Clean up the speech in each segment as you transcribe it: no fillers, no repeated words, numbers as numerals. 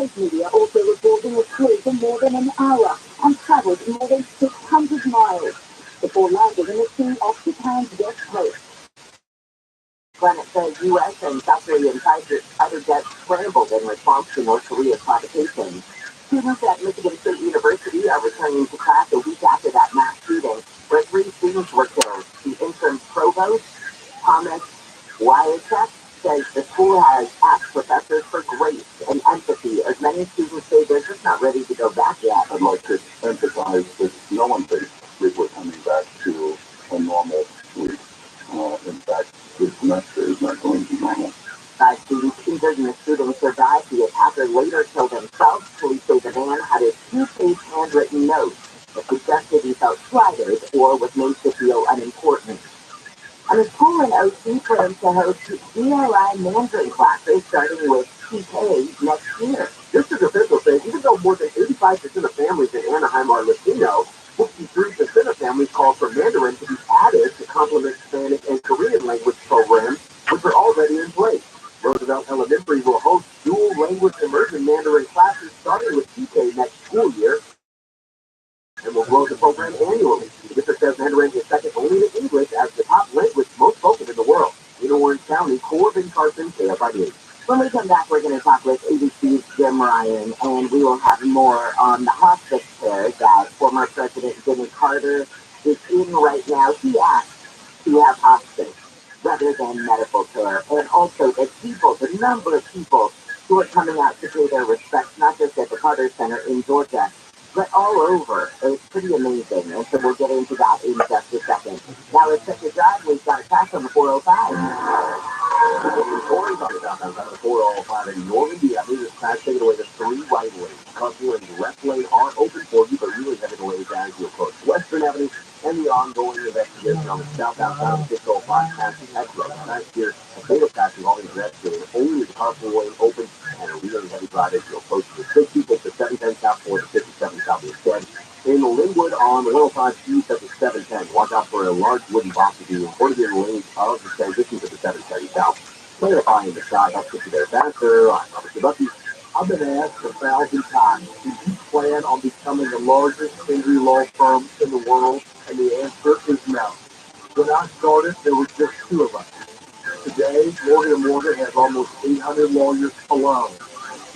Space media also reporting it flew for more than an hour and traveled more than 600 miles before landing in the sea off Japan's west coast. Planet says U.S. and South Korean fighter jets scrambled in response to North Korea's provocation. Students at Michigan State University are returning to class a week after that mass shooting, where 3 students were killed. The interim provost, Thomas Wyachek, says the school has asked professors for grace and empathy, as many students say they're just not ready to go back yet. I'd like to emphasize that no one thinks we're coming back to a normal week. In fact, this semester is not going to be normal. 5 students injured in the shooting survived. The attacker later killed himself. Police say the man had a 2-page handwritten note that suggested he felt slighted or was made to feel unimportant. And the school in OC plans to host VRI Mandarin classes starting with TK next year. District officials say even though more than 85% of families in Anaheim are Latino, 53% of families call for Mandarin to be added to complement Spanish and Korean language programs, which are already in place. Roosevelt Elementary will host dual language immersion Mandarin classes starting with TK next school year and will grow the program annually. The district says Mandarin is second only to English as the top language most spoken in the world. In Orange County, Corbin Carson, KFI News. When we come back, we're going to talk with ABC's Jim Ryan, and we will have more on the hospice care that former President Jimmy Carter is in right now. He asked to have hospice rather than medical care, and also the people, the number of people who are coming out to pay their respects, not just at the Carter Center in Georgia, but all over. It's pretty amazing, and so we'll get into that in just a second. Now let's check the drive. We've got a crash on the 405. The 405 in Normandy. I believe this crash taken away the 3 right lanes. Couple and left lane are open for you, but really heavy delays as you approach Western Avenue and the ongoing investigation on the southbound side of 605 passing exit. Last year, a fatal crash involving pedestrian, only the carpool lane open and a really heavy drive as you approach the 60, take the 710 south toward the 57 south instead. In Linwood on the 105 east at the 710. Watch out for a large wooden box to be reported in the lanes of the transition to the 710 south. Clarifying the shot helps get you there faster. I'm Rabbi. I've been asked 1,000 times, do you plan on becoming the largest injury law firm in the world? And the answer is no. When I started, there were just 2 of us. Today, Morgan & Morgan has almost 800 lawyers alone.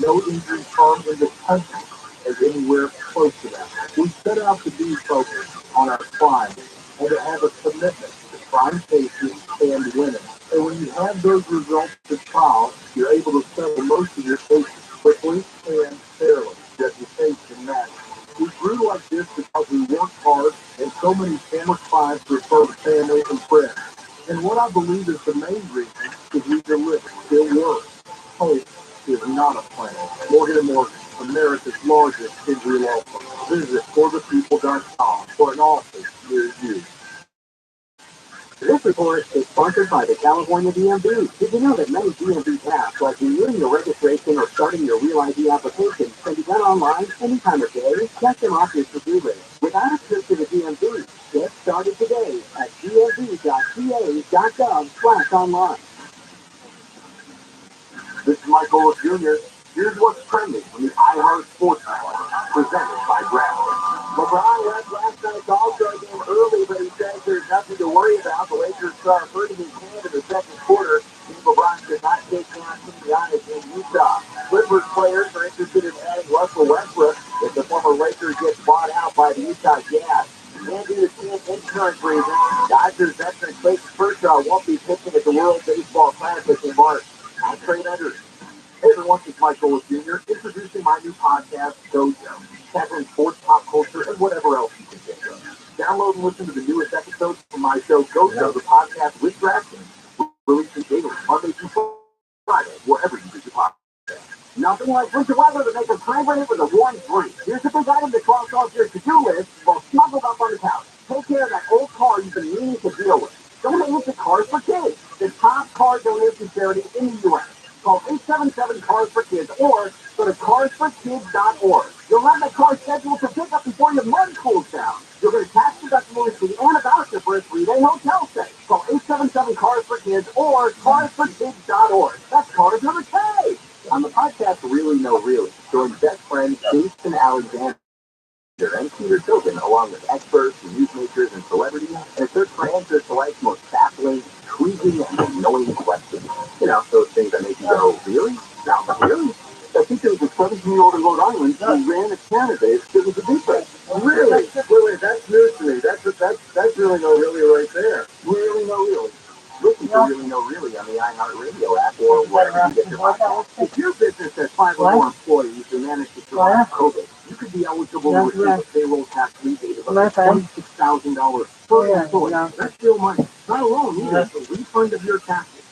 No injury firm in the country is anywhere close to that. We set out to be focused on our clients and to have a commitment to trying cases and winning. And when you have those results to trial, you're able to settle most of your cases quickly and fairly. Reputation matters. We grew like this because we worked hard, and so many former clients refer to family and friends. And what I believe is the main reason is we deliver. It works. Hope is not a plan. Morgan & Morgan, America's largest injury law firm. Visit forthepeople.com for an office near you. This report is sponsored by the California DMV. Did you know that many DMV tasks, like renewing your registration or starting your Real ID application, can be done online any time of day? Check them off your to-do list without a trip to the DMV. Get started today at dmv.ca.gov/online. This is Michael Willis Jr. Here's what's trending on the iHeart Sports Network, presented by Rabbi. LeBron left last night's All-Star game early, but he says there's nothing to worry about. The Lakers start hurting his hand in the second quarter. LeBron could not take down Giannis in Utah. Clippers players are interested in adding Russell Westbrook if the former Lakers gets bought out by the Utah Jazz. And due to team insurance reasons, Dodgers veteran Clayton Kershaw won't be pitching at the World Baseball Classic in March. I'm Trey Under. Hey everyone, it's Michael Willis Jr. introducing my new podcast, Dojo, covering sports, pop culture, and whatever else you can think of. Download and listen to the newest episodes from my show, Dojo, the podcast with DraftKings, releasing daily, Monday through Friday, wherever you get your podcast. Nothing like winter weather to make a favorite with a warm drink. Here's a big item to cross off your to-do list while snuggled up on the couch. Take care of that old car you've been meaning to deal with. Donate to Cars for Kids, the top car donation charity in the U.S. Call 877-CARS-FOR-KIDS or go to carsforkids.org. You'll have that car scheduled to pick up before your mud cools down. You'll get a tax-deductible receipt and a voucher for a 3-day hotel stay. Call 877-CARS-FOR-KIDS or carsforkids.org. That's cars with a K. On the podcast Really No Really, joined best friend Jason Alexander and Peter Tobin, along with experts, newsmakers, and celebrities, in a search for answers to life's most baffling, intriguing, and annoying questions. You know, those things that make you go, really? No, really? I think there was a 17-year-old in Rhode Island who ran a candidate that was a defect. Really? Wait, that's news to me. That's really no really right there. Really no really. Listen to Really No Really on the iHeartRadio app or wherever you get your podcast. If your business has 5 or more employees who manage to survive COVID, you could be eligible to receive a payroll tax rebate of up to $26,000 per employee. That's real money. Not alone either. It's a refund of your taxes.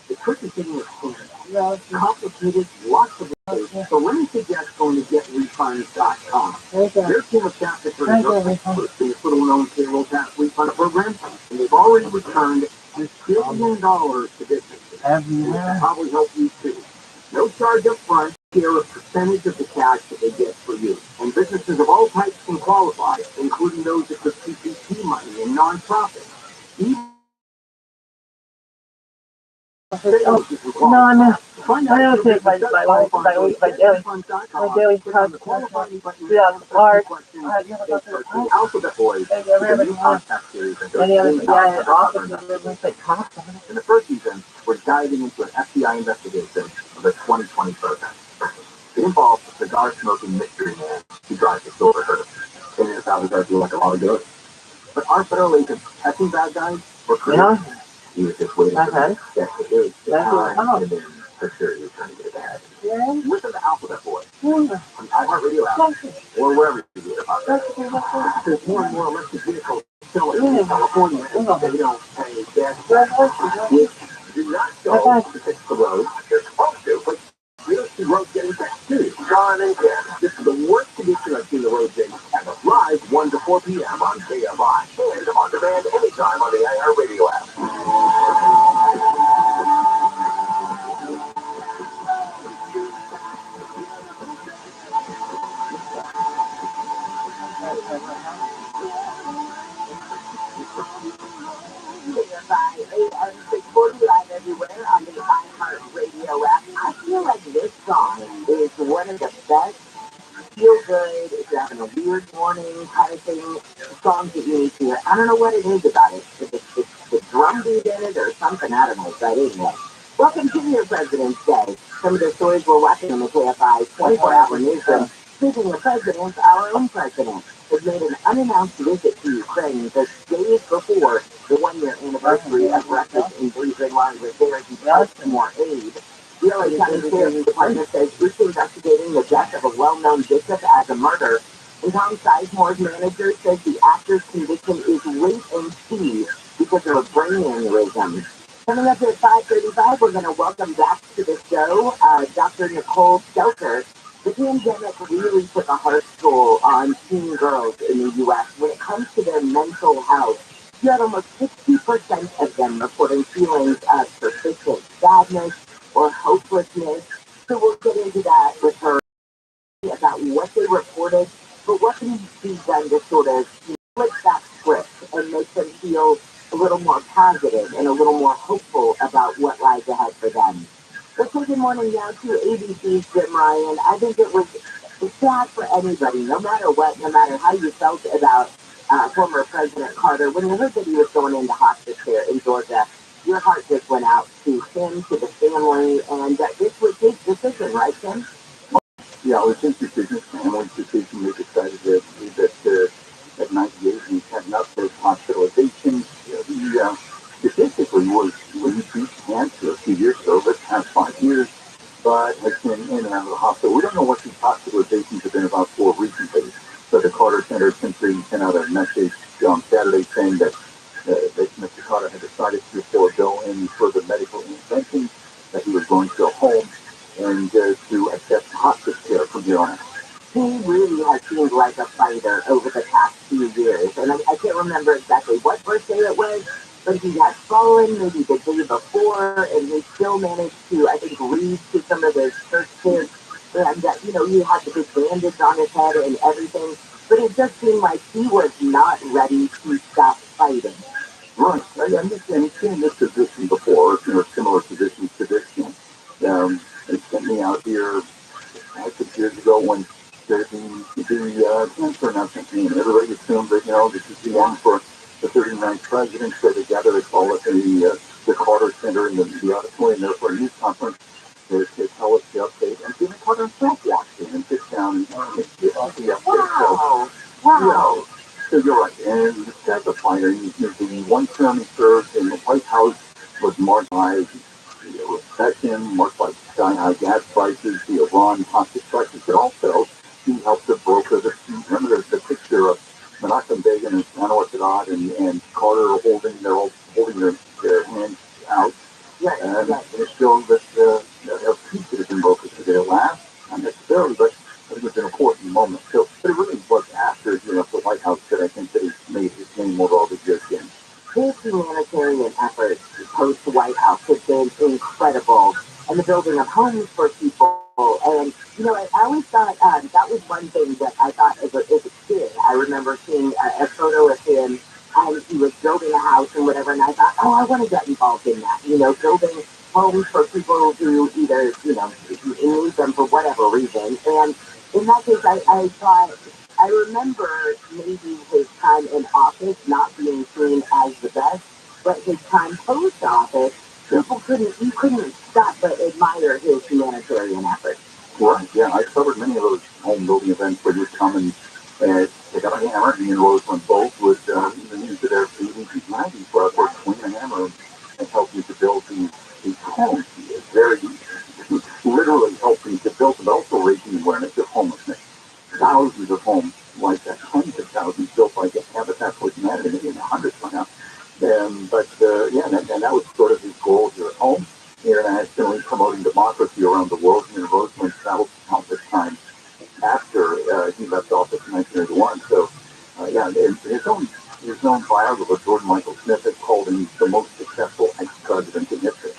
The trick is getting it standard. Complicated, lots of ways. So let me suggest going to getrefunds.com. Their team of tax attorneys are experts in this little known payroll tax refund program, and they've already returned $1 billion to businesses. And it can probably help you too. No charge up front, share a percentage of the cash that they get for you. And businesses of all types can qualify, including those that took PPP money and nonprofits. No, I don't think my daily art. Alphabet Boys. In the first season, we're diving into an FBI investigation of the 2020 protest. It involves a cigar-smoking mystery man who drives a silver hearse. And it sounds like a lot of good. But are federal agents protecting bad guys or criminals? He was just waiting for them to get the date, the time, and then for sure he was trying to get it back. Listen to Alphabet Boy on iHeartRadio app or wherever you get about that. There's more and more electric vehicles selling in California, and they don't pay gas taxes. Do not go to fix the roads. They're supposed to, but we don't see roads getting fixed too. John and Ken, this is the worst condition I've seen the road getting ever. Live 1 to 4 p.m. on KFI and on demand anytime on the iHeartRadio app. Live everywhere on the iHeartRadio app. I feel like this song is one of the best feel good, if you're having a weird morning kind of thing, songs that you need to hear. I don't know what it is about it. If it's the drum beat in it or something, I don't know. But anyway, welcome to your President's Day. Some of the stories we're watching on the KFI 24-hour newsroom. Speaking of presidents, our own president has made an unannounced visit to Ukraine just days before the one-year anniversary of Russia's invasion while was there to pledge more aid. The LA County Sheriff's Department says it's investigating the death of a well-known bishop as a murder. And Tom Sizemore's manager says the actor's conviction is wait and see because of a brain aneurysm. Coming up at 5:35, we're going to welcome back to the show Dr. Nicole Stelter. The pandemic really took a hard toll on teen girls in the U.S. when it comes to their mental health. You had almost 60% of them reporting feelings of persistent sadness or hopelessness. So we'll get into that with her about what they reported, but what can be done to sort of flip that script and make them feel a little more positive and a little more hopeful about what lies ahead for them. Let's say good morning now to ABC's Jim Ryan. I think it's sad for anybody, no matter what, no matter how you felt about former President Carter. When you heard that he was going into hospice care in Georgia, your heart just went out to him, to the family, and this was his decision, right, Tim? Yeah, it was his decision, family's decision. They decided that at 98 he had enough of hospitalization. He statistically was beat cancer a few years ago, the past 5 years, but has been in and out of the hospital. We don't know what these hospitalizations have been about for recently, but the Carter Center simply sent out a message on Saturday saying that Mr. Carter had decided to forego any further medical intervention, that he was going to go home and to accept hospice care from here on out. He really has seemed like a fighter over the past few years, and I can't remember exactly what birthday it was, but he had fallen maybe the day before, and he still managed to, I think, read to some of those church kids, and he had the big bandage on his head and everything, but it just seemed like he was not ready to stop fighting. Right. I understand. He's been in this position before, similar positions to this one. They sent me out here 6 years ago when the cancer announcement came. Everybody assumed that, this is the end for the 39th president, so they gather, they call it the Carter Center in the auditorium there for a news conference. They tell us the update, and Jimmy Carter himself walks in and sits down and makes the update. Wow. Wow. So you're right, and this guy's a fighter. The one term he served in the White House was marked by the recession, marked by sky-high gas prices, the Iran hostage crisis, but also he helped to broker the peace. Remember the picture of Menachem Begin and Anwar Sadat and Carter holding their hands out. Right. And it shows that a peace has been brokered today. Last, not necessarily, but I think it's an important moment. So, but it really was after the White House that I think that he made his name more all the years in. His humanitarian efforts post the White House have been incredible, and the building of homes for people. And I always thought that was one thing that I thought as a kid. I remember seeing a photo of him, and he was building a house and whatever. And I thought, oh, I want to get involved in that. Building homes for people who either need them for whatever reason. And in that case, I thought. I remember maybe his time in office not being seen as the best, but his time post office, you couldn't stop but admire his humanitarian efforts. Right, yeah, I covered many of those home building events where you'd come and they got a hammer, and Roseland both would even into their 80s and 90s for us, would swing a hammer and help you to build these homes. It's very literally helping to build, but also raising awareness of homelessness. Thousands of homes like that, hundreds of thousands built by Habitat for Humanity, maybe in the hundreds by now. And that was sort of his goal here at home, internationally promoting democracy around the world. Roseland traveled countless times after he left office in 1981. So, his own biographer, Jordan Michael Smith, has called him the most successful ex-president in history.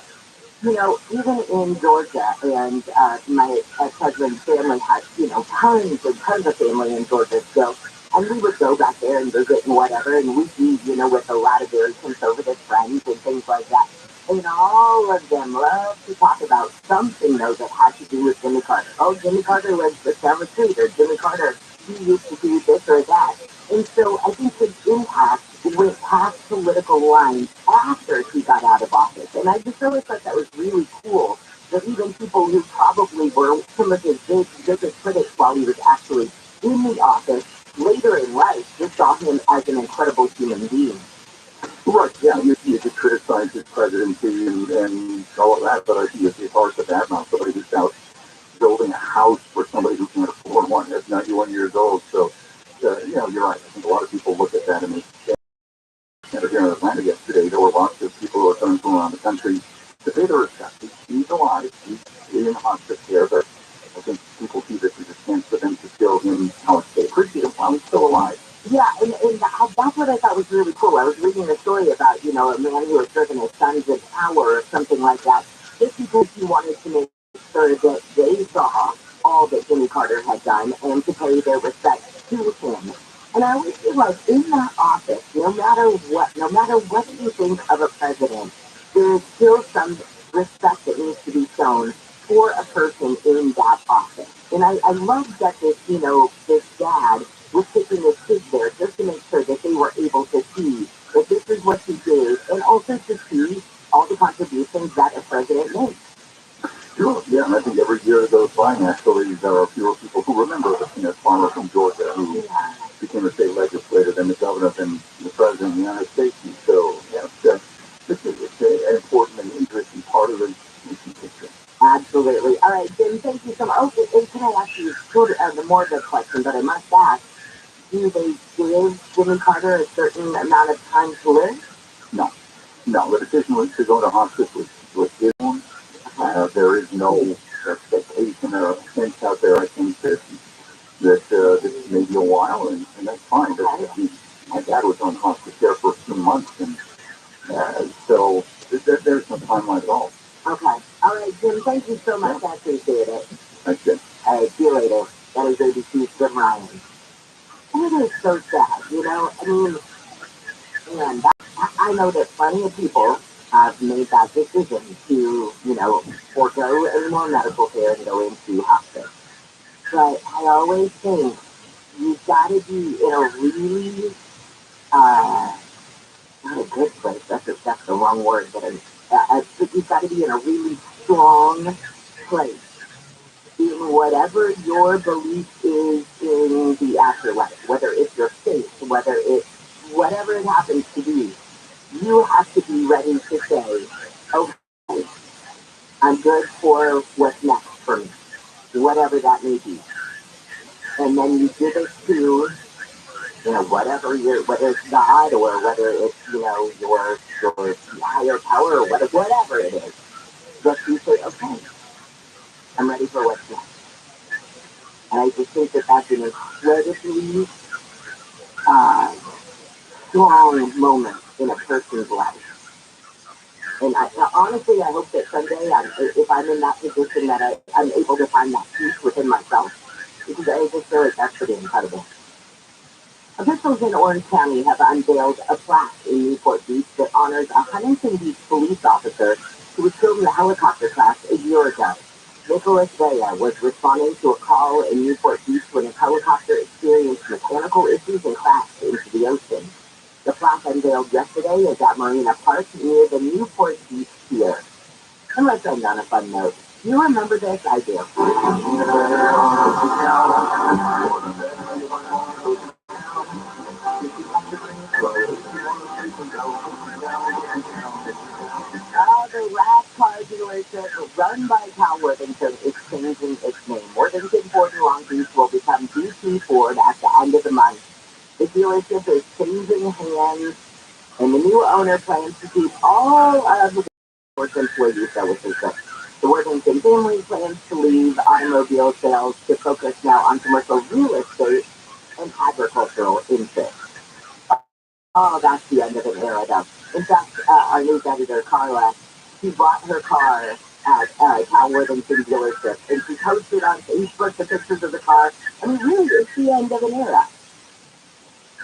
Even in Georgia, and my ex-husband's family had, tons and tons of family in Georgia still. And we would go back there and visit and whatever, and we'd be, with a lot of very conservative friends and things like that. And all of them loved to talk about something, though, that had to do with Jimmy Carter. Oh, Jimmy Carter was down the street, or Jimmy Carter, he used to do this or that. And so I think his impact went past political lines after he got out of office. And I just always thought that was really cool, that even people who probably were some of his biggest critics while he was actually in the office, later in life, just saw him as an incredible human being. Right, yeah, you could criticize his presidency and all of that, but I think it's hard to badmouth somebody who's out building a house for somebody who can't afford one at 91 years old. So, you're right. I think a lot of people look at that and here in Atlanta yesterday, there were lots of people who are coming from around the country to pay their respects. He's alive. He's in hospice care, but I think people see this as a chance for them to show him how much they appreciate him while he's still alive. Yeah, and that's what I thought was really cool. I was reading a story about, a man who had driven his sons an hour or something like that, just because he wanted to make sure that they saw all that Jimmy Carter had done and to pay their respects to him. And I always feel like in that office, no matter what you think of a president, there is still some respect that needs to be shown for a person in that office. And I love that this dad was taking his kids there just to make sure that they were able to see that this is what he did, and also to see all the contributions that a president makes. Sure, yeah, and I think every year that goes by, naturally, there are fewer people who remember the farmer from Georgia who became a state legislator, then the governor, then the president of the United States. And so, it's an important and interesting part of the nation's history. Absolutely. All right, Jim, thank you so much. Oh, and can I ask you sort of the more of the question, but I must ask, do they give Jimmy Carter a certain amount of time to live? No. The decision was to go to hospice was his own. There is no expectation or sense out there, I think, that this may be a while, and that's fine. My dad was on hospice care for a few months, and so there's no timeline at all. Okay. All right, Jim, thank you so much. I appreciate it. Thanks, Jim. All right, see you later. That is ABC's Jim Ryan. And it is so sad, I mean, and I know that plenty of people have made that decision to, forego any more medical care and go into hospice. But I always think you've got to be in a really, uh, not a good place, that's the wrong word, but you've got to be in a really strong place in whatever your belief is in the afterlife, whether it's your faith, whether it's whatever it happens to be. You have to be ready to say, okay, I'm good for what's next for me, whatever that may be. And then you give it to, whatever whether it's God or whether it's, your higher power or whatever it is. But you say, okay, I'm ready for what's next. And I just think that that's an incredibly uh, strong moment in a person's life. And honestly, I hope that someday, if I'm in that position, that I'm able to find that peace within myself. Because I just feel like that's pretty incredible. Officials in Orange County have unveiled a plaque in Newport Beach that honors a Huntington Beach police officer who was killed in a helicopter crash a year ago. Nicholas Villa was responding to a call in Newport Beach when his helicopter experienced mechanical issues and crashed into the ocean. The plaque unveiled yesterday is at Marina Park near the Newport Beach Pier. And let's end on a fun note. You remember this? I do. The last car dealership run by Cal Worthington is changing its name. Worthington Ford in Long Beach will become GT Ford at the end of the month. The dealership is changing hands, and the new owner plans to keep all of the Worthington employees, so which is good. The Worthington family plans to leave automobile sales to focus now on commercial real estate and agricultural interests. Oh, that's the end of an era, though. In fact, our news editor, Carla, she bought her car at Cal Worthington dealership, and she posted on Facebook the pictures of the car. I mean, really, it's the end of an era.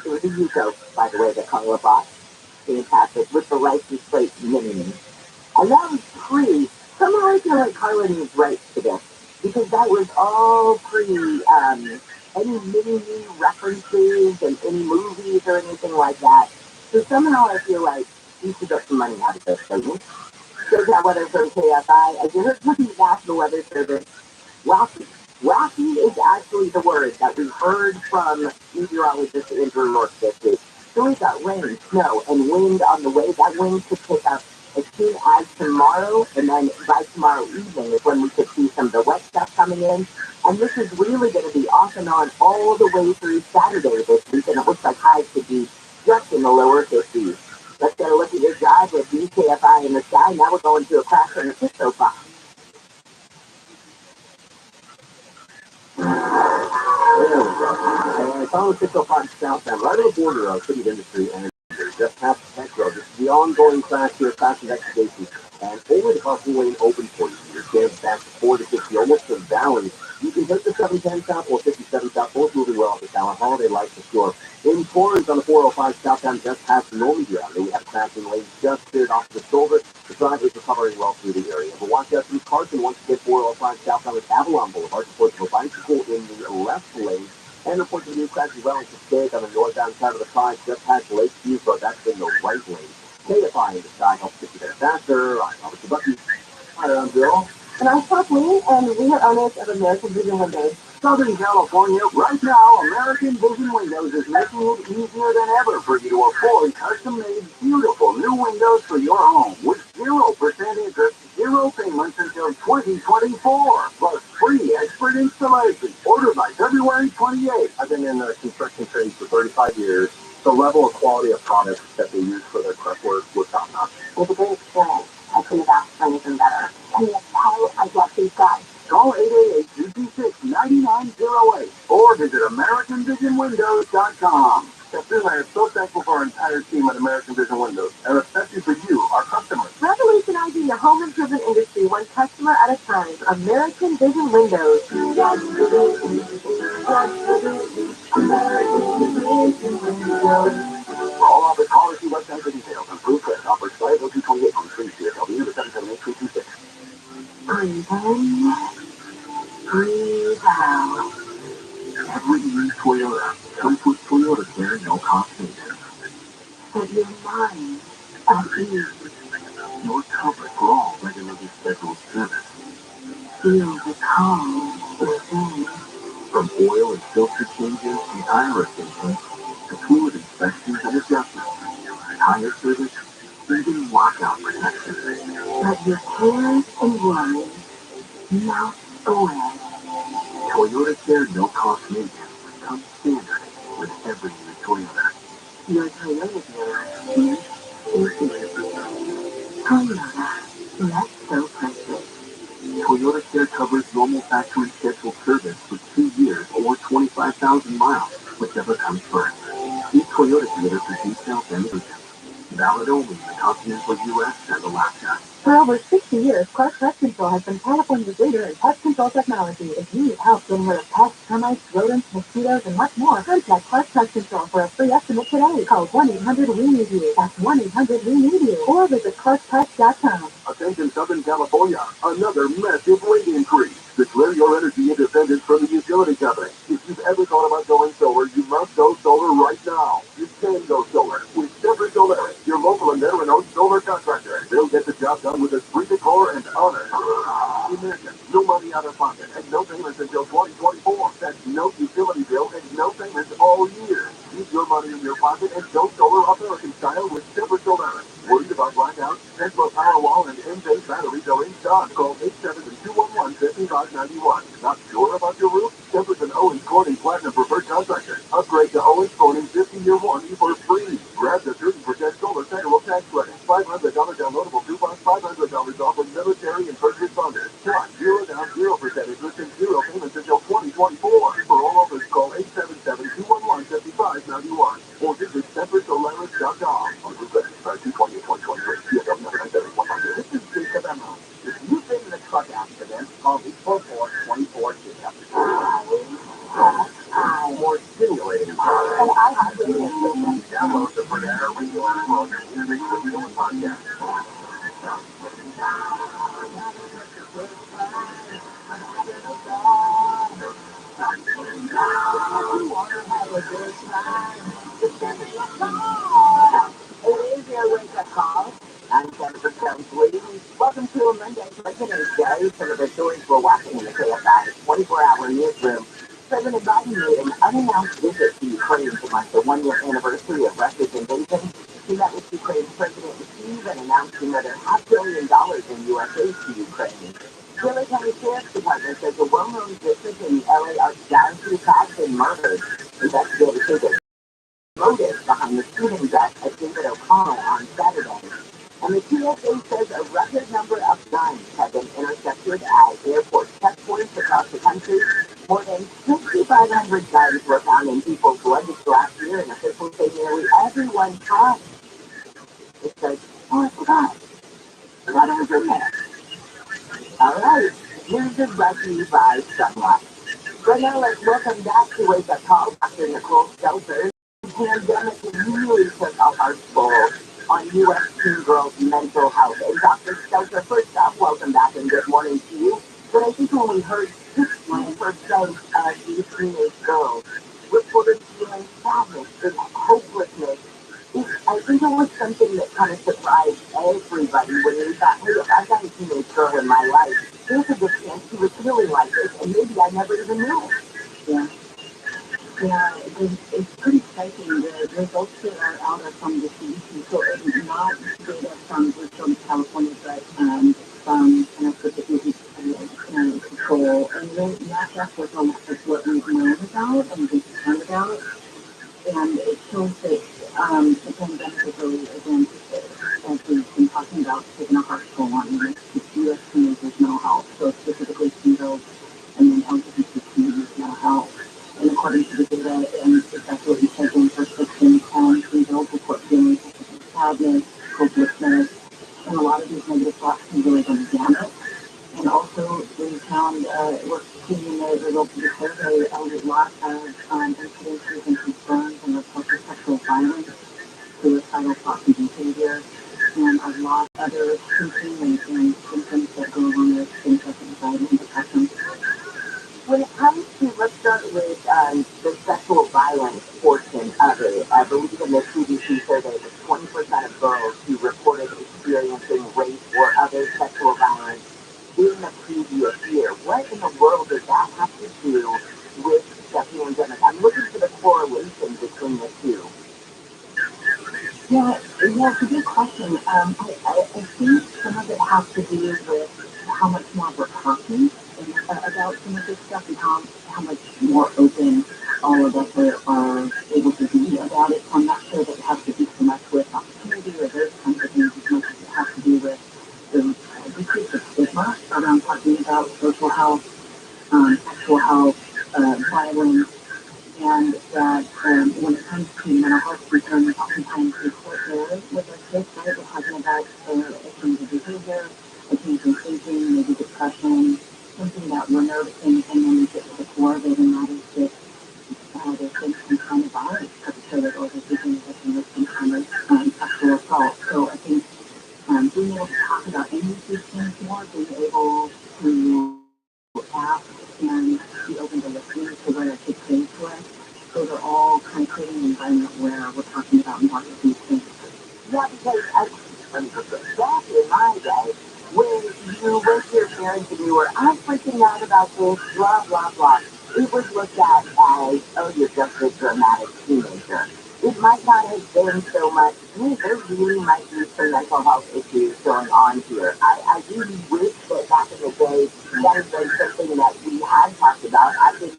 It was a Yuko, by the way, that Carla bought. Fantastic, with the license plate mini. And that was pre. Somehow I feel like Carla needs rights to this, because that was all pre any mini references and any movies or anything like that. So somehow I feel like you should get some money out of this, don't you? Shows that weather from KFI. As you heard from the National Weather Service, wacky. Wacky is actually the word that we heard from meteorologist Andrew North this week. So we've got rain, snow, and wind on the way. That wind could pick up as soon as tomorrow, and then by tomorrow evening is when we could see some of the wet stuff coming in. And this is really going to be off and on all the way through Saturday this week, and it looks like highs could be just in the lower 50s. Let's get a look at your drive with BKFI in the sky. Now we're going to a crash in the Cisco box. There we go. And I found Cisco Park southbound, right on the border of City of Industry and just past the Tech Road. This is the ongoing crash here, crash investigation. And only the carpool lane open for you. You're standing back to 4 to 60, almost to the valley. You can take the 710 south or 57 south, both moving well at the Tower Holiday Lights for sure. In Torrance on the 405 southbound, just past Normandy Avenue, we have a crashing lane just cleared off the shoulder. The driver is recovering well through the area. But watch out through Carson once you get 405 southbound with Avalon Boulevard. Reports of a bicycle in the left lane. And reports of a new crash as well in Passaic on the northbound side of the 5, just past Lakeview, so that's in the right lane. KFI in the sky helps get you there faster. I'm Robert Bucky. Hi, I'm Bill. And I'm Kathleen, and we are owners of American Vision Windows. Southern California, right now, American Vision Windows is making it easier than ever for you to afford custom-made, beautiful new windows for your home with 0% interest, 0 payments until 2024, plus free expert installation. Order by February 28th. I've been in the construction trade for 35 years. The level of quality of products that they use for their prep work was top-notch. It's a great experience. I couldn't have asked for anything better. And that's how I got these guys. Call 888-226-9908 or visit AmericanVisionWindows.com. Kathleen, I am so thankful for our entire team at American Vision Windows, and especially for you, our customers. Revolutionizing the home improvement industry one customer at a time. American Vision Windows. For all other callers, see website for details. Improved credit offers started on 228 on 3 CSW to 778 Breathe in, breathe out. every new Toyota comes with Toyota Care no-cost maintenance. Set your mind at ease. You're covered for all regulated scheduled service. Feel the calm within. From oil and filter changes and tire rotations to fluid inspections and adjustments, tire service, even lockout protection. Let your cares and worries melt away. Toyota Care no-cost maintenance comes standard with every new Toyota. Your Toyota dealer is easy. Toyota, let's go places. Toyota Care covers normal factory scheduled service for 2 years or 25,000 miles, whichever comes first. See Toyota dealer for details and agents. Valid only in the continental U.S. and Alaska. For over 60 years, Clark Pest Control has been California's leader in pest control technology. If you need help getting rid of pests, termites, rodents, mosquitoes, and much more, contact Clark Pest Control for a free estimate today. Call 1-800-WE-NEED-YOU. That's 1-800-WE-NEED-YOU. Or visit ClarkPest.com. Attention Southern California, another massive rate increase. Declare your energy independence from the utility company. If you've ever thought about going solar, you must go solar right now. You can go solar with TRILLIONAIRE, your local and veteran-owned solar contractor. They'll get the job done with a free decor and honor. Imagine, no money out of pocket and no payments until 2024. That's no utility bill and no payments all year. Keep your money in your pocket and go solar American style with TRILLIONAIRE. Worried about blackouts? Tesla Powerwall and M-Phase batteries are in stock. Call 872-211-5591. Not sure about your roof? Jefferson Owens Corning Platinum Preferred Contractor. Upgrade to Owens Corning 50-year warranty for free. Grab the 30% solar federal tax credit. $500 downloadable coupons, $500 off of military and first responders. Plus, 0 down, 0% interest and 0 payments until 2024. For all offers, call 877-211-5591 or visit SemperSolaris.com. On request, 2/20/2023. CFM number 97100. This is Jacob Emma. If you've been in a truck accident, call 844-24-JACOB. More stimulating. And I have radio station. Download the Banana Radio World Music Radio Podcast. It is your wake-up call. I'm Jennifer Jones-Lee. Welcome to a Monday President's Day. Some of the stories we're watching in the KFI 24-hour newsroom. President Biden made an unannounced visit to Ukraine to mark the one-year anniversary of Russia's invasion. He met with Ukraine's President Kyiv and announced another $500 billion in U.S. aid to Ukraine. Philly County Sheriff's Department says a well-known district in the LA Archdiocese has been murdered. Investigators say the motive behind the shooting death of David O'Connell on Saturday. And the TSA says a record number of guns have been intercepted at airport checkpoints across the country. More than 6,500 guns were found in people's luggage last year, and officials say nearly everyone tried. It says, oh, I forgot it was in there. All right, here's the Rabbi by Sunlight. Right now, let's welcome back to Wake Up Call, Dr. Nicole Stelter. The pandemic really took a hard toll on U.S. teen girls' mental health. And Dr. Stelter, first off, welcome back and good morning to you. But I think when we heard 60% of these teenage girls reported feeling sadness and hopelessness, I think it was something that kind of surprised everybody when we thought, hey, if I've got a teenage girl in my life, there's a good chance she was feeling like this, and maybe I never even knew it. Yeah. Yeah, it's pretty striking. The results that are out are from the CDC, so it's not data from California, but from kind of particularly control. And then that's what we've known about and been concerned about. And it shows that the pandemic is really, again, as we've been talking about, taking a hard toll on U.S. teenagers' mental health, so specifically teen girls and then LGBT communities' mental health. And according to the data, and exactly what you said, in prescription, teen girls report feelings of sadness, hopelessness, and a lot of these negative thoughts can really run the gamut. And also, we found, we're seeing in the results of the survey, a lot of incidences and concerns and reports of sexual violence, suicidal thoughts and behavior, and a lot of other symptoms and symptoms that go along with things like anxiety and depression. When it comes to, let's start with the sexual violence portion of it. I believe in the CDC survey that 20% of girls who reported experiencing rape or other sexual violence in the previous year. What in the world does that have to do with the pandemic? I'm looking for the correlation between the two. Yeah, it's a good question. I think some of it has to do with how much more we're talking about some of this stuff and how much more open all of us are able to be about it. So I'm not sure that it has to do so much with opportunity or those kinds of things as much as it has to do with the decrease of stigma around talking about social health, sexual health, violence, and that when it comes to mental health concerns, oftentimes we quite rarely with our kids, right? We're talking about a change of behavior, a change in thinking, maybe depression, something that we're noticing, and then we get to the core of it, and that is that there's been some kind of violence perpetrated, or there's been some kind of sexual assault. So I think being able to talk about any of these things more, being able to ask and be open to listening to what our kids say to us, those are all kind of creating an environment where we're talking about more of these things. Yeah, because back in my day, when you went to your parents and you were, I'm freaking out about this, blah, blah, blah, it was looked at as, oh, you're just a dramatic teenager. It might not have been so much, hey, there really might be some mental health issues going on here. I really wish that back in the day, that had been something that we had talked about. I did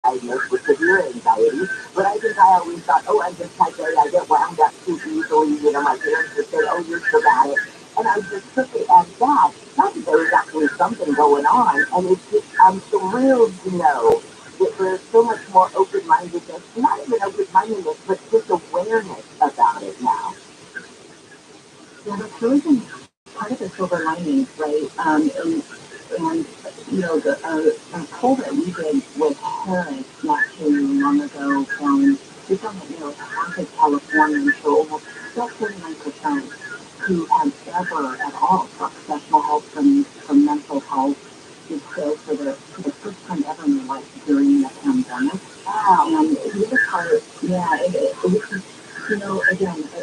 diagnosed with severe anxiety, but I think I always thought, oh, I'm just type A, I get wound up too easily, my parents would say, oh, you're dramatic, and I just took it as that, not that there was actually something going on, and it's just, I'm thrilled to know that there's so much more open-mindedness, not even open-mindedness, but just awareness about it now. Yeah, that's really been part of the silver lining, right? And the poll that we did with parents not too long ago we found that, half of Californians, so almost 39% who have ever at all sought professional help from mental health did so for the first time ever in their life during the pandemic. Wow. And the other part, which is, again, I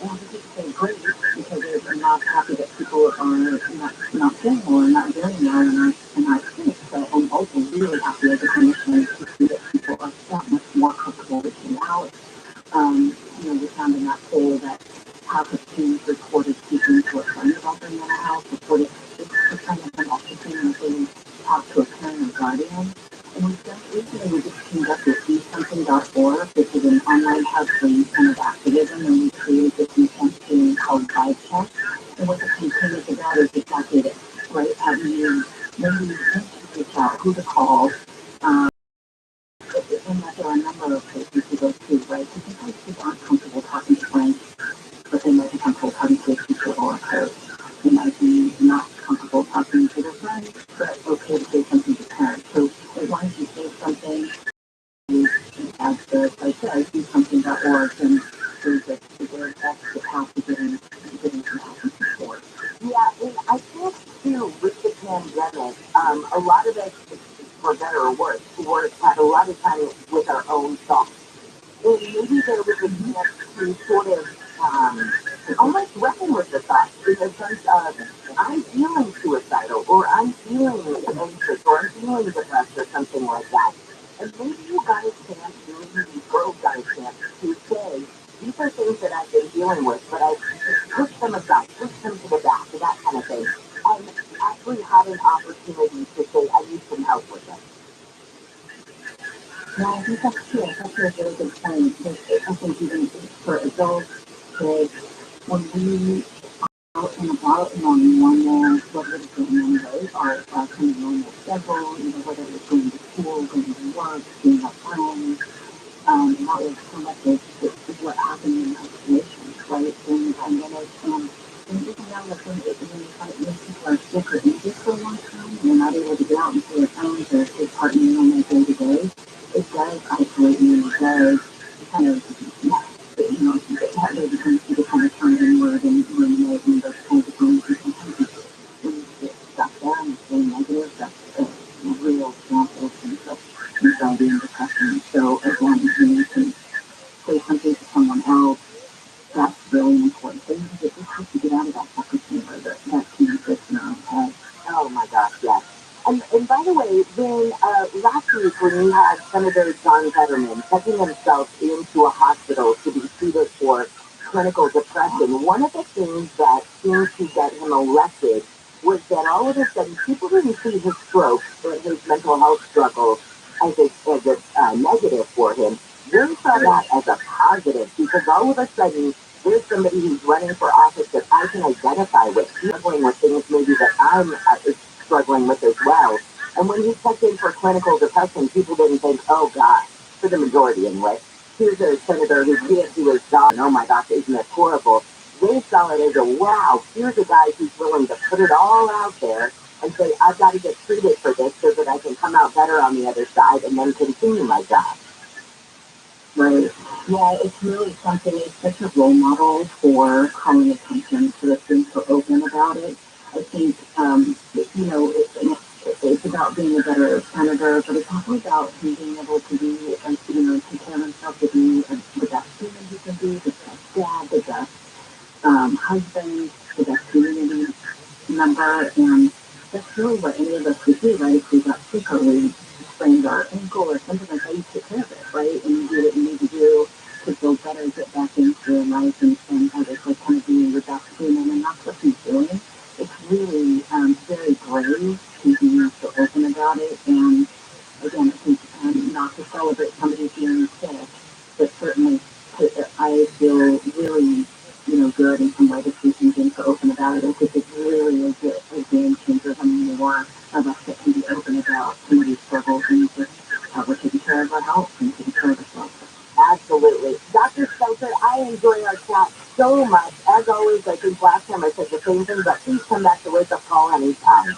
have to say great because I'm not happy that people are not feeling well or not doing well and are sick, but I'm also really happy as a clinician to see that people are that much more comfortable reaching out. We found in that poll that half of teens reported speaking to a friend about their mental health, reported 6% of them also saying that they talk to a parent or guardian. And we've done recently, we just conducted DoSomething.org, which is an online hub for youth centered activism, and we created this new campaign called Vibe Check. And what the campaign is about is exactly this, right? Having you maybe reach out, who to call, and that there are a number of places to go to, right? Because sometimes people aren't comfortable talking to friends, but they might be comfortable talking to a teacher or a coach. They might be not comfortable talking to their friends, but okay to say something to parents. So as long as you say something, as the site says, do something.org, and that's the path to getting some help and support. Yeah, and I think too, with the pandemic, a lot of us, for better or worse, had a lot of time with our own thoughts. And maybe there was a chance to sort of almost reckon with the thoughts in the sense of, I'm feeling suicidal, or I'm feeling anxious, or I'm feeling depressed, or something like that. And maybe you got a chance, maybe the world got a chance to say, these are things that I've been dealing with, but I push them aside, push them to the back, that kind of thing. And actually had an opportunity to say, I need some help with it. Yeah, I think that's true. That's actually a really good point. I think even for adults, kids, when we are out and about in our normal, whether it's in Monday, our kind of normal schedule, whether it's going to school, going to work, seeing our friends, and that was so much of what happened in our situations, right, during the pandemic. And even now, when people are sick or injured for a long time, and they're not able to get out and see their friends or take part in normal day-to-day, it does isolate you, it does kind of, they become you to kind of turn inward and ruminate and those kinds of things. And sometimes when you get stuck there and it's really negative, that's a real example of things like anxiety and depression. So again, when you can say something to someone else, that's really an important thing because it just has to get out of that echo chamber that can exist in our own head. Oh my gosh, yes. And by the way, when last week when you had Senator John Fetterman checking himself into a hospital to be treated for clinical depression, one of the things that seemed to get him elected was that all of a sudden people didn't see his stroke or his mental health struggles as a negative for him. They saw that as a positive because all of a sudden there's somebody who's running for office that I can identify with, struggling with things maybe that I'm struggling with as well. And when he checked in for clinical depression, people didn't think, oh God, for the majority anyway, here's a senator who can't do his job, and oh my gosh, isn't it horrible? They saw it as a wow, here's a guy who's willing to put it all out there and say, I've got to get treated for this so that I can come out better on the other side and then continue my job. Right. Yeah, it's really something. It's such a role model for calling attention to this being so open about it. I think, it's about being a better senator, but it's also about him being able to be, take care of himself, to be the best human he can be, the best dad, the best husband, the best community member, and that's really what any of us would do, right? If we got sick or we sprained our ankle or something like that, you take care of it, right? And you do what you need to do to feel better, get back into your life, and have it like kind of being your best human, and that's what he's doing. It's really very brave to be so open about it, and again, I think not to celebrate somebody being sick, but certainly I feel really, good in some way that he's being so open about it. I think it really is a game changer. The more of us that can be open about some of these struggles and just how we're taking care of our health and taking care of ourselves. Absolutely. Dr. Spencer, I enjoy our chat so much. As always, I think last time I said the same thing, but please come back to Wake Up Call anytime.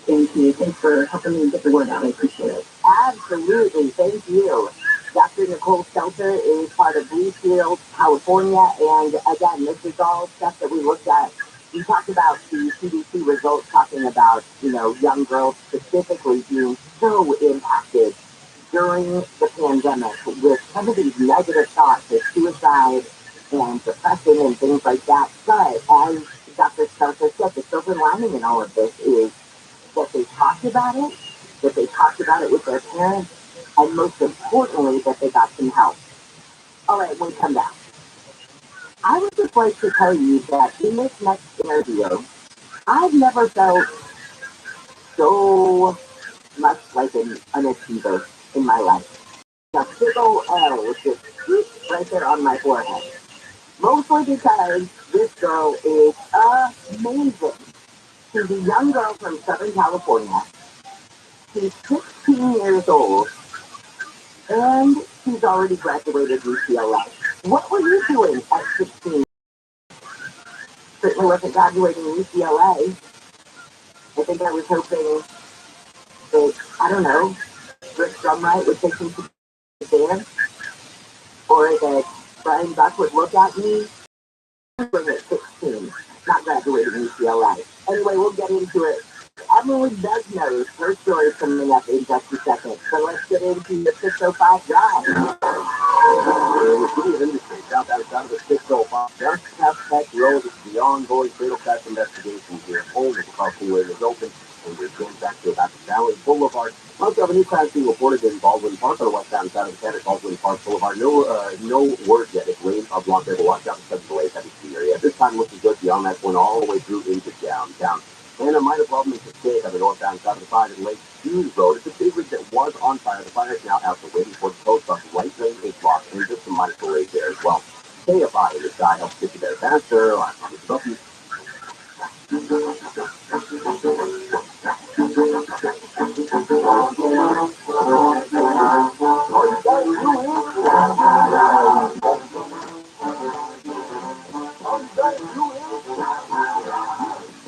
Thank you. Thanks for helping me get the word out. I appreciate it. Absolutely. Thank you. Dr. Nicole Stelter is part of Bluefield, California, and again, this is all stuff that we looked at. We talked about the CDC results talking about, young girls specifically being so impacted during the pandemic with some of these negative thoughts of suicide and depression and things like that. But as Dr. Stelter said, the silver lining in all of this is that they talked about it, that they talked about it with their parents, and most importantly, that they got some help. All right, when we come back, I would just like to tell you that in this next interview, I've never felt so much like an achiever in my life. A big old L was just right there on my forehead. Mostly because this girl is amazing. She's a young girl from Southern California. She's 16 years old, and she's already graduated UCLA. What were you doing at 16? Certainly wasn't graduating UCLA. I think I was hoping that, I don't know, Rick Drumright would take me to dance, or that Brian Buck would look at me. I was at 16, not graduating UCLA. Anyway, we'll get into it. Emily does know her story coming up in just a second, so let's get into the 605 drive. South outside of the 605 just Tech Road is the ongoing fatal crash investigation here. Only the carpool is open, and we're going back to about Valley Boulevard. Also, have a new crash being reported in Baldwin Park on the westbound side of the Santa Baldwin Park Boulevard. No word yet if lanes are blocked there, but watch out for some delays heading to the area. This time looking good beyond that point all the way through into downtown. And a minor problem is the state on the northbound side of the fire at Lake Hughes Road. It's a big rig that was on fire. The fire is now out, so waiting for the tow truck. Right lane is blocked, and just some minor delays there as well. Stay up on this guy helps get you there faster. I promise to help you.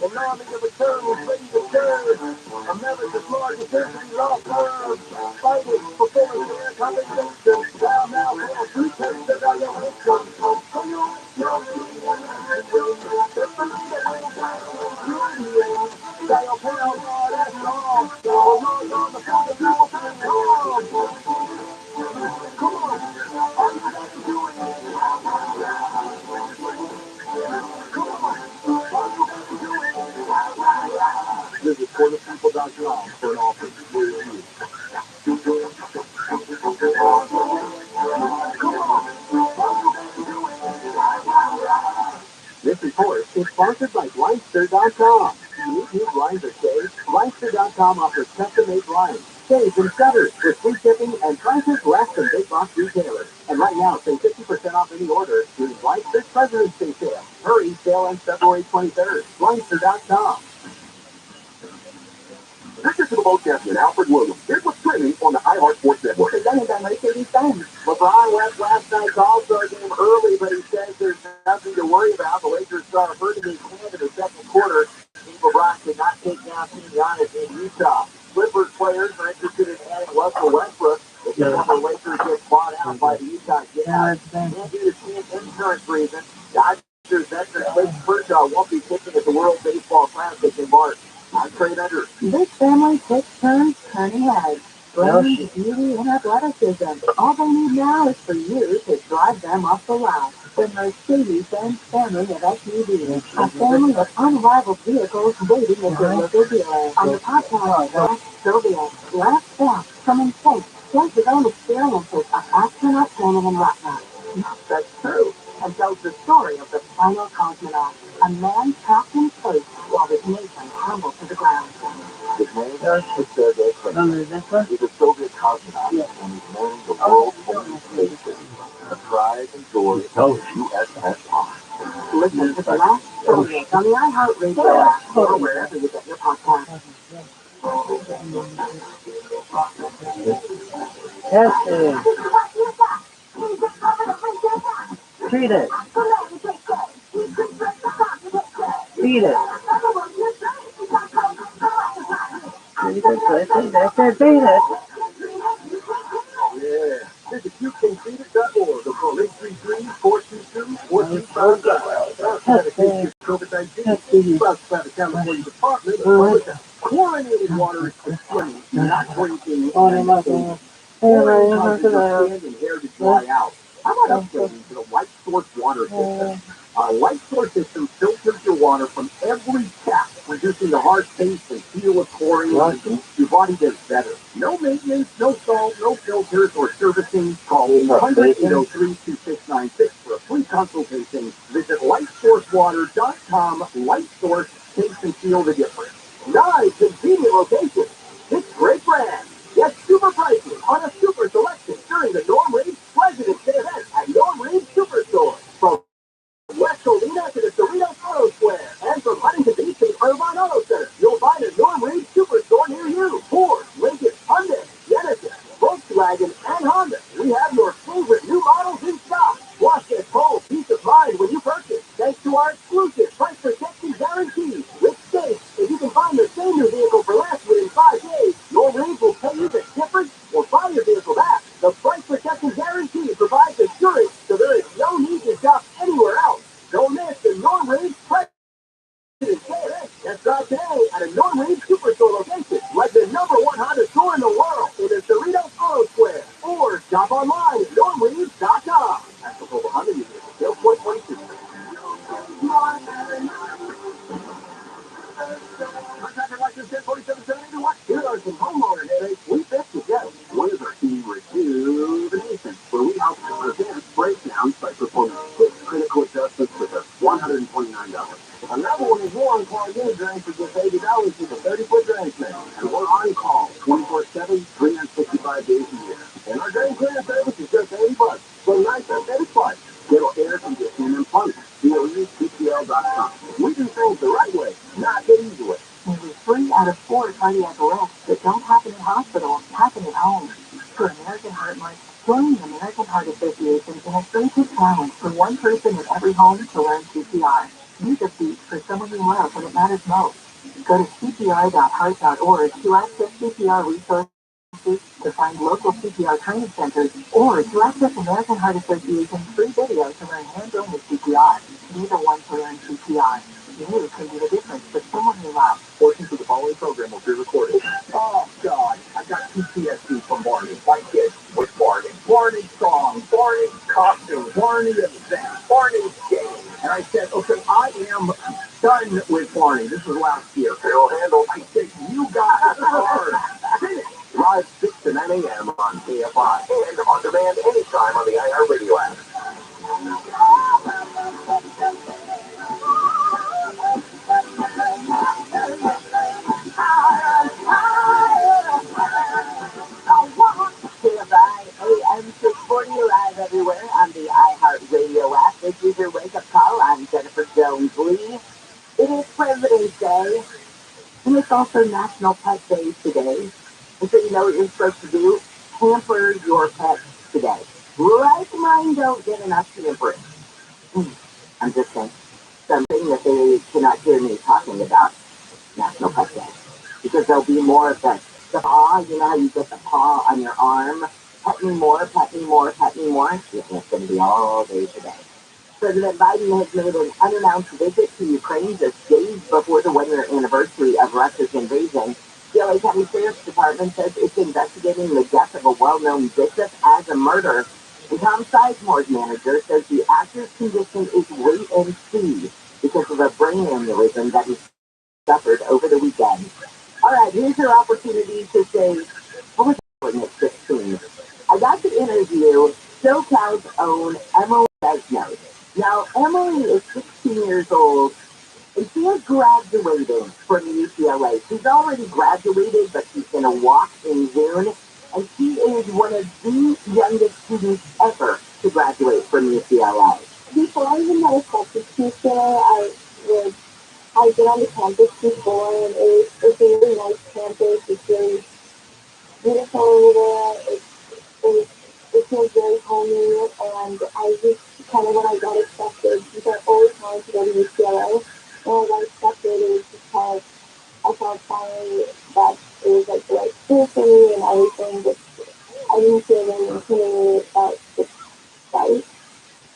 And now I'm in the return with ready to turn. America's largest history law firm. Fighting for full fair compensation. Now, for pretense that I am victim. So you'll pay a lot at all. So long on the phone, now, sponsored by Blinster.com. New blinds are saved. Blinster.com offers custom-made blinds, shades, and shutters with free shipping and prices less than big box retailers. And right now, save 50% off any order during Blinster's President's Day sale. Hurry, sale ends February 23rd. Blinster.com. This is the Super Bowl champion, Alfred Williams. Here's what's trending on the iHeart Sports Network. Presented by Mercedes-Benz. LeBron left last night's All-Star game early, but he says there's nothing to worry about. The Lakers star hurt in his hand in the second quarter. LeBron could not take down Team Giannis in Utah. Clippers players are interested in adding Russell Westbrook. If the Lakers get bought out by the Utah Jazz, and due to team insurance reasons, Dodgers veteran Clayton Kershaw won't be pitching at the World Baseball Classic in March. I'm Trey Bender. This family takes turns turning heads. Brains, beauty, and athleticism. All they need now is for you to drive them off the lot. The Mercedes-Benz family of SUVs. A family of unrivaled vehicles waiting at your local dealer. On the podcast, Ask Sylvia. Last stop, come and take. Share your own experiences of astronaut training in Russia. That's true. And tells the story of the final cosmonaut. A man trapped in space while his nation crumbled to the ground. His name is Sergei Kravitsky. He's a Soviet cosmonaut, and he's named the world's only spaceship. The pride and joy of the USSR. Listen to the last story on the iHeartRadio app or wherever you get your podcast. Yes, treat it. Feed it. That's it, feed it. Yeah. Visit YouCanFeedIt.org or call 833-422-4255. COVID-19 plus by the California Department of Public Health. Chlorinated water is for swimming, not drinking. Chlorinated causes your skin and hair to dry out. How about upgrading to the Light Source water system? Our Light Source system filters your water from every tap, reducing the hard taste and feel of chlorine. Your body does better. No maintenance, no salt, no filters or servicing. Call 1-803-2696 for a free consultation. Visit lightsourcewater.com. Light Source, taste and feel the difference. 9 convenient locations. 6 great brands. Get super prices on a super selection during the Norm Reed President's Day event at Norm Reed Superstore. From West Covina to the Cerritos Auto Square, and from Huntington Beach to the Irvine Auto Center, you'll find a Norm Reed Superstore near you. Ford, Lincoln, Hyundai, Genesis, Volkswagen, and Honda. We have your favorite new models in stock. Wash that cold peace of mind when you purchase, thanks to our exclusive price protection guarantee. Which states, if you can find the same new vehicle for less within 5 days, Norm Reed will pay you the difference or buy your vehicle back. The price protection guarantee provides assurance so there is no need to shop anywhere else. Don't miss the Norm Reed President's Day event. That's right today at a Norm Reed Superstore location, like the #1 Honda store in the world in the Cerritos Auto Square. Or shop online at normreed.com. That's the Global Honda unit. Sales 2022. Contractor license 104771. Here are some homeowner headaches we fix together. With our team Rejuvenation, where we help to prevent breakdowns by performing quick critical adjustments with a $129. Another one is more on-call unit drains for just $80 with a 30-foot drain cleaner. And we're on call 24/7, 365 days a year. And our drain cleaner service is just $80. So nice and steady price. Little air conditioning and plumbing. COEPTL.com. We do things the right way, not the easy way. Nearly 3 out of 4 cardiac arrests that don't happen in hospitals happen at home. For American Heart Month, join the American Heart Association in a free challenge for one person in every home to learn CPR. Use a beat for someone you love when it matters most. Go to cpr.heart.org to access CPR resources, to find local CPR training centers, or to access American Heart Association's free video to learn hands-on with CPR. Be the one to learn CPR. You can be the difference for someone you love. Portions of the following program will be recorded. Oh, God, I got PTSD from Barney. My kid was Barney. Barney's song, Barney's costume, Barney's event, Barney's game. And I said, okay, I am done with Barney. This was last year. Phil Handle, I said, you got it hard. Finish. Live 6 to 9 a.m. on KFI. And on demand anytime on the iHeartRadio app. also National Pet Day today. And so you know what you're supposed to do? Pamper your pets today. Like mine don't get enough pampering. I'm just saying something that they cannot hear me talking about National Pet Day. Because there'll be more of the paw, you know how you get the paw on your arm? Pet me more, pet me more, pet me more. Yeah, it's going to be all day today. President Biden has made an unannounced visit to Ukraine just days before the one-year anniversary of Russia's invasion. The LA County Sheriff's Department says it's investigating the death of a well-known bishop as a murder. And Tom Sizemore's manager says the actor's condition is wait and see because of a brain aneurysm that he suffered over the weekend. All right, here's your opportunity to say, what was I doing at 16? I got to interview SoCal's own Emily Desnos. Now, Emily is 16 years old, and she is graduating from UCLA. She's already graduated, but she's going to walk in June, and she is one of the youngest students ever to graduate from UCLA. Before I even had a substitute there, I've been on the campus before, and it's a really nice campus. It's really beautiful over there. It feels very homey, and I just kind of when I got accepted, because I always wanted to go to UCLA, when I got accepted, it was because I felt finally that it was like the right school for me and everything, but I didn't feel really intimidated about the site.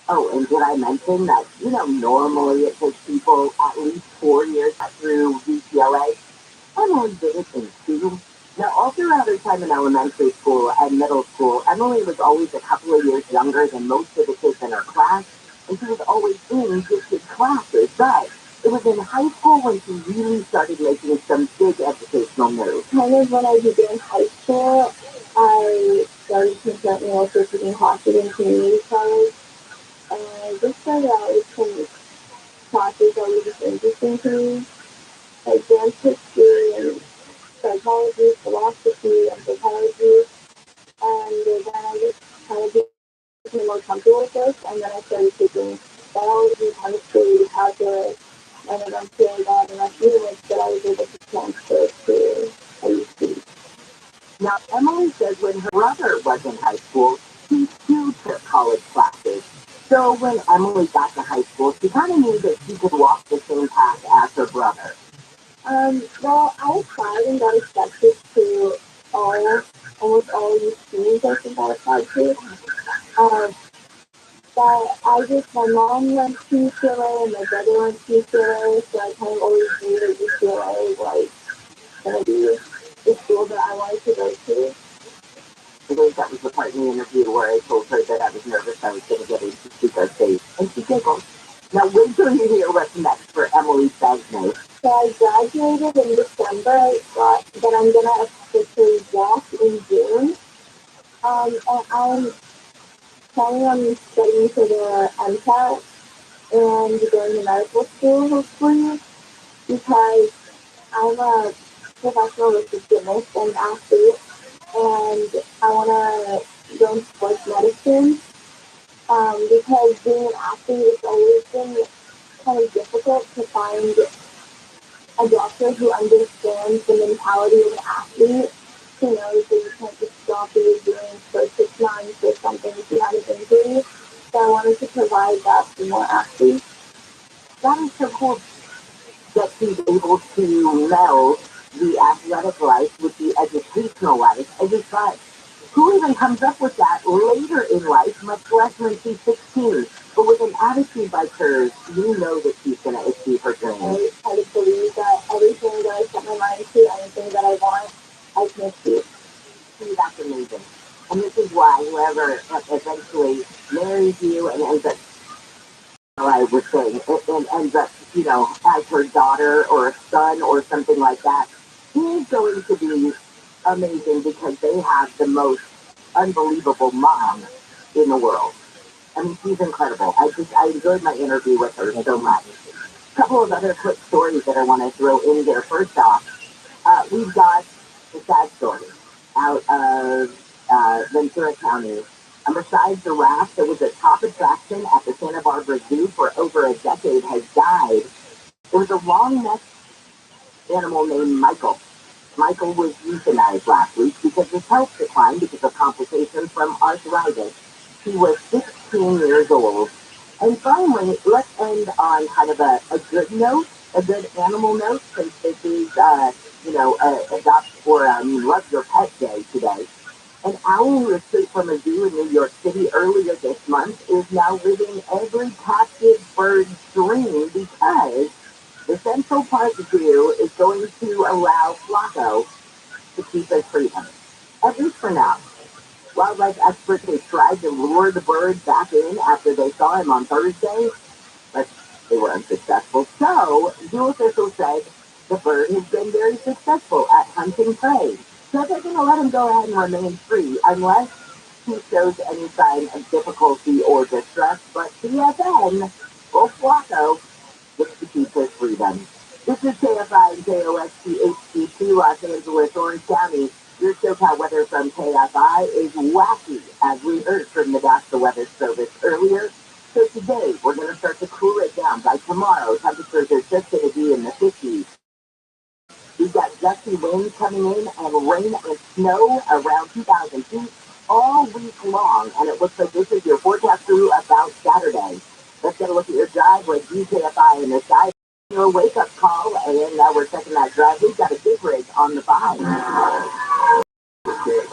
Oh, and did I mention that, you know, normally it takes people at least 4 years through UCLA? Emily did it in 2. Now, all throughout her time in elementary school and middle school, Emily was always a couple of years younger than most of the kids in her class, and she was always in gifted classes, but it was in high school when she really started making some big educational moves. Kind of when I began high school, I started concurrently also taking classes in community college, and I just started out with some classes that were just interesting to me, like dance history and psychology, philosophy, and psychology, and then I just kind of became more comfortable with this, and then I started taking biology, chemistry, calculus, and eventually I got enough units that I was able to transfer to UC. Now, Emily says when her brother was in high school, he too took college classes. So when Emily got to high school, she kind of knew that she could walk the same path as her brother. Well, I applied and got accepted to almost all UCs, I think I applied to. But my mom went to UCLA and my brother went to UCLA, so I kind of always knew that UCLA was going to be the school that I wanted to go to. I believe that was the part in the interview where I told her that I was nervous I was going to get into Chico State, and she giggled. Now, wait till you hear what's next for Emily Desnos. So I graduated in December. I thought that I'm going to officially walk in June. And I'm planning on studying for the MCAT and going to medical school, hopefully, because I'm a professional receptionist and athlete, and I want to go into sports medicine, because being an athlete has always been kind of difficult to find a doctor who understands the mentality of an athlete, who knows that you can't just stop what you're doing for 6 months or something if you have an injury. So I wanted to provide that for more athletes. That is so cool that she's able to meld the athletic life with the educational life. I just thought, who even comes up with that later in life, much less when she's 16? But with an attitude like hers, you know that she's going to achieve her dreams. I just believe that everything that I set my mind to, anything that I want, I can achieve. See, that's amazing. And this is why whoever eventually marries you and ends up, I was saying, and ends up, you know, as her daughter or a son or something like that, he's going to be amazing because they have the most unbelievable mom in the world. I mean, she's incredible. I enjoyed my interview with her so much. A couple of other quick stories that I want to throw in there. First off, we've got the sad story out of Ventura County. And besides the raft that was a top attraction at the Santa Barbara Zoo for over a decade has died, there was a long neck animal named Michael. Michael was euthanized last week because his health declined because of complications from arthritis. He was 16 years old. And finally, let's end on kind of a good note, a good animal note, since this is, adopt or love your pet day today. An owl who escaped from a zoo in New York City earlier this month is now living every captive bird's dream because the Central Park Zoo is going to allow Flacco to keep his freedom, at least for now. Wildlife experts have tried to lure the bird back in after they saw him on Thursday, but they were unsuccessful. So, zoo officials said the bird has been very successful at hunting prey. So they're going to let him go ahead and remain free unless he shows any sign of difficulty or distress. But CFN, or Flacco, gets to keep his freedom. This is KFI and KOST Los Angeles, Orange County. Your SoCal weather from KFI is wacky, as we heard from the Nebraska Weather Service earlier. So today, we're going to start to cool it down. By tomorrow, temperatures are just going to be in the 50s. We've got gusty winds coming in and rain and snow around 2,000 feet all week long. And it looks like this is your forecast through about Saturday. Let's get a look at your drive with UKFI in the sky. Your wake-up call, and now we're checking that drive. We've got a big rig on the 5.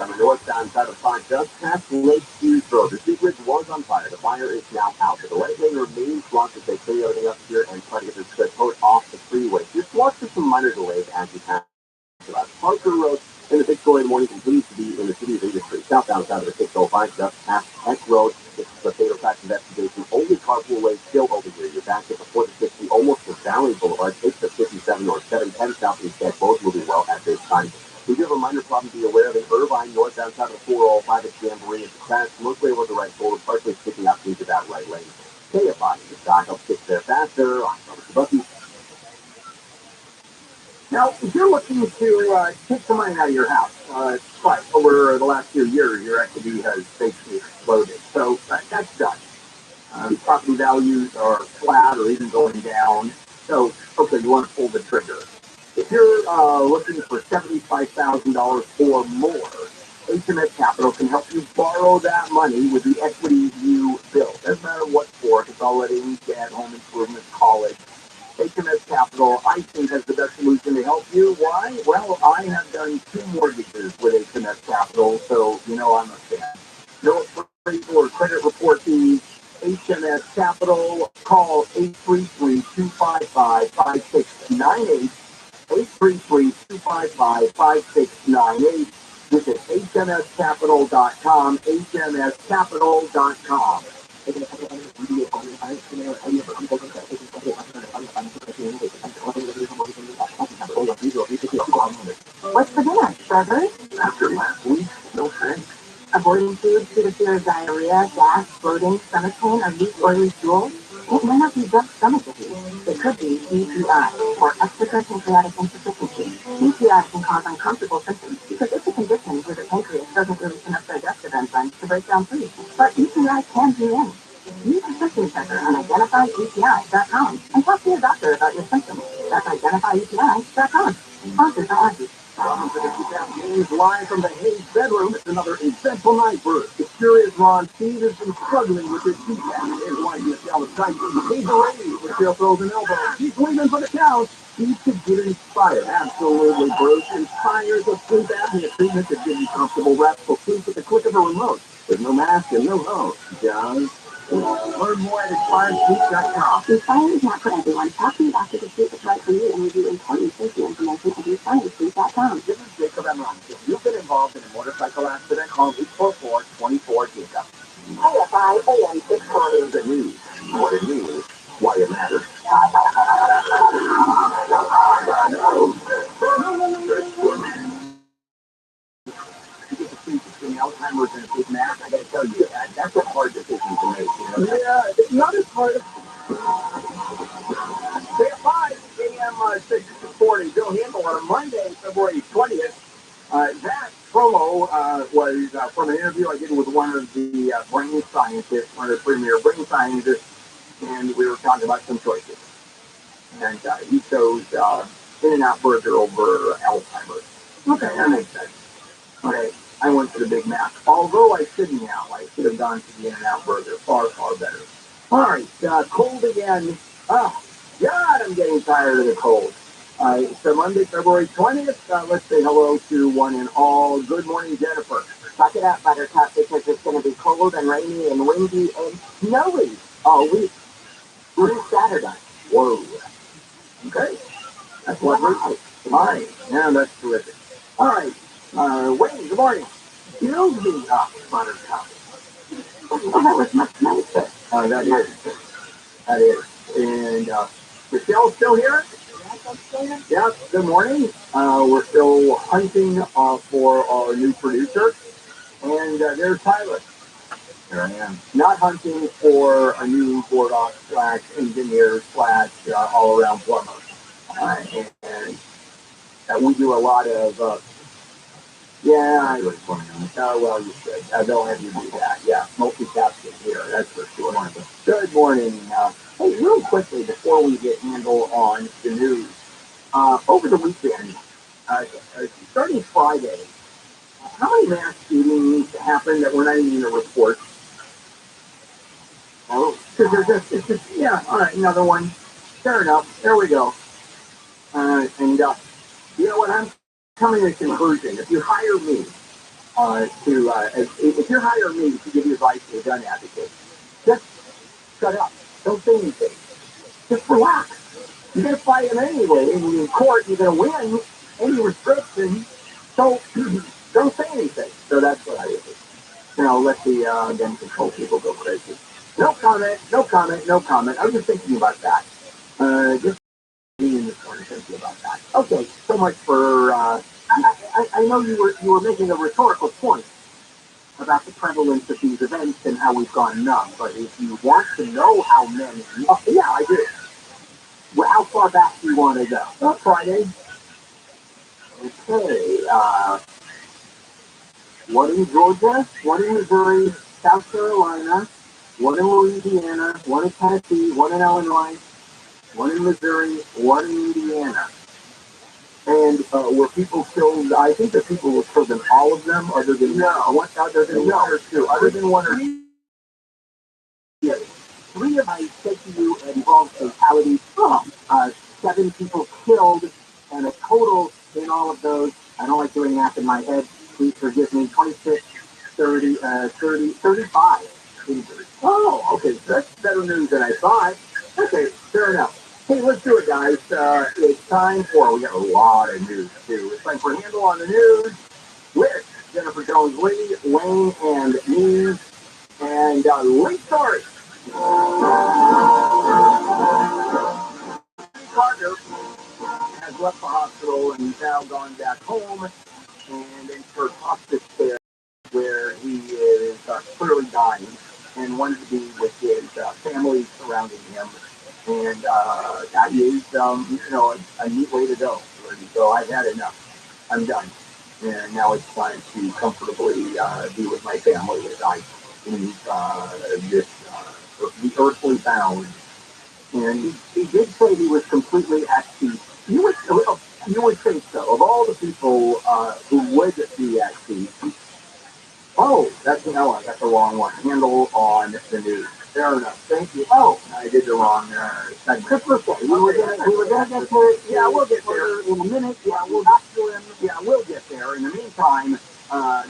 On the northbound side of 5, just past Lake Hughes Road. The Sea Bridge was on fire. The fire is now out. But the right lane remains blocked as they clear everything up here and try to get this code off the freeway. Just watch for some minor delays as you pass Parker Road. And the 608 in the morning continues to be in the city of Industry. Southbound side of the 605, just past Heck Road. It's the fatal crash investigation. Only carpool way still open here. You're back at before the 60, almost to Valley Boulevard. Takes the 57 or 710 southeast head. Both moving well at this time. We do have a minor problem to be aware of in Irvine, northbound side of the 405 at Jamboree. It's a crash mostly over the right shoulder, partially sticking out into that right lane. KFI, the stock helps get there faster. I'm Robert Bucky. Now, if you're looking to take some money out of your house, but over the last few years, your equity has basically exploded. So that's done. Property values are flat or even going down. So, okay, you want to pull the trigger. If you're looking for $75,000 or more, HMS Capital can help you borrow that money with the equity you build. Doesn't matter what for, consolidating debt, home improvement, college. HMS Capital, I think, has the best solution to help you. Why? Well, I have done 2 mortgages with HMS Capital, so you know I'm a fan. No appraisal or credit report fees. HMS Capital, call 833-255-5698. 833-255-5698. Visit hmscapital.com, hmscapital.com. What's for dinner? Burgers? After last week, no thanks. Avoiding food due to fear of diarrhea, gas, bloating, stomach pain, or weak oily stool? It may not be just stomach disease. It could be UTI, or exocrine pancreatic insufficiency. UTI can cause uncomfortable symptoms because it's a condition where the pancreas doesn't release enough digestive enzymes to break down food. But UTI can be in. Use the symptom checker on identifyuti.com and talk to your doctor about your symptoms. That's identifyuti.com. Sponsored by Ozzy. Welcome to the 2000 Games live from the Hayes bedroom. It's another eventful night for us. The curious Ron Steve has been struggling with his CPAP. His wife is yelling tight. He's ready for Jill throws an elbow. He's leaving for the couch. He could get inspired. Absolutely, Bruce. Inspires a sleep apnea treatment to give you comfortable, restful sleep with the click of a remote. There's no mask and no hose. Just learn more at inspiredsleep.com. Inspire is not for everyone. Talk to your doctor to see if it's right for you and review important safety information at inspiredsleep.com. This is Jacob and Ron. If you've been involved in a motorcycle accident, call 844-24-JACOB. KFI AM 640. The news, what it means, why it matters. You get to choose between Alzheimer's and a big mass. I gotta tell you, that's a hard decision to make. You know? Yeah, it's not as hard as KFI AM 640. Bill Handel on Monday, February 20th. That promo was from an interview I did with one of the brain scientists, one of the premier brain scientists, and we were talking about some choices. And he chose In-N-Out Burger over Alzheimer's. Okay, that makes sense. Okay, I went for the Big Mac. Although I shouldn't now. I should have gone to the In-N-Out Burger. Far, far better. All right, cold again. Oh, God, I'm getting tired of the cold. So Monday, February 20th, let's say hello to one and all. Good morning, Jennifer. Suck it up, Buttercup, because it's going to be cold and rainy and windy and snowy all week through Saturday. Whoa. Okay. That's what we're fine. Yeah, that's terrific. All right. Wayne, good morning. Build me up, Buttercup. That was much nicer. That is. That is. And Michelle's still here? Yeah, good morning. We're still hunting for our new producer. And there's Tyler. Here I am. Not hunting for a new board-off / engineer / all-around plumber. And we do a lot of, well, you should. They'll have you do that. Yeah, multitasking here, that's for sure. Good morning. Hey, real quickly, before we get handle on the news, over the weekend, starting Friday, how many mass shootings happened that were not even in a report? Oh, because it's just, yeah, all right, another one. Fair enough. There we go. And you know what? I'm coming to a conclusion. If you hire me if you hire me to give you advice to a gun advocate, just shut up. Don't say anything. Just relax. You're going to fight him anyway, and in court, you're going to win any restriction. So don't say anything. So that's what I do. Let the gun control people go crazy. No comment, no comment, no comment. I was just thinking about that. Just being in this corner thinking about that. Okay, so much for. I know you were making a rhetorical point about the prevalence of these events and how we've gone numb. But if you want to know how many, yeah, I do. Well, how far back do you want to go? Friday. Okay. One in Georgia, one in Missouri, South Carolina, one in Louisiana, one in Tennessee, one in Illinois, one in Missouri, one in Indiana. And were people killed? I think the people were killed in all of them, other than one or two. Other than one or two. Three of I said to you involved fatalities. 7 people killed, and a total in all of those. I don't like doing math in my head. Please forgive me. 26, 30, 35 injuries. Oh, okay. So that's better news than I thought. Okay, fair enough. Hey, let's do it, guys. It's time for, we got a lot of news, too. It's time for Handle on the News with Jennifer Jones-Lee, Wayne, and me. And late start. Carter has left the hospital and he's now gone back home and entered hospice care where he is clearly dying and wanted to be with his family surrounding him. And that is, a neat way to go. So I've had enough. I'm done. And now it's time to comfortably be with my family as I leave the earthly bound. And he did say he was completely at peace. You would think so. Of all the people who would be at peace. Oh, I got the wrong one. Handle on the news. Fair enough. Thank you. Oh, I did the wrong segment. We were gonna get to it. Yeah, we'll get there in a minute. Yeah, we'll get to him. Yeah, we'll get there. In the meantime,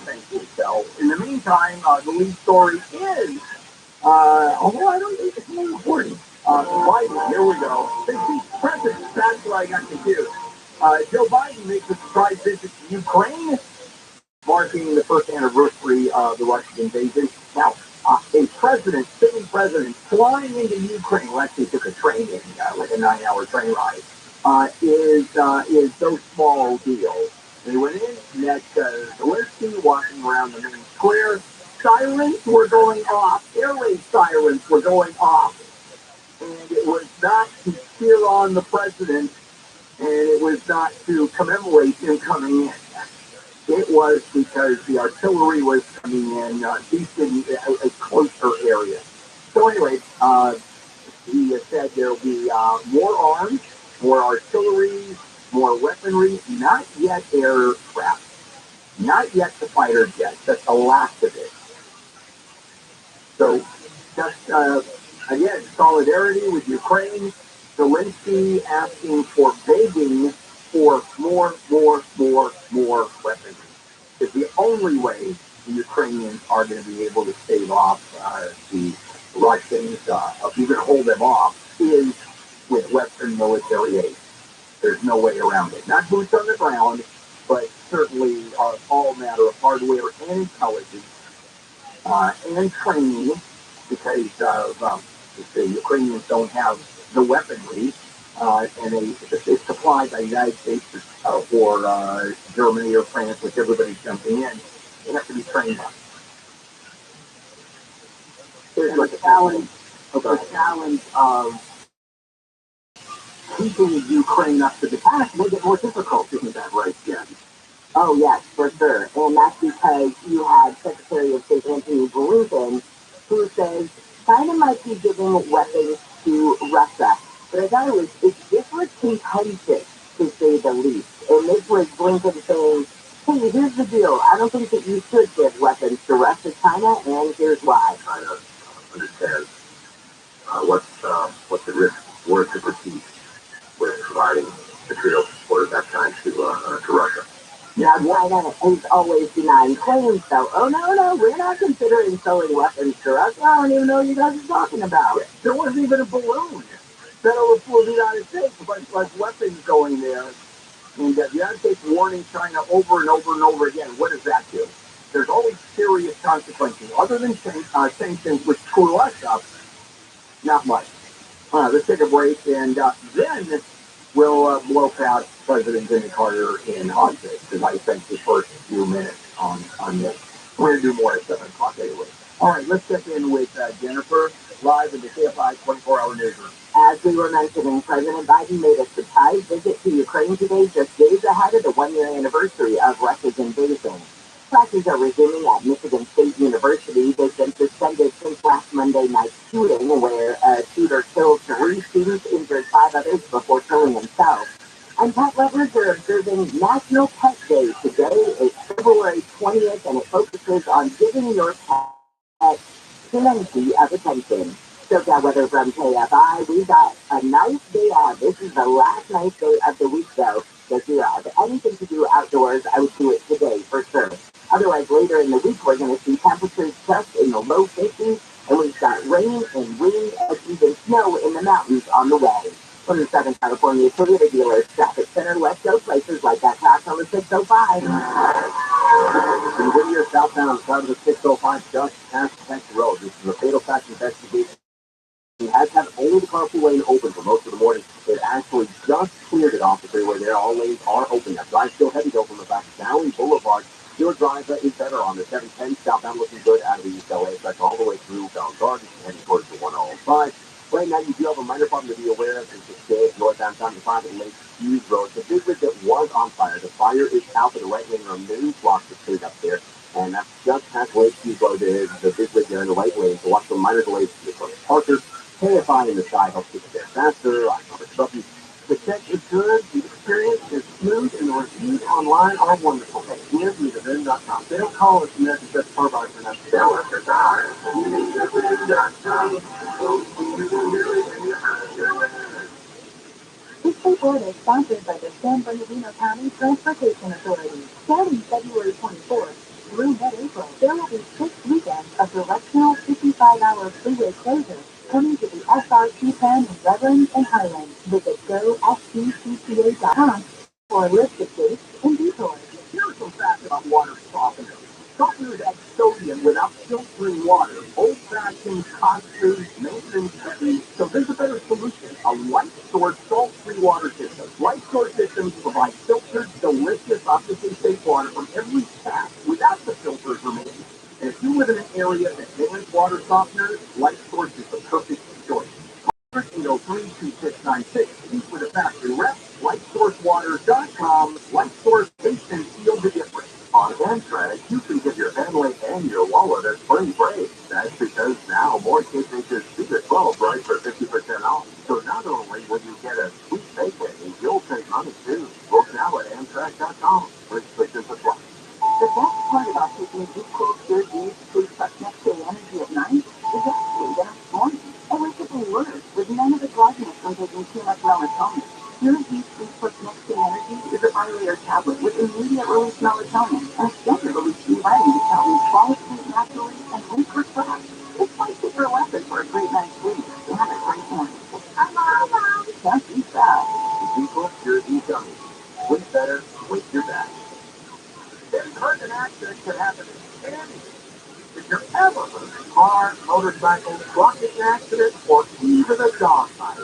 thank you, Phil. In the meantime, the lead story is, although I don't think it's more important. Biden, here we go. President, that's what I got to do. Joe Biden makes a surprise visit to Ukraine, marking the first anniversary of the Russian invasion. Now, a sitting president, flying into Ukraine, well, actually took a train in, like a 9-hour train ride, is no small deal. They went in, met Zelensky, walking around the main square. Sirens were going off, air raid sirens were going off. And it was not to cheer on the president, and it was not to commemorate him coming in. It was because the artillery was coming in deep in a closer area. So anyway, he said there will be more arms, more artillery, more weaponry, not yet aircraft, not yet the fighter jets. That's the last of it. So just, again, solidarity with Ukraine. Zelensky asking for, begging for more weaponry. It's the only way the Ukrainians are going to be able to stave off the Russians, if you're going to hold them off, is with Western military aid. There's no way around it. Not boots on the ground, but certainly all matter of hardware and intelligence and training, because the Ukrainians don't have the weaponry, and it's supplied by the United States or Germany or France, which everybody's jumping in. They have to be trained on. There's a challenge of keeping Ukraine up to the task make it more difficult, isn't that right, Jen? Oh, yes, for sure. And that's because you had Secretary of State Anthony Blinken, who says China might be giving weapons to Russia. But I thought this was contentious, to say the least. And this was Blinken saying, hey, here's the deal. I don't think that you should give weapons to Russia, China, and here's why. China understands what's the risk worth to proceed with providing material support of that kind to Russia. Yeah, China is always denying claims, though. Oh, no, we're not considering selling weapons to Russia. I don't even know what you guys are talking about. Yeah, there wasn't even a balloon sent over for the United States, but like weapons going there. And the United States warning China over and over and over again. What does that do? There's always serious consequences. Other than sanctions, which screw us up, not much. Let's take a break, and then we'll blow past President Jimmy Carter in hostage, because I spent the first few minutes on this. We're going to do more at 7 o'clock anyway. All right, let's check in with Jennifer, live in the KFI 24-hour newsroom. As we were mentioning, President Biden made a surprise visit to Ukraine today, just days ahead of the one-year anniversary of Russia's invasion. Classes are resuming at Michigan State University. They've been suspended since last Monday night's shooting, where a shooter killed 3 students, injured 5 others before killing himself. And pet lovers are observing National Pet Day today. It's February 20th, and it focuses on giving your pet plenty of attention. SoCal weather from KFI. We've got a nice day out. This is the last nice day of the week, though. So if you have anything to do outdoors, I would do it today for sure. Otherwise, later in the week, we're going to see temperatures just in the low 50s, and we've got rain and wind and even snow in the mountains on the way. From the Southern California Toyota Dealers Traffic Center, let's go places like that crash on the 605. In Whittier, southbound on the side of the 605, just past Texas Road. This is a fatal fact investigation. It has had only the carpool lane open for most of the morning. It actually just cleared it off the freeway there. All lanes are open. That drive still heavy though from the back. Valley Boulevard. Your drive is better on the 710 southbound, looking good out of the East LA. That's all the way through Bell Gardens, heading towards the 105. Right now, you do have a minor problem to be aware of. It's just northbound down the 5 Lake Hughes Road. The big rig that was on fire. The fire is out, but the right lane remains blocked to cleared up there. And that's just past Lake Hughes Road. The big rig there in the right lane. So watch the minor delays to the front Parker. KFI in the side helps you get there faster. I know it's lucky. The check is good, the experience is smooth, and the reviews online are wonderful. ViralRabbi.com. They don't call us America's Best Car Buyer for nothing. This report is sponsored by the San Bernardino County Transportation Authority. Starting February 24th through mid-April, there will be 6 weekends of directional 55-hour freeway closures coming to the SR210 in Redlands and Highlands. Visit GoSCCCA.com for a list of dates and detours. Here's some facts about water softeners. Softeners add sodium without filtering water. Old-fashioned, costly, maintenance-heavy. So there's a better solution. A light-stored, salt-free water system. Light-stored systems provide filtered, delicious, oxygen-safe water from every tap without the filters remaining. And if you live in an area that bans water softeners, Light Source is the perfect choice. 803-2696. Speak with a factory rep. LightSourceWater.com. Light Source taste and feel the difference. On Amtrak, you can give your family and your wallet a spring break. That's because now more kids make their Secret 12 right for 50% off. So not only will you get a sweet vacation, you'll save money too. When you cool your deep sleep plus next day energy at night, you get sleep the next morning. I wake up alert with none of the drowsiness from taking too much melatonin. Pure deep sleep plus next day energy is a bi-layer tablet with immediate release melatonin and extended release B vitamins to help you fall asleep naturally and wake refreshed. It's my secret weapon for a great night's sleep and a great morning. Mom. Can't beat that. People, pure deep gummies. Sleep better, wake your back. An accident could happen in any. If you're ever hurt in a car, motorcycle, trucking accident, or even a dog fight,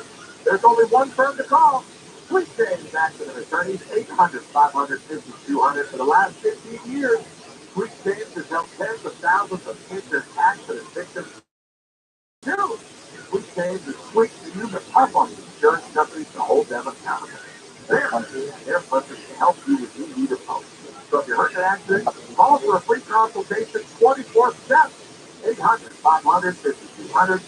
there's only one firm to call. Quick James Accident Attorneys, 800-500-5200 for the last 15 years. Quick James has helped tens of thousands of injured accident victims too. Quick James is quick to you, but tough on the insurance companies to hold them accountable. Their purpose to help you when you need a post. So if you're hurt in an accident, call for a free consultation 24/7. 800-500-5200.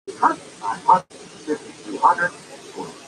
800-500-5200.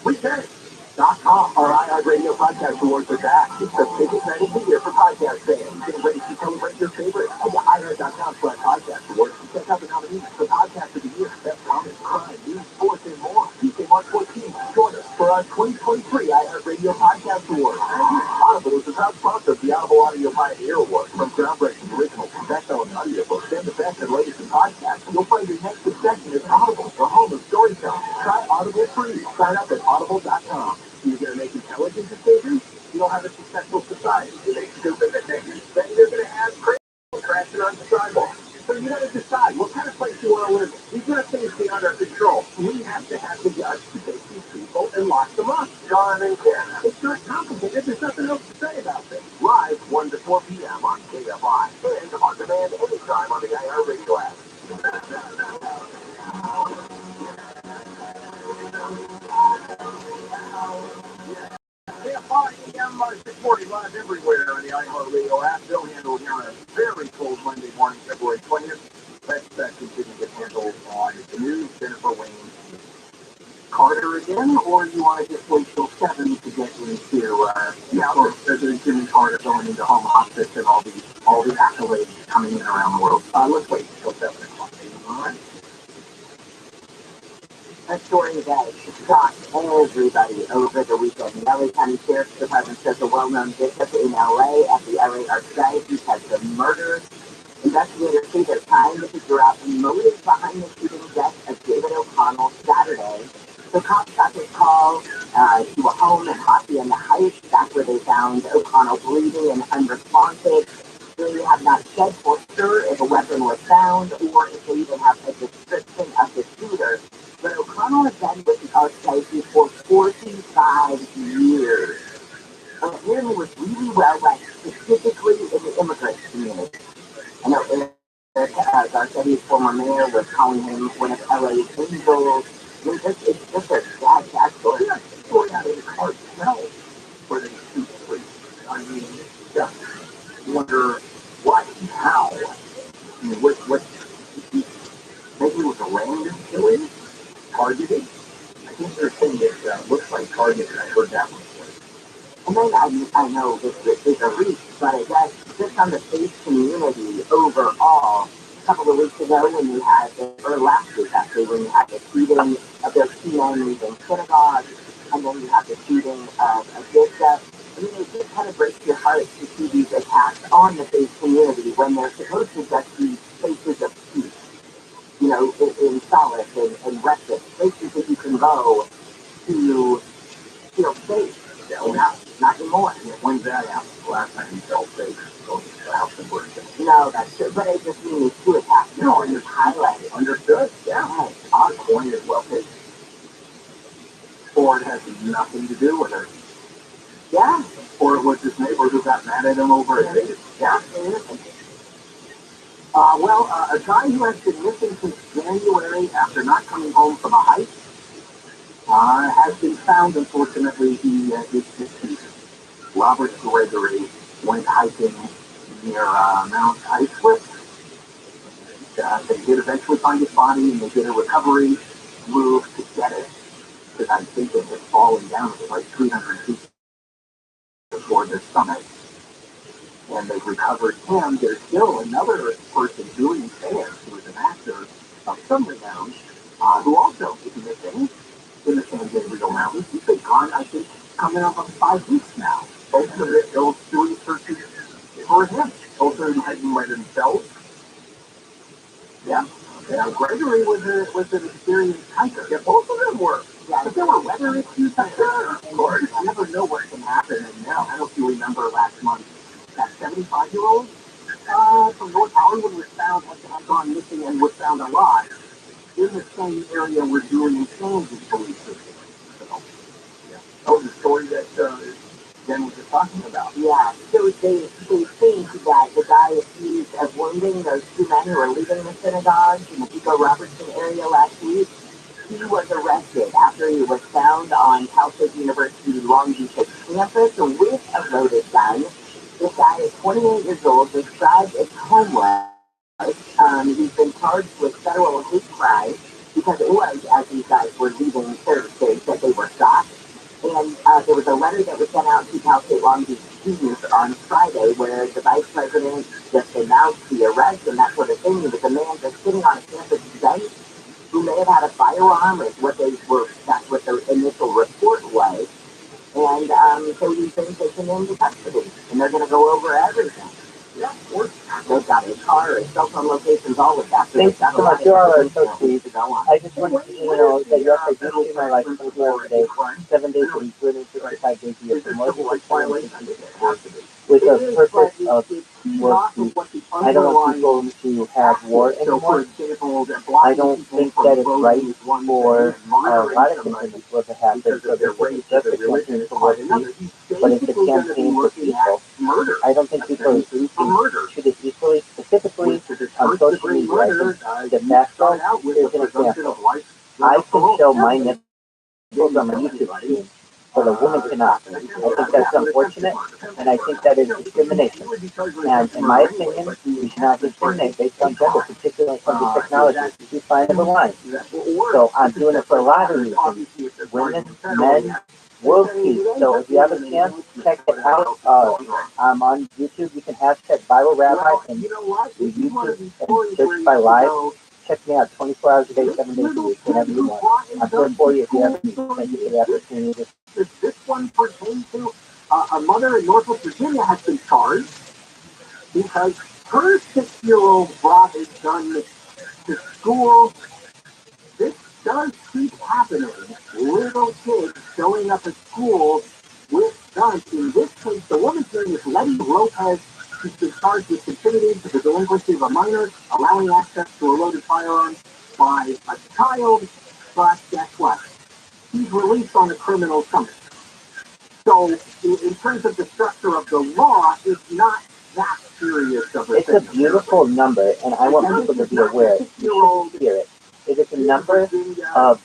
WeChange.com. Our iHeartRadio Podcast Awards are back. It's the biggest night of the year for podcast fans. Get ready to celebrate your favorite at the iHeart.com/podcast awards. Check out the nominees for Podcast of the Year, Best Comedy, Crime, News, Sports, and more. Tuesday, March 14th. Join us for our 2023 iHeartRadio Podcast Awards. Audible is a proud sponsor of the Audible Audio Pioneer Award. From groundbreaking originals to best-selling audiobooks and the best and latest in podcasts, you'll find your next obsession is Audible, the home of storytelling. Try Audible free. Sign up at audible.com. You're going to make intelligent decisions? You don't have a successful society. You make stupid decisions. Then you're going to have crazy crashing on the sidewalk. So you got to decide what kind of place you want to live in. These are things be under control. We have to have the guts to take these people and lock them up. John and Ken. It's not complicated. There's nothing else to say about this. Live 1 to 4 p.m. on KFI. And on demand anytime on the iHeartRadio app. KFI AM 640 live everywhere on the iHeartRadio app. Bill handle here on a very cold Monday morning, February 20th. Let's continue to get handled on the news. Jennifer Wayne. Carter again, or you want to just wait till 7 to get into, President Jimmy Carter going into home office and all the accolades coming in around the world? Let's wait till 7 o'clock. All right. A story that shocked everybody over the weekend. The LA County Sheriff's Department says a well-known bishop in LA at the LA Archdiocese has been murdered. Investigators say they're trying to figure out the motive behind the shooting death of David O'Connell Saturday. The cops got this call to a home in Hockey on the Heights. That's where they found O'Connell bleeding and unresponsive. They have not said for sure if a weapon was found or if they even have a description of the shooter. But O'Connell has been with the Archdiocese for 45 years. And apparently was really well liked, specifically in the immigrant community. I know Eric Garcetti's former mayor was calling him one of LA's angels. I mean, it's just a sad story. Yeah, story out of the cartel where they shoot three. I mean, yeah. You wonder what, how. I mean, what maybe it was a random killing? Targeted? I think there's a thing that looks like targeted. I heard that one. And then I know this is a reach, but I guess just on the faith community overall, a couple of weeks ago when you had, or last week actually, when you had the shooting of those two men leaving synagogue, and then you have the shooting of a bishop. I mean, it just kind of breaks your heart to see these attacks on the faith community when they're supposed to just be places of peace, in solace and respite, places that you can go to feel safe. Yeah, not anymore. When's that happened? The last time you felt safe, go to the house and worship. No, that's true. But I just mean these two attacks. No, and it's highlighted. Understood? Yeah. Right. Our point is well taken. Or it has nothing to do with it. Yeah. Or it was his neighbor who got mad at him over it. Yeah. A guy who has been missing since January after not coming home from a hike has been found. Unfortunately, he is deceased. Robert Gregory went hiking near Mount Islip. They did eventually find his body, and they did a recovery move to get it. Because I think it had fallen down to like 300 feet before the summit. And and they've recovered him. There's still another person doing fans who is an actor of some renown, who also is missing in the San Gabriel Mountains. He's been gone, I think, coming up on 5 weeks now. Both of those doing searches for him. Both of them hadn't by themselves. Yeah. Yeah, Gregory was an experienced hiker. Yeah, both of them were. Yeah, but there were weather issues. Sure, of course. You never know what can happen. And now, I don't know if you remember last month, that 75-year-old from North Hollywood was found, had gone missing and was found alive in the same area we're doing in Kansas police system. So, yeah. That was the story that Jen was just talking about. Yeah, so they think that the guy accused of wounding those two men who were leaving the synagogue in the Pico-Robertson area last week, he was arrested after he was found on Cal State University Long Beach campus with a loaded gun. This guy is 28 years old, described as homeless. He's been charged with federal hate crime because it was as these guys were leaving third state that they were shot. And there was a letter that was sent out to Cal State Long Beach students on Friday where the vice president just announced the arrest and that sort of thing. There was a man just sitting on a campus bench who may have had a firearm, is what that's what the initial report was. And so he's been taken into custody, and they're going to go over everything. Yeah, of course. They've got his car, his cell phone locations, all of that. So Thanks so much. You all are so sweet. I just wanted to know that yes, I do see my life 24 hours a day, 7 days a week, 365 days a year, for more than 1,250 with the purpose of world peace. I don't want people to have war anymore. I don't think that it's right for a lot of things in this world to happen. So this isn't just a campaign for world peace, but it's a campaign for people. I don't think people are treated equally, specifically on social media. I think the background is an example. I can show my nipples on my YouTube feed, but a woman cannot. I think that's unfortunate, and I think that is discrimination. And in my opinion, we should not discriminate based on gender, particularly when it comes to technology. You find the line. So I'm doing it for a lot of reasons. Women, men, world peace. So if you have a chance, check it out. I'm on YouTube. You can hashtag ViralRabbi and YouTube and search by live. Check me out 24 hours a day, 7 days a week, whenever you want. I'm here for you if you have any. Thank you for the opportunity. This one pertains to a mother in Norfolk, Virginia has been charged because her 6-year-old brought his gun to school. This does keep happening. Little kids showing up at school with guns. In this case, the woman's name is Letty Lopez. She's been charged with contributing to the delinquency of a minor, allowing access to a loaded firearm by a child. But guess what? He's released on a criminal summons. So, in terms of the structure of the law, it's not that serious of a thing. It's a beautiful number, and I want people to be aware. You should hear it. It is a number of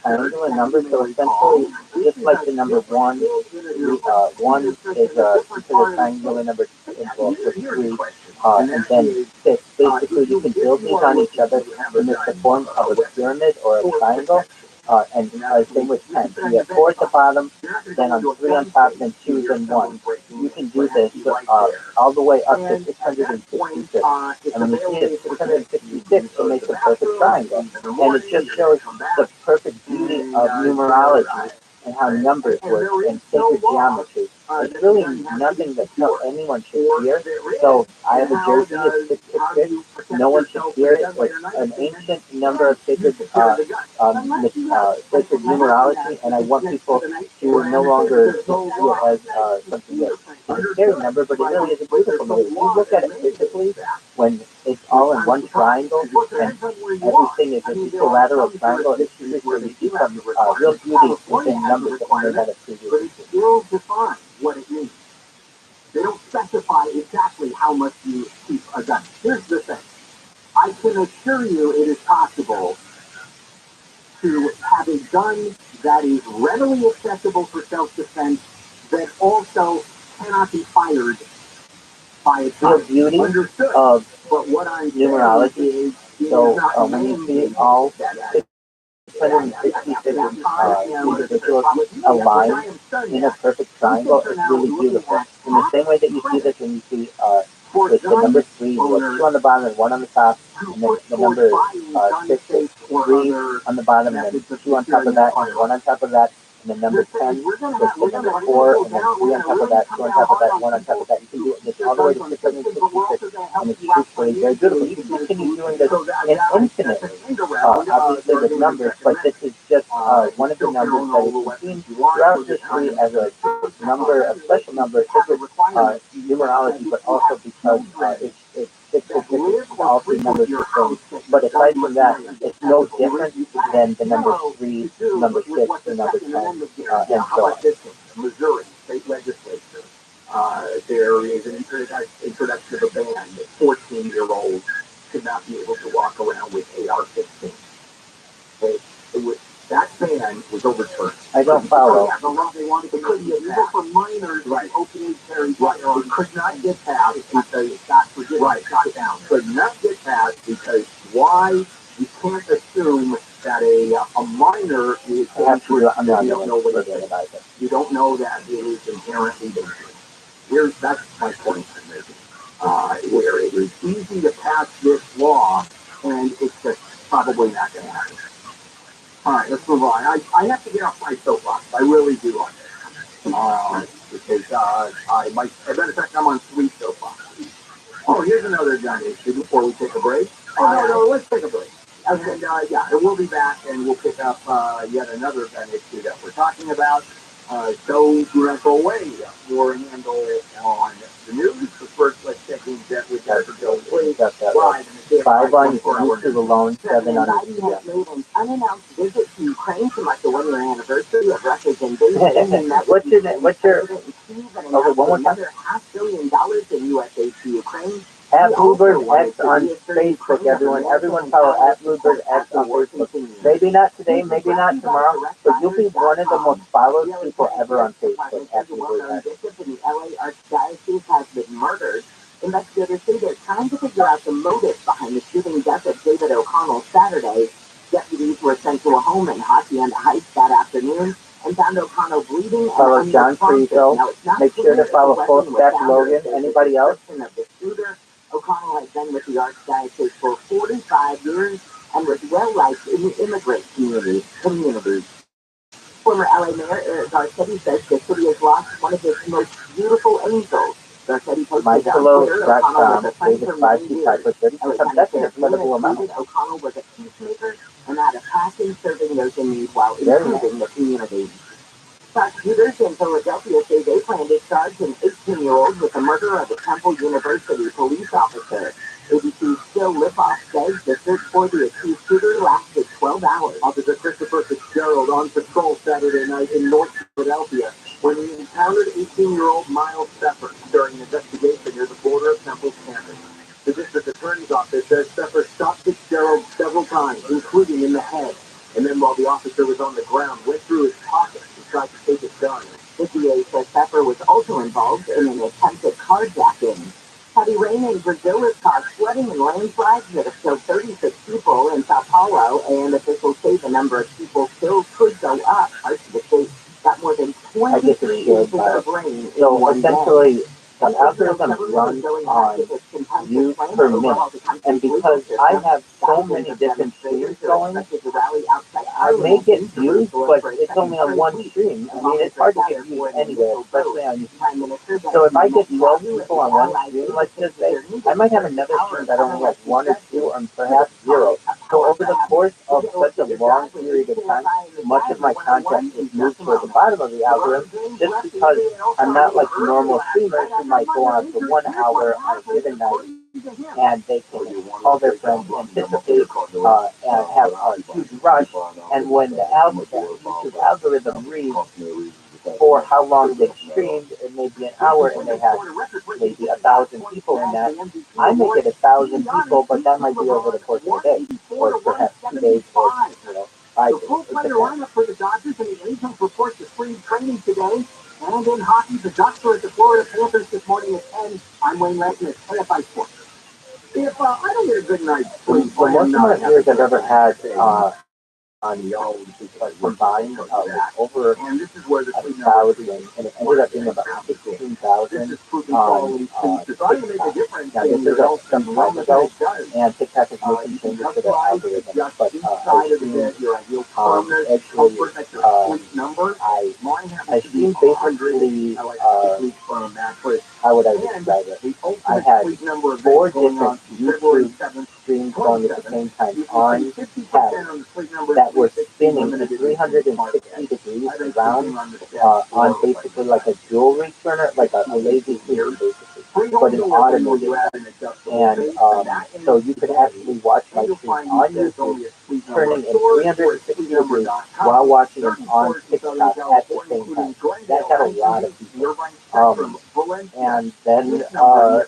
triangular numbers, so essentially, just like the number 1, 1 is considered triangular number involved with 3, and then 6. Basically, you can build these on each other in the form of a pyramid or a triangle. And same with 10. So you have 4 at the bottom, then on 3 on top, then 2, then 1. You can do this all the way up to 666. And when you see it, 666 will make the perfect triangle. And it just shows the perfect beauty of numerology and how numbers work and sacred geometry. It's really nothing that anyone should hear. So I have a jersey of 666. No one should hear it. It's an ancient number of sacred sacred numerology, and I want people to no longer see it as something that is a scary number, but it really is a beautiful number. If you look at it physically, when it's all in one triangle, and everything is an equilateral triangle, it's usually you see some real beauty within numbers that we never had a previous. It will define what it means. They don't specify exactly how much you keep a gun. Here's the thing. I can assure you it is possible to have a gun that is readily accessible for self-defense that also cannot be fired by a child. The beauty of but what I'm numerology is, so when you see all 666 366 individuals aligned in a perfect triangle is really beautiful. In the same way that you see this when you see with the number 3, you have 2 on the bottom and 1 on the top, and then the number 6 is 3 on the bottom, and then 2 on top of that, and 1 on top of that, and then number 10 is the number 4, and then 3 on top of that, 2 on top of that, 1 on top of that. You can do this all the way to 666, and it's truthfully very beautiful. You can continue doing this infinitely, obviously with numbers, but this is just one of the numbers that is seen throughout history as a number, a special number, sacred numerology, but also because it's 666, all 3 numbers the same. But aside from that, it's no different than the number 3, number 6, or number 10, and so on. Missouri state legislature, there is an introduction of a ban that 14-year-olds should not be able to walk around with AR-15. That ban was overturned. I don't follow. Yeah, the law they wanted to put it for minors, right? Openly carry firearms. It could not get passed because it got shot down. Could not get passed because why? You can't assume that a minor is dangerous. You don't know what it is. You don't know that it is inherently dangerous. That's my point I'm making. Where it is easy to pass this law, and it's just probably not going to happen. All right, let's move on. I have to get off my soapbox. I really do on this. Because as a matter of fact, I'm on 3 soapbox. Oh, here's another gun issue before we take a break. No, let's take a break. And we'll be back and we'll pick up yet another gun issue that we're talking about. So do not go away. More handle on the news. But first, let's check in depth with Dr. Joe. Please, 5 on YouTube alone, 7 on Biden has made an unannounced visit to Ukraine to mark the 1-year anniversary of Russia's invasion. What's your okay, one more time? $500 million in U.S. aid to Ukraine. At Bluebird X on Facebook, everyone. Everyone follow at Bluebird X on Facebook. Maybe not today, maybe not tomorrow, but you'll be one of the most followed people ever on Facebook at Bluebird X. Bishop in the LA Archdiocese has been murdered. Investigators say they're trying to figure out the motive behind the shooting death of David O'Connell Saturday. Deputies were sent to a home in Hacienda Heights that afternoon and found O'Connell bleeding. Follow John Friedel. Make sure to follow Full Stack Logan. Anybody else? O'Connell has been with the Archdiocese for 45 years and was well-liked in the immigrant community. Former LA Mayor Eric Garcetti says the city has lost one of its most beautiful angels. Garcetti posted on Twitter, O'Connell was a friend for many years. O'Connell was a peacemaker and had a passion serving those in need while improving the community. Prosecutors in Philadelphia say they plan to charge an 18-year-old with the murder of a Temple University police officer. ABC's Phil Lipoff says the search for the accused shooter lasted 12 hours. Officer Christopher Fitzgerald on patrol Saturday night in North Philadelphia when he encountered 18-year-old Miles Sepper during an investigation near the border of Temple's campus. The district attorney's office says Sepper shot Fitzgerald several times, including in the head, and then while the officer was on the ground, went through his pocket and tried to take his gun. The DA says Sepper was also involved in an attempted carjacking. Heavy rain in Brazil has caused flooding and landslides that have killed 36 people in Sao Paulo, and officials say the number of people killed could go up. Parts of the state got more than 23 inches of rain in one day. Essentially, the algorithm runs on views per minute, and because I have so many different streams going, I may get views, but it's only on one stream. I mean, it's hard to get views anywhere, especially on YouTube. So if I get 12 people on one stream, let's just say, I might have another stream that only has 1 or 2, or perhaps 0. So over the course of such a long period of time, much of my content is moved toward the bottom of the algorithm, just because I'm not like normal streamers who might go on for 1 hour on a given night, and they can call their friends, anticipate, and have a huge rush. And when the YouTube algorithm reads for how long they streamed, it may be an hour, and they have maybe 1,000 people in that. I may get 1,000 people, but that might be over the course of a day, or perhaps 2 days, or 5 days. The full-player lineup for the Dodgers and the Angels report to spring training today. And in hockey, the Ducks are at the Florida Panthers this morning at 10. I'm Wayne Lesson at KFI Sports. If I don't get a good night's sleep, the most amount of years I've ever had on Yelp because combined was over 1,000, and it ended up being about 16,000 on TikTok. Now this is some time ago, and TikTok is making changes to their algorithm. But I've seen basically how would I describe it? I had 4 different YouTube streams going at the same time on tabs that were spinning at 360 degrees around on basically like a jewelry turner, like a lazy Susan basically, but an automated one. And so you could actually watch my stream on YouTube turning in 360 degrees while watching it on TikTok at the same time. That got a lot of people. And then I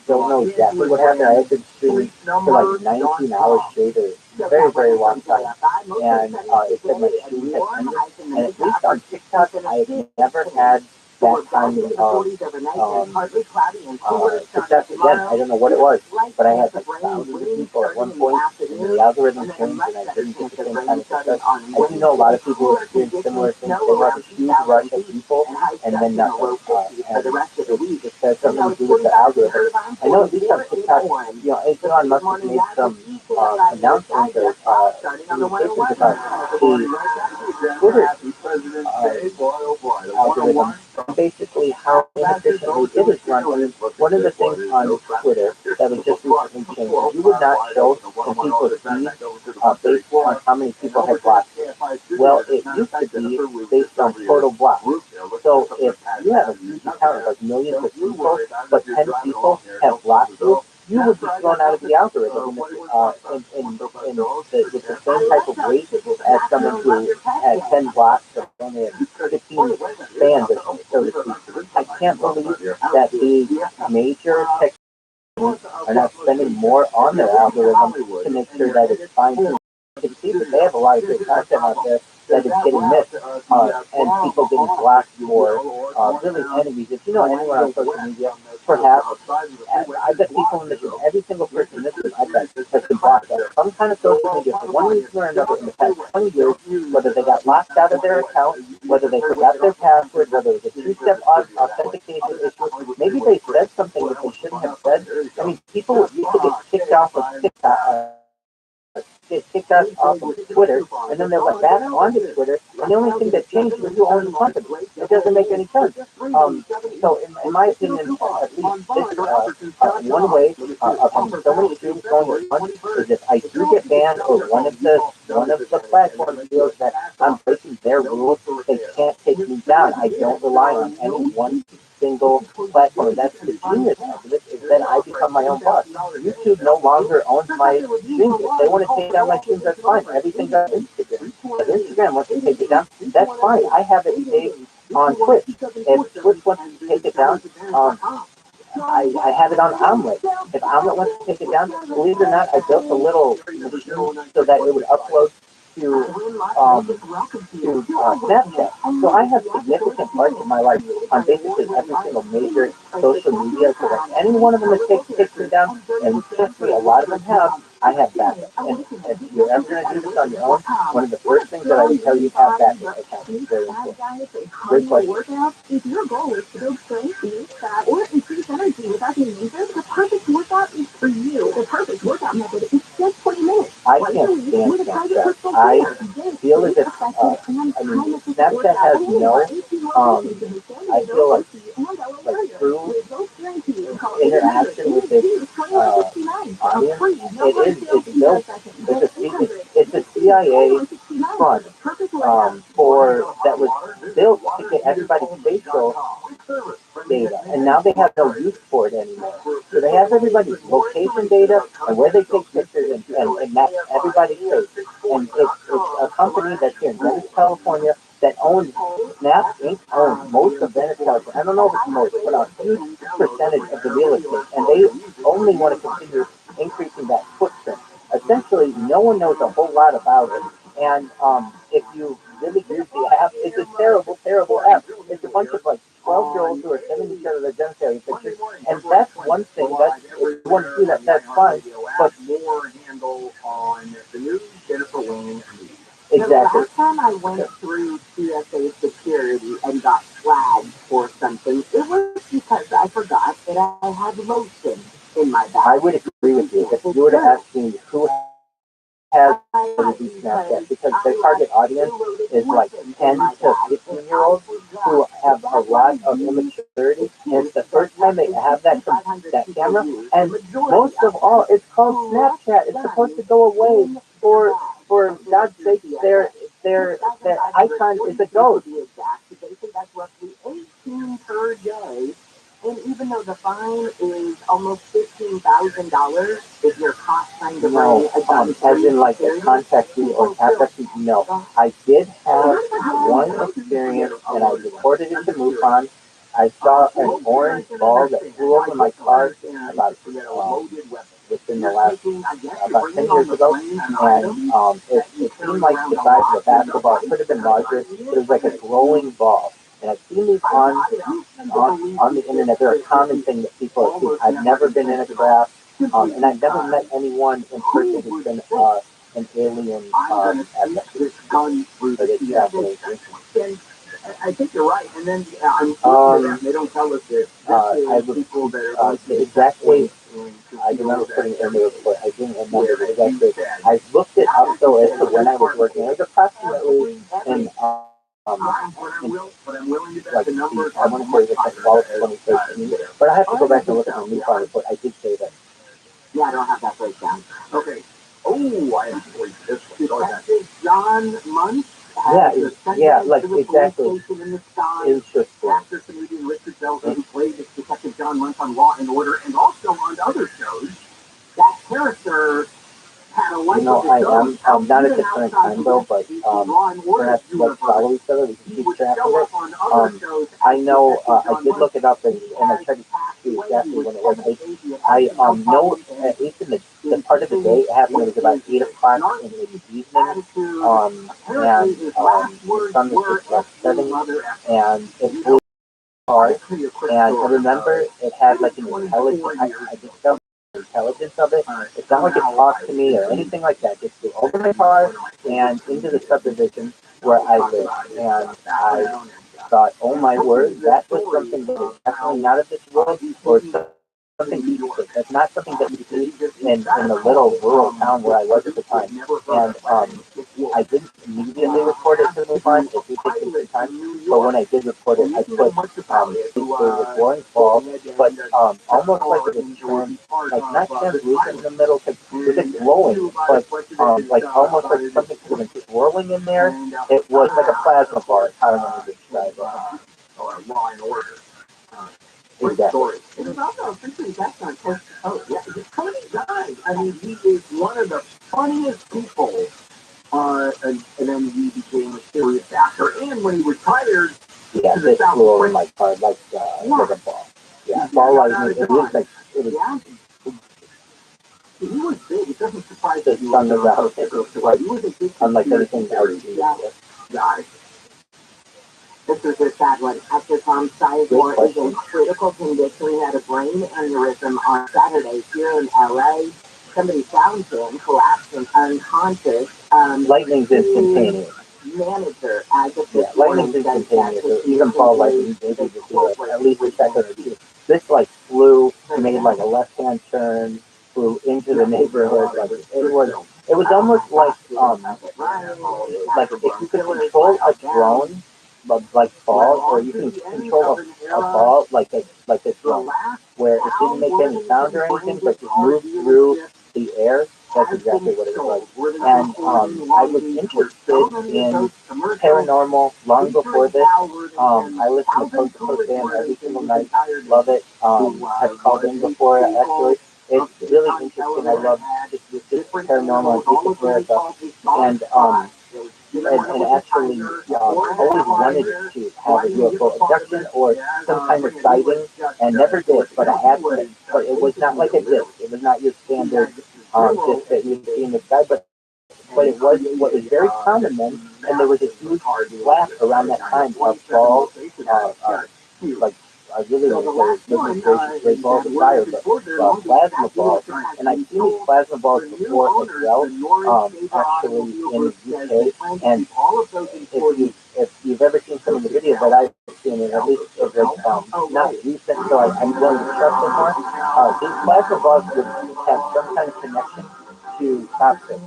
don't know exactly what happened. I had been streaming for like 19 hours straight, or very, very long time. And it said my stream had ended. And at least on TikTok, I had never had that kind of success. Again, I don't know what it was, but I had like thousands of people at one point, and the algorithm changed, and I didn't get the same kind of success. I do know a lot of people experience similar things. They have a huge rush of people, and then nothing. And it has something to do with the algorithm. I know at least on TikTok, Elon Musk has made some announcements or communications about the Twitter algorithm, and basically how inefficiently it is run. And one of the things on Twitter that was just recently changed, you would not show when people feed based on how many people have blocked you. Well, it used to be based on total blocks. So if you have a huge account of like millions of people, but 10 people have blocked you, you would be thrown out of the algorithm with the same type of weight as someone who had 10 blocks but only had 15 fans, so to speak. I can't believe that the major tech are not spending more on their algorithm to make sure that it's fine. You can see that they have a lot of good content out there that is getting missed, and people getting blocked for really enemies. If you know anyone on social media, perhaps, I bet people in this room, every single person in this room, I bet, has been blocked on some kind of social media for one reason or another in the past 20 years, whether they got locked out of their account, whether they forgot their password, whether it was a two-step authentication issue, maybe they said something that they shouldn't have said. I mean, people used to get kicked off of TikTok, get kicked off of Twitter, and then they went back onto Twitter, and the only thing that changed was who owned the company. It doesn't make any sense. So in my opinion, at least this one way of having so many streams going at once is if I do get banned or one of the platforms feels that I'm breaking their rules, they can't take me down. I don't rely on any one single platform. That's the genius of it, is that I become my own boss. YouTube no longer owns my streams. If they want to take down my streams, that's fine. Everything's on Instagram. If Instagram wants to take it down, that's fine. I have it saved on Twitch. If Twitch wants to take it down, I have it on Omelet. If Omelet wants to take it down, believe it or not, I built a little machine so that it would upload to Snapchat. So I have significant parts of my life on basically every single major social media. So that any one of them that takes me down, and trust me, a lot of them have, I have backup. And if you're ever going to do this on your own, one of the first things that I would tell you, have backup accounts. It's very important. Great question. If your goal is to build strength, lose fat, or increase energy without being injured, the perfect workout is for you. The perfect workout method is just 20 minutes. I can't stand Snapchat. I feel as if, Snapchat has no, I feel like true interaction with its audience. It's a CIA fund that was built to get everybody's facial data, and now they have no use for it anymore. So they have everybody's location data and where they take pictures and map everybody's face. And it's a company that's here in Venice, California, that owns Snap Inc. owns most of Venice, California. I don't know if it's most, but a huge percentage of the real estate, and they only want to continue increasing that footprint. Essentially, no one knows a whole lot about it, and if you really use the app, it's a terrible, terrible app. It's a bunch of like 12-year-olds who are sending each other their genitalia pictures, and that's one thing. If you want to see that, that's fine. but more handle on the news, Jennifer Wayne. exactly. The last time I went through TSA security and got flagged for something, it was because I forgot that I had lotion in my bag. I would agree with you. If you were to ask me who has the Snapchat, because their target audience is like 10 to 15-year-olds who have a lot of immaturity, and it's the first time they have that camera, and most of all, it's called Snapchat. It's supposed to go away for God's sake. Their icon is a ghost. That's roughly 18 per day. And even though the fine is almost $15,000, if you're caught trying to bring a gun as in like a contact fee or an affect fee, no. I did have one experience, and I reported it to MUFON. I saw an orange ball that flew over my car about within the last about 10 years ago, and it seemed like the size of a basketball. It could have been larger, but it was like a glowing ball. And I've seen these on the internet. They're a common thing that people have seen. I've never been in a craft, and I've never met anyone in person who's been an alien abducted. But it's fascinating. I think you're right. And then they don't tell us this. People that are exactly. I remember putting it in the report. I didn't remember exactly. I looked it up though as to when I was working. It was approximately in but I'm willing to bet the numbers. I want to say it was like fall of 2013. But I have to go back and look at my new file report. I did say that. Yeah, I don't have that breakdown. Okay. Oh, I actually just Detective John Munch. Yeah, like exactly. Interesting. Actor comedian Richard Belzer, who played Detective John Munch on Law and Order and also on other shows. That character had a life of its own. I'm not at the current time though, but perhaps let's follow each other. We can keep track of it. I know I did look it up and I tried to see exactly when it was. I know at least in the part of the day it happened. It was about 8 o'clock in the evening, and the sun was just like setting, and it flew hard. And I remember it had like an intelligence. I discovered intelligence of it. It's not like it talked to me or anything like that. Just flew over my car and into the subdivision where I live. And I thought, oh my word, that was something that is definitely not of this world, or something decent. That's not something that you see in the little rural town where I was at the time. And I didn't immediately report it to the fund. It did take some time. But when I did report it, I put it was Warren Fall, but almost like it was like not translucent in the middle, like it was glowing, but like almost like something could have been swirling in there. It was like a plasma bar. I don't know how to describe it. Law and Order. Exactly. It was also a pretty that's on Coast to Coast. Yeah, he's a funny guy. I mean, he is one of the funniest people. And then he became a serious actor. And when he retired, yeah, this flew over my car like a ball. Yeah, ball lightning. It was like it was. He was big. It doesn't surprise me. The sun was out. Like, unlike anything I've seen before. Guy. This is a sad one. Actor Tom Sizemore is in critical condition. He had a brain aneurysm on Saturday here in LA. Somebody found him collapsed and unconscious. Lightning's instantaneous. Manager as of this lightning's instantaneous. Even fall lightning, maybe just do it at least a second or two. This like flew, made like a left-hand turn, flew into the neighborhood. Like it was almost like if you could control a drone, like fall, or you can control a ball like a drone, where it didn't make any sound or anything, but just moved through the air. That's exactly what it was like. And I was interested in paranormal long before this. I listen to Coast to Coast Band every single night. Love it. I've called in before actually. It's really interesting. I love just paranormal and esoteric stuff. And actually always wanted to have a UFO abduction or some kind of sighting, and never did. But I had it. But it was not like a disc. It was not your standard disc that you would see in the sky. But it was what was very common then, and there was a huge blast around that time of fall, really So the want to last say one goodness gracious, great is balls that of we're fire, looking but forward to plasma balls, and I've seen these plasma balls the new before as owners, well, the Norris Shaver actually Automobile in Group the says they UK, plan to and keep all of those employees. if you've ever seen some of the videos that I've seen, and at least it was not recent, so I'm willing to trust it more. These plasma balls would have some kind of connection to chopsticks.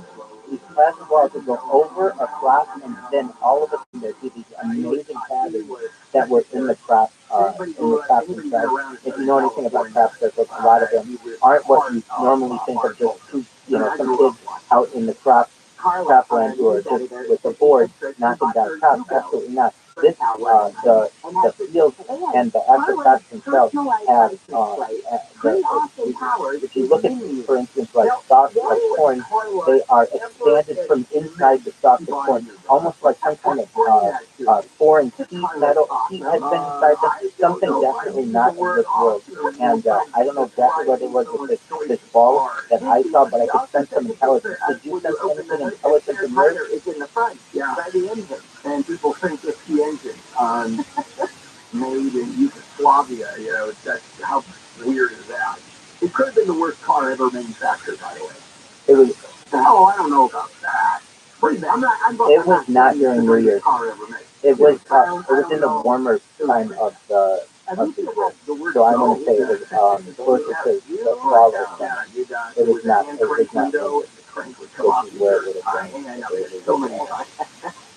These plasma balls would go over, across, and then all of a sudden there'd be these amazing patterns that were in the crop, inside. If you know anything about crop circles, a lot of them aren't what you normally think of, just two, some kids out in the cropland who are just with the board knocking down crops. Absolutely not. This, the fields and the actual crops themselves have, if you look at, for instance, like stalks of corn, they are expanded from inside the stalk of corn, almost like some kind of foreign heat has been inside them. Something definitely not in this world. And I don't know exactly what it was with this ball that I saw, but I could sense some intelligence. Did you sense anything intelligent in yours? It's in the front, by the engine. And people think it's the engine made in Yugoslavia. That's how weird is that? It could have been the worst car ever manufactured, by the way. It was. Oh, I don't know about that. It was not during New Year's. It was in the warmer time of the year. So I want to say it was closer to the fall or something. It was not. It was not. This is where it would have been. So many times.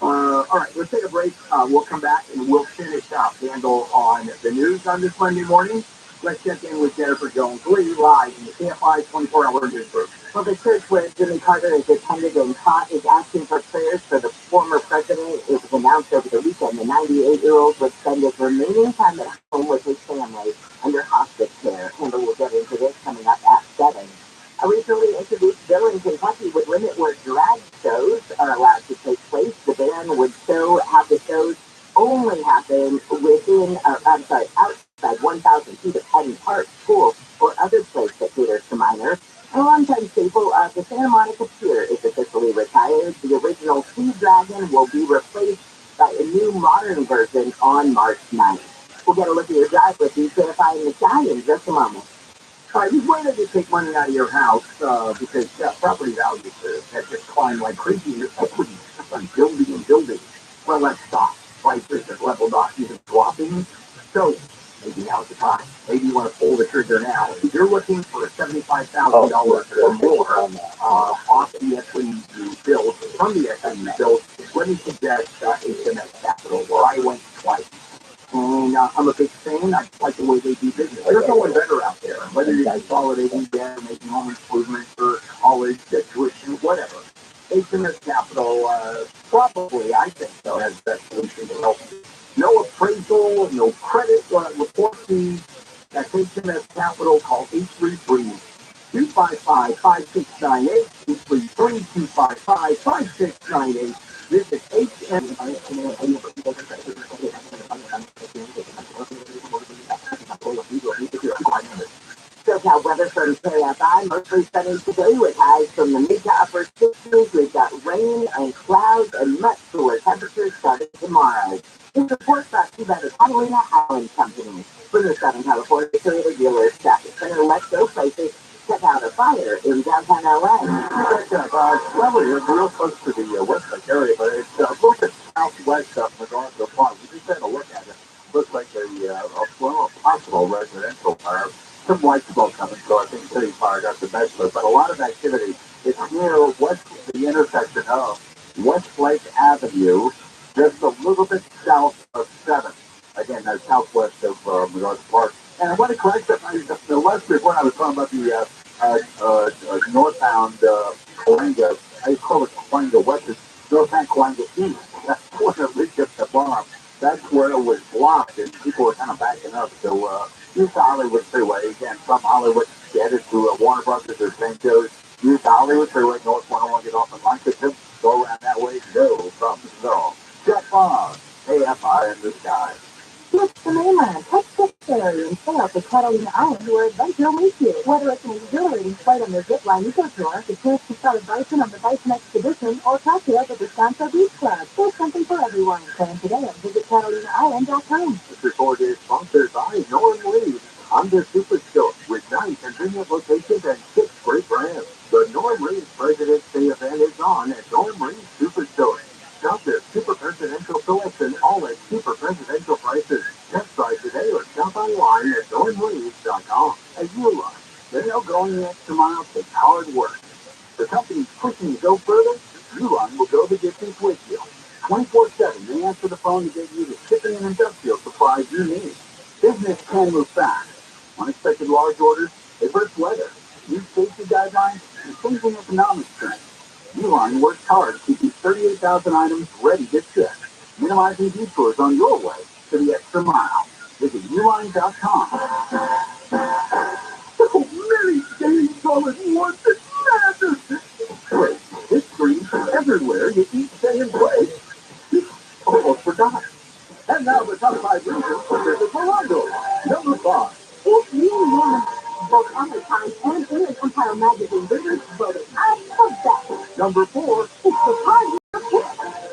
All right, let's take a break. We'll come back and we'll finish up handle on the news on this Monday morning. Let's check in with Jennifer Jones Lee live in the KFI 24-hour news group. Well, the church where Jimmy Carter is attended and taught is asking for prayers for the former president. It was announced over the weekend the 98-year-old would spend his remaining time at home with his family under hospice care. And we'll get into this coming up at 7. A recently introduced bill in Kentucky would limit where drag shows are allowed to take place. The ban would have the shows only happen outside 1,000 feet of Penn Park, schools, or other places that caters to minors. A longtime staple of the Santa Monica Pier is officially retired. The original Sea Dragon will be replaced by a new modern version on March 9th. We'll get a look at your drive with KFI in the sky in just a moment. All right, why don't you take money out of your house because property values have just climbed like crazy. Your equity on building and building. Well, let's stop. Prices have leveled off, even dropping. So maybe now's the time. Maybe you want to pull the trigger now. If you're looking for $75,000 or more off the equity you built, from the equity you built, let me suggest HMS Capital, where I went twice. And I'm a big fan. I like the way they do business. There's no one better out there. Whether you're consolidating debt, making home improvements for college, tuition, whatever. HMS Capital, probably, I think, though, has the best solution to help you. No appraisal, no credit report fees. That's HMS Capital. Call 833-255-5698. 833-255-5698. Visit SoCal weather from KFI, mostly sunny today with highs from the mid to upper 60s. We've got rain and clouds and much cooler temperatures starting tomorrow. This report brought to you by the Catalina Island Company. From the Southern California Toyota Dealer Traffic Center, let's go places. Check out a fire in downtown LA. Well, we're real close to the Westlake area, but it's a little bit southwest of Madonna Park. We just had a look at it. Looks like a possible residential fire. Some white smoke coming, so I think City Fire got the best of it. But a lot of activity. It's near the intersection of Westlake Avenue, just a little bit south of 7th. Again, that's southwest of Madonna Park. And I want to correct the last report I was talking about the northbound Coanga. I call it Coanga West. It's northbound Coanga East. That's where we get the bomb. That's where it was blocked, and people were kind of backing up. So use the Hollywood Freeway again from Hollywood, headed to Warner Brothers or St. Joe's. Use the Hollywood Freeway, North 101, get off the line, go around that way, no problems at all. Jeff on AFI in the sky. Look, the mainland, Texas area, and stay out to Catalina Island, where adventure will meet you. Whether it's an exhilarating flight on their zipline eco tour, the chance to start a bison on the bison expedition, or cocktails at the Santo Beach Club, there's something for everyone. Plan today at visitCarolinaIsland.com. It's recorded sponsored by Norm Reed. I'm the Superstore with 9 convenient locations and 6 great brands. The Norm Reed President's Day event is on at Norm Reed Superstore. Shop their super presidential selection, all at super presidential prices. Test drive today or shop online at normreed.com. As you run, they know going the extra mile takes hard work. The company's pushing you to go further. Uline will go the distance with you. 24/7, they answer the phone to get you the shipping and industrial supplies you need. Business can move fast. Unexpected large orders, adverse weather, new safety guidelines, and changing economic trends. Uline works hard to keep you 38,000 items ready to ship, minimizing detours on your way to the extra mile. Visit uline.com. So many games all at once, it's massive! Great, history everywhere you eat, stay, and play. Almost forgot. And now the top 5 reasons for visit Orlando. Number 5. It's really one. Both Epic Times and Inland Empire Magazine readers voted out of that. Number 4. It's the card you pick.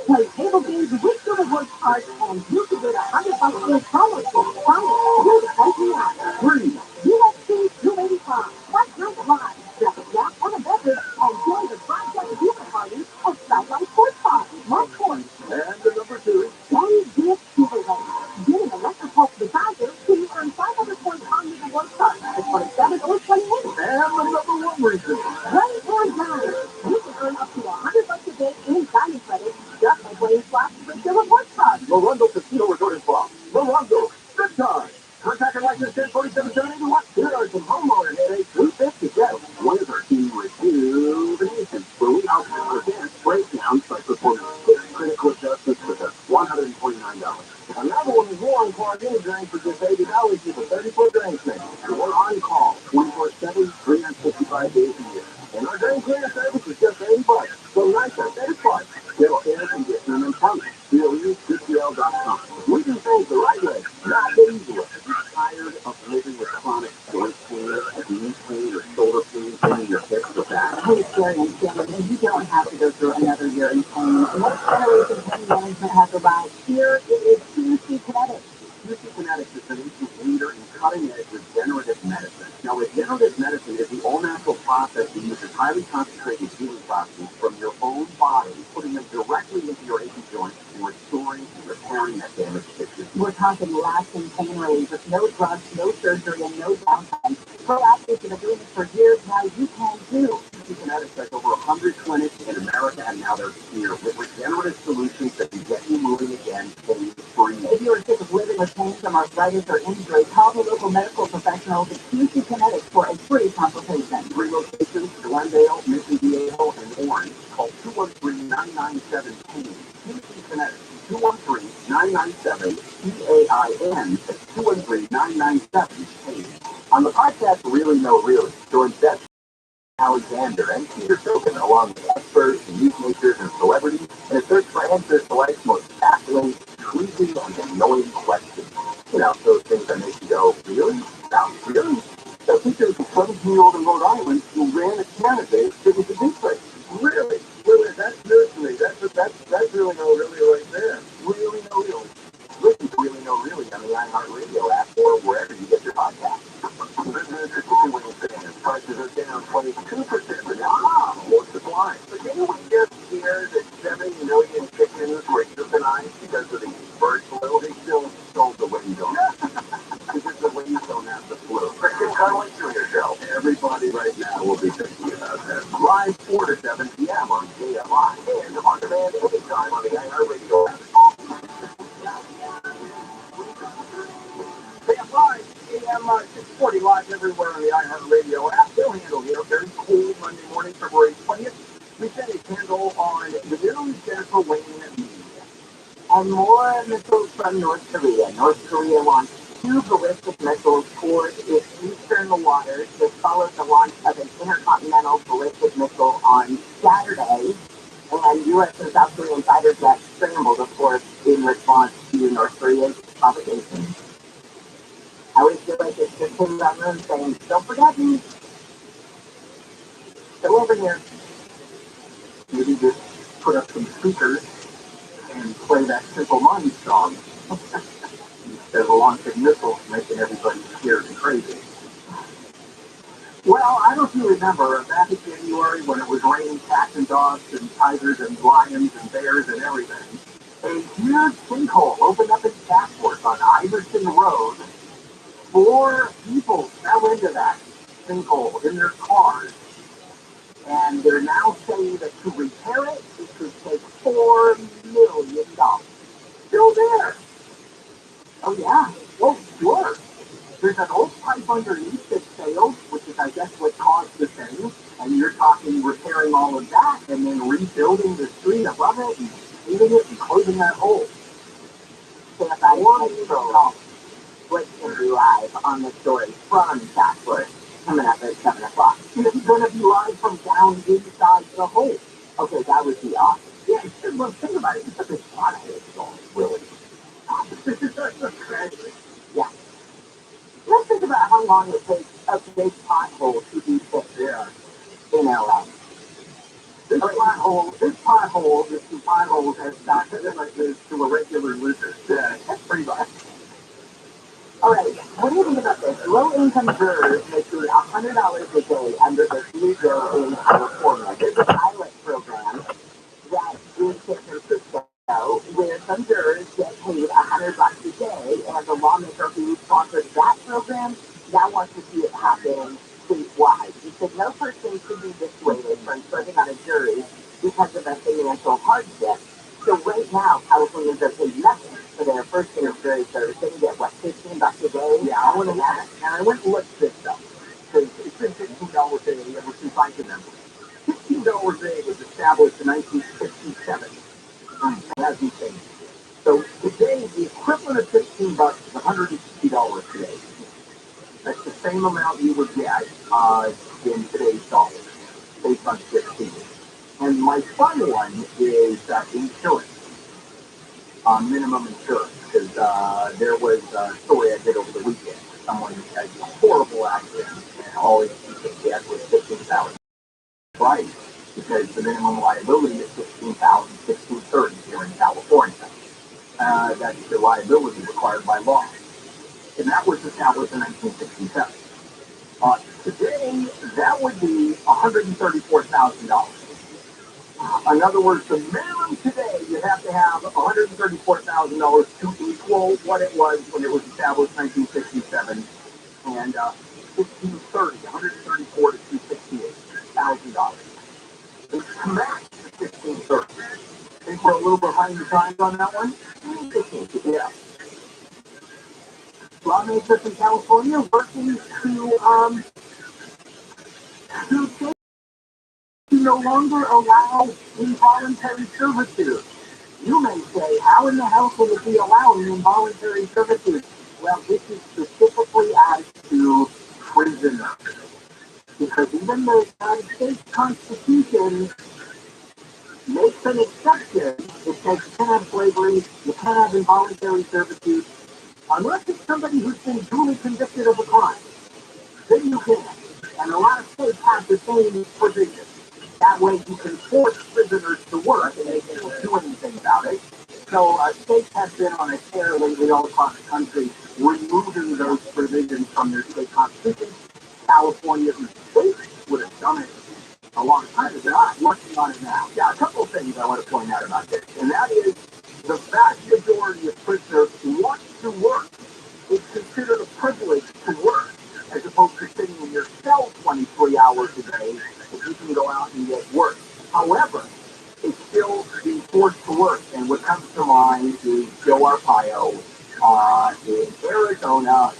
Play table games with the rewards card, and you can get $100 in promo tickets from through the country app. 3. UFC 285. Fight Night Live. Dress up on a beverage and join the broadcast viewer party at Sideline Sports Bar, March 4th. And the number 2. One gift giveaway. Get an electric pulse advisor so you earn 500 points on the rewards card for 27 or 28. And the number 1 reason. Run or die. You can earn up to $100 a day in diamond credits just by playing slots with your rewards card. Morongo Casino Resort and Spa. Morongo, good time. Contact and license 1047-781. Here are some homeowner headaches we fix together. One is our team rejuvenation, where we help you advance breakdowns by performing 6 critical adjustments for just $129. Another one is War on Car Unit Drain for just $80 with a 30-foot drain cleaner. And we're on call 24/7, 365 days a year. And our drain cleaner service is just $80. So nice at that price. Get air conditioning and plumbing. CLU2CL.com. We do things the right way, not the easy way. If you're tired of living with chronic joint pain, knee pain, or shoulder pain, pain in your hips or back, Hey, Sherry and Shannon, and you don't have to go through another year in pain. Next generation pain management has arrived. Here it is QC Kinetics. QC Kinetics is an industry leader in cutting-edge regenerative medicine. Now, regenerative medicine is the all-natural process that uses highly concentrated healing toxins from your own body, putting them directly into your aching joints and restoring and repairing that damaged tissue. We're talking lasting pain relief with no drugs, no surgery, and no downtime. Proactive have been doing this for years now. You can too. QC Kinetics has over 100 clinics in America, and now they're here with regenerative solutions that can get you moving again, pain-free. If you are sick of living with pain from arthritis or injury, call the local medical professionals at QC Kinetics for a free consultation. 3 locations, Glendale, Mission Viejo, and Orange. Call 213-997-PAIN. QC Kinetics, 213-997-PAIN. That's 213-997-PAIN. On the podcast Really Know Really, join Beth Alexander and Peter Token along with experts, newsmakers, and celebrities in a search for answers to life's most fascinating, intriguing, and annoying questions. You know, those things that make you go, really? Now, really? So features a 17-year-old in Rhode Island who ran a candidate that was a secret. Really? Really? That's news to me. That's Really Know Really right there. Really Know Really. Listen to Really Know Really on the iHeartRadio app or wherever you get your podcasts. Business is chicken wing fans. Prices are down 22% for now. More supply. But anyone just hear that 7 million chickens were euthanized because of the bird flu? They still sold the wings on it. Because the wings don't have the flu. Freaking Conway Jr. show. Everybody right now will be thinking about that. Live 4 to 7 p.m. on KMI and on demand anytime on the iHeartRadio app. KMI, AM 640 live everywhere on the iHeartRadio app. They'll handle here. Very cool Monday morning, February 20th. We sent a candle on the Middle East Central Wayne Media. And more missiles from North Korea. North Korea launched 2 ballistic missiles towards its eastern waters. This follows the launch of an intercontinental ballistic missile on Saturday. And U.S. and South Korean fighter jets scrambled, of course, in response to North Korea's provocation. I always feel like it's just Kim Jong-un saying, don't forget me. Go over here. Maybe just put up some speakers and play that Simple Minds song instead of launching missiles, making everybody scared and crazy. Well, I don't know if you remember back in January when it was raining cats and dogs and tigers and lions and bears and everything. A huge sinkhole opened up in Chatsworth on Iverson Road. 4 people fell into that sinkhole in their cars. And they're now saying that to repair it, it could take $4 million. Still there. Oh, yeah. Well, sure. There's an old pipe underneath that failed, which is, I guess, what caused the thing. And you're talking repairing all of that and then rebuilding the street above it and paving it and closing that hole. KFI Blake live on the story from Chatsworth coming up at 7 o'clock. It's going to be live from down inside the hole. Okay, that would be awesome. Yeah, well, think about it. It's a big pothole going, really. That's tragedy. Yeah. Let's think about how long it takes a big pothole to be fixed in LA. This pothole, this two potholes has got like this to a regular lizard. Yeah, that's pretty much. All right, what do you think about this? Low-income jurors making $100 a day under the 3-bill in California. There's a pilot program that in San Francisco where some jurors get paid $100 a day, and the lawmaker who sponsored that program now wants to see it happen statewide. He said no person should be dissuaded from serving on a jury because of a financial hardship. So right now, Californians are paid nothing for their first day of jury service. They can get, what, $15 a day? Yeah, I went and looked this up. Because it's been $15 a day ever since I can remember. $15 a day was established in 1967. It hasn't changed. So today, the equivalent of $15 is $160 today. That's the same amount you would get in today's dollars, based on 15. And my fun one is insurance, minimum insurance, because there was a story I did over the weekend. Someone had a horrible accident, and all he could get was $15,000. Right, because the minimum liability is $16,30 here in California. That's the liability required by law. And that was established in 1967. Today, that would be $134,000. In other words, the minimum today, you have to have $134,000 to equal what it was when it was established in 1967. And 134 to $268,000. It's smacked to 1530. Think we're a little behind the times on that one? Yeah. Lawmakers in California working to no longer allow involuntary servitude. You may say, how in the hell can it be allowing involuntary servitude? Well, this is specifically as to prisoners. Because even the United States Constitution makes an exception. It says you can't have slavery, you can't have involuntary servitude, unless it's somebody who's been duly convicted of a crime. Then you can. And a lot of states have the same provision. That way you can force prisoners to work and they can't do anything about it. So states have been on a tear lately all across the country, removing those provisions from their state constitutions. California, whose state would have done it a long time ago, not working on it now. Yeah, a couple of things I want to point out about this, and that is the vast majority of prisoners want to work. It's considered a privilege to work, as opposed to sitting in your cell 23 hours a day if you can go out and get work. However, it's still being forced to work, and what comes to mind is Joe Arpaio in Arizona,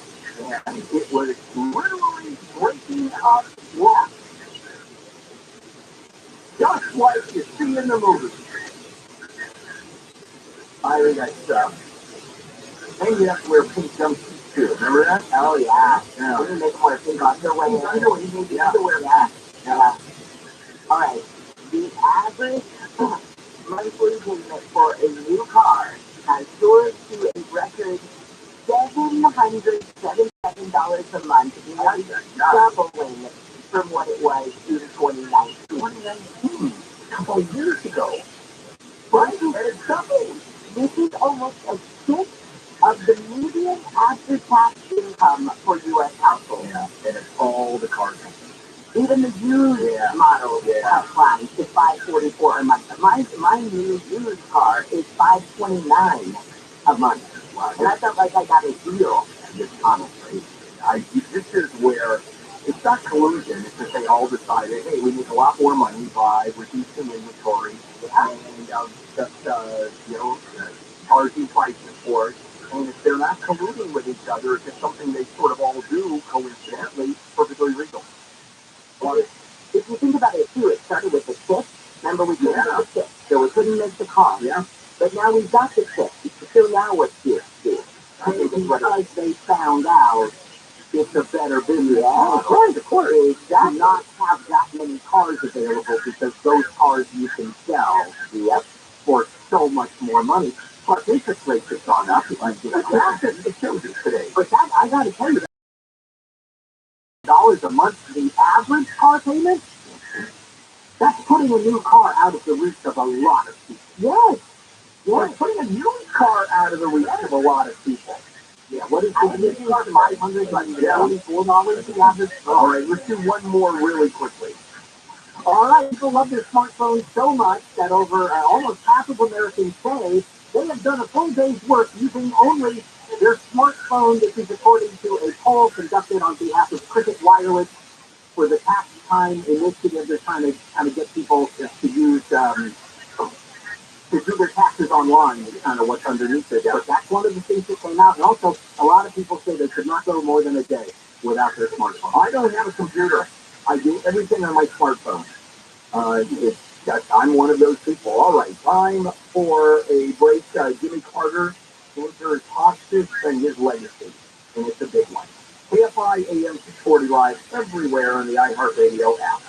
and it was literally breaking up work. Just like you see in the movies. I think that's, and you have to wear pink jumpsuits too, remember that? Oh, yeah. We're going to make them wear pink underwear. You need the underwear. Yeah. All right. The average monthly payment for a new car has soared to a record $777 a month, doubling from what it was in 2019. 2019, a couple of years ago. Right? And it's doubled. This is almost a fifth of the median after-tax income for U.S. households. Yeah, and it's all the car companies. Even the used models have climbed to $544 a month. My new used car is $529 a month. Wow. And I felt like I got a deal. Just honestly, this is where it's not collusion. It's that they all decided, hey, we need a lot more money by reducing inventory and charging prices for it. And if they're not colluding with each other, it's just something they sort of all do coincidentally, perfectly legal. But if you think about it too, it started with the chip. Remember, we couldn't get the chip, so we couldn't make the car. Yeah. But now we've got the chip. So now what's here? I think it's because they found out It's a better business model. Of course. Exactly. To not have that many cars available because those cars you can sell for so much more money. Plus interest rates have gone up. It shows it today. But that, I gotta tell you, Dollars a month, the average car payment, that's putting a new car out of the reach of a lot of people. yes. It's putting a used car out of the reach of a lot of people. Yeah, what is the used car? $584 the average. All right, let's do one more really quickly. All right, people love their smartphones so much that over almost half of Americans say they have done a full day's work using only their smartphone. This is according to a poll conducted on behalf of Cricket Wireless for the Tax Time Initiative. They're trying to kind of get people to use to do their taxes online is kind of what's underneath it. But that's one of the things that came out. And also, a lot of people say they could not go more than a day without their smartphone. I don't have a computer. I do everything on my smartphone. I'm one of those people. All right, time for a break. Jimmy Carter enters hospice and his legacy. And it's a big one. KFI AM 640 live everywhere on the iHeartRadio app.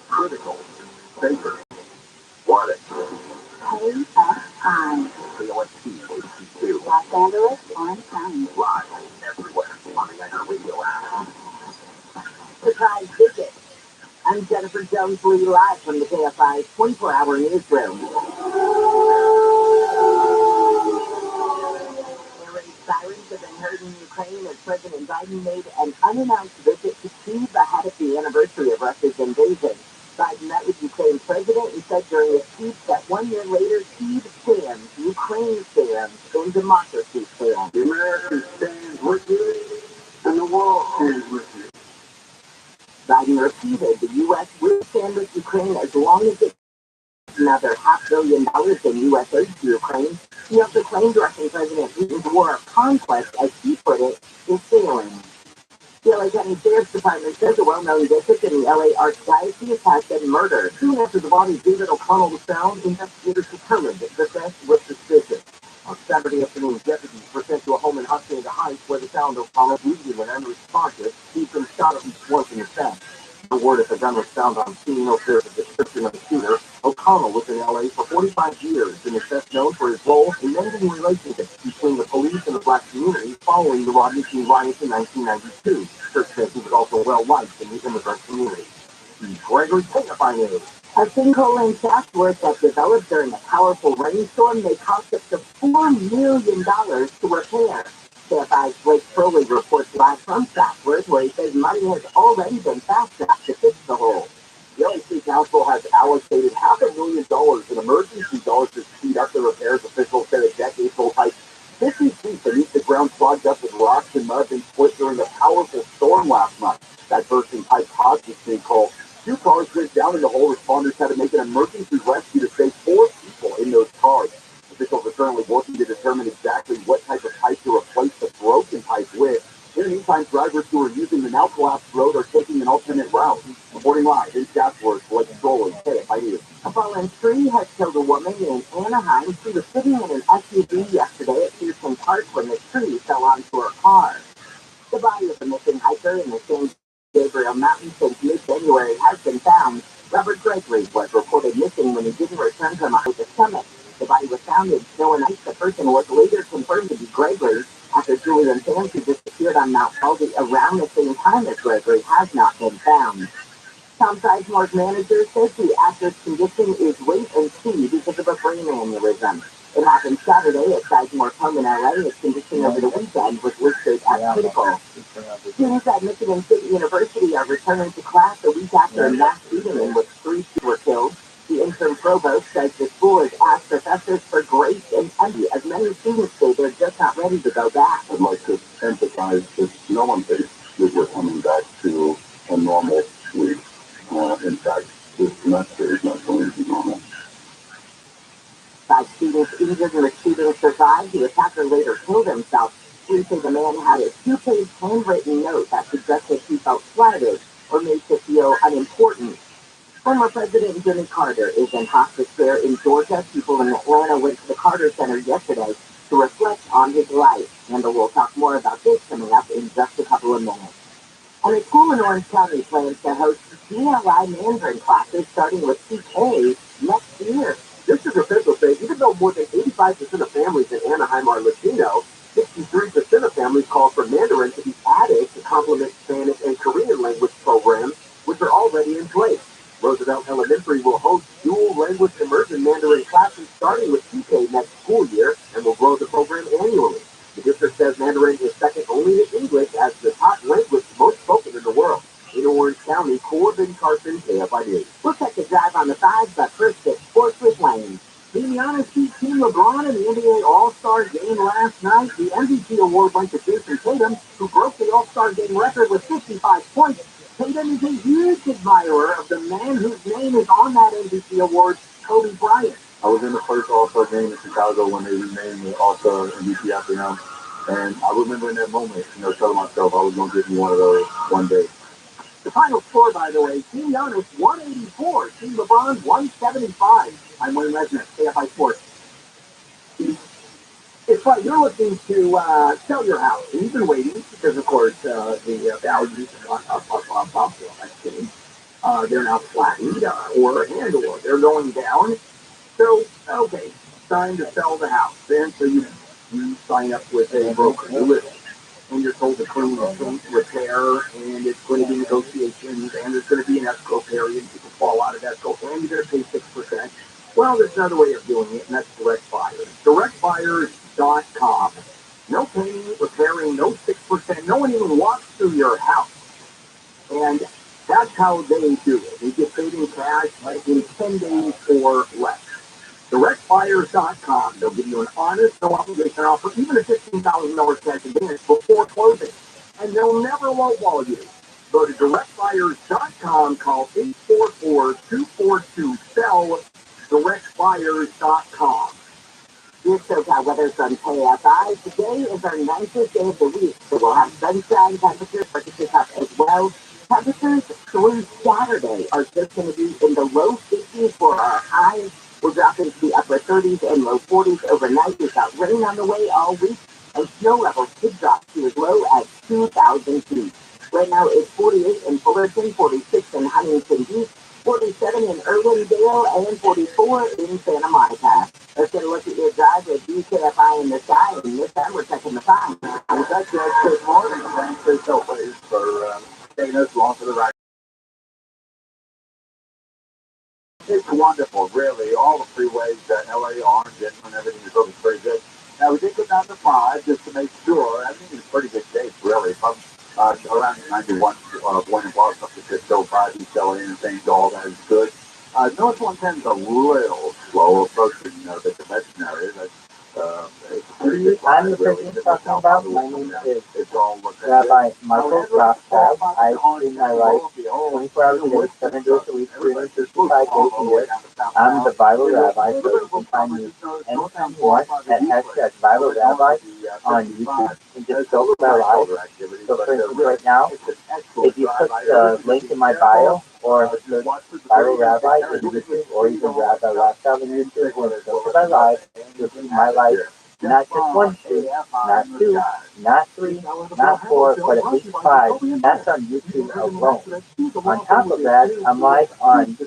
Critical. Baker. What it? KFI. KOST, Los Angeles, Orange County. live everywhere on the iHeartRadio app. Surprise visit. I'm Jennifer Jones-Lee, live from the KFI 24-hour newsroom. Air raid sirens have been heard in Ukraine as President Biden made an unannounced visit to Kyiv ahead of the anniversary of Russia's invasion. Biden met with Ukraine's president and said during a speech that 1 year later, Kyiv stands, Ukraine stands, and democracy stands. The American stands with you, and the world stands with you. Biden repeated the U.S. will stand with Ukraine as long as it another $500 million in U.S. aid to Ukraine. He also claimed Russian President Putin's war of conquest, as he put it, is failing. The LA County Sheriff's Department says a well-known district in the LA Archdiocese has been murdered. Soon after the body of David O'Connell was found, investigators determined that the death was suspicious. On Saturday afternoon, deputies were sent to a home in Hacienda Heights where they found O'Connell bleeding and unresponsive. He'd been shot at least once in the chest. No word if a gun was found on scene or clear the description of the shooter. O'Connell was in LA for 45 years and is best known for his role in mending relationships between the police and the black community following the Rodney King riots in 1992. Church says he was also well liked in the immigrant community. Gregory KFI News. A sinkhole in Chatsworth that developed during a powerful rainstorm may cost up to $4 million to repair. KFI's Blake Crowley reports live from Chatsworth, where he says money has already been fast-tracked to fix the hole. The LA City Council has allocated $500,000 in emergency dollars to speed up the repairs. Officials said a decades-old pipe 50 feet beneath the ground clogged up with rocks and mud and split during a powerful storm last month. That bursting pipe caused the sinkhole. 2 cars went down in the hole. Responders had to make an emergency rescue to save 4 people in those cars. Officials are currently working to determine exactly what type of pipe to replace the broken pipe with. In the meantime, drivers who are using the now collapsed road are taking an alternate route. Reporting live in Chatsworth, Blake Crowley, KFI News. A fallen tree has killed a woman in Anaheim. She was sitting in an SUV yesterday at Pearson Park when the tree fell onto her car. The body of the missing hiker in the San Gabriel Mountains since mid-January has been found. Robert Gregory was reported missing when he didn't return from the summit. The body was found in snow and ice. The person was later confirmed to be Gregory after Julie and Sam, who disappeared on Mount Baldy around the same time as Gregory, has not been found. Tom Sizemore's manager says the actor's condition is wait and see because of a brain aneurysm. It happened Saturday at Sizemore's home in LA. His condition over the weekend was listed as critical. Students at Michigan State University are returning to class a week after a mass shooting in which 3 people were killed. The interim provost says the school has asked professors for grace and empathy, as many students say they're just not ready to go back. I'd like to emphasize that no one thinks that we're coming back to a normal week. In fact, this semester is not going to be normal. 5 students injured in the shooting survived. The attacker later killed himself. Police say the man had a 2-page handwritten note that suggested he felt slighted or made to feel unimportant. Former President Jimmy Carter is in hospice care in Georgia. People in Atlanta went to the Carter Center yesterday to reflect on his life. And we'll talk more about this coming up in just a couple of minutes. And a school in Orange County plans to host GLI Mandarin classes starting with TK next year. District officials say even though more than 85% of families in Anaheim are Latino, 63% of families call for Mandarin to be added to complement Spanish and Korean language programs, which are already in place. Roosevelt Elementary will host dual language immersion Mandarin classes starting with TK next school year and will grow the program annually. The district says Mandarin is second only to English as the top language most spoken in the world. In Orange County, Corbin Carson, KFID. We'll check the drive on the 5, but first it's sports with Wayne. The Giannis beat Team LeBron in the NBA All-Star Game last night. The MVP award went to Jason Tatum, who broke the All-Star Game record with 55 points. Tatum is a huge admirer of the man whose name is on that MVP award, Kobe Bryant. I was in the first All-Star game in Chicago when they renamed the All-Star MVP after him. And I remember in that moment, telling myself I was going to get me one of those one day. The final score, by the way, Team Giannis 184, Team LeBron 175. I'm Wayne Resnick, KFI Sports. It's like you're looking to sell your house, and you've been waiting because, of course, the values are up. They're now flattened, or they're going down. So, okay, time to sell the house. Then, so you sign up with a broker, you list, and you're told to clean, paint, repair, and it's going to be negotiations, and there's going to be an escrow period. People fall out of escrow, and you're going to pay 6%. Well, there's another way of doing it, and that's direct buyers. DirectBuyers.com. No painting, repairing, no 6%. No one even walks through your house. And that's how they do it. They get paid in cash in 10 days or less. DirectBuyers.com. They'll give you an honest, no obligation offer, even a $15,000 cash advance before closing. And they'll never lowball you. Go to DirectBuyers.com, call 844-242-SELL, DirectBuyers.com. Here's SoCal weather from KFI. Today is our nicest day of the week, so we'll have sunshine. Temperatures are to pick up as well. Temperatures through Saturday are just going to be in the low 50s for our highs. We'll drop into the upper 30s and low 40s overnight. We've got rain on the way all week, and snow levels could drop to as low as 2,000 feet. Right now it's 48 in Fullerton, 46 in Huntington Beach, 47 in Irwindale, and 44 in Santa Monica. Let's get a look at your drive with BKFI in the sky, and this time we're checking the time. And that's good morning. Thanks for taking us along for the ride. It's wonderful, really. All the freeways, LA, Orange, and everything is looking pretty good. Now, we did go down to 5 just to make sure. I think it's pretty good shape, really. From around 91, one and bars up to just go 5 and sell in and things, all that is good. North 110 is a little slow approaching the convention area. It's pretty good. I'm the person talking about. My name is Rabbi Michael Rothschild. I stream my life 24 hours a day, 7 days a week, 365 days a year. I'm the ViralRabbi, so you can find me anytime you want at hashtag ViralRabbi on YouTube. And just go to my live. So for instance, right now, if you click the link in my bio, or search ViralRabbi in YouTube, or even Rabbi Rothschild in YouTube, or go to my live, you'll see my life. Not just one stream, not 2, not 3, not 4, but at least 5. That's on YouTube alone. On top of that, I'm live on,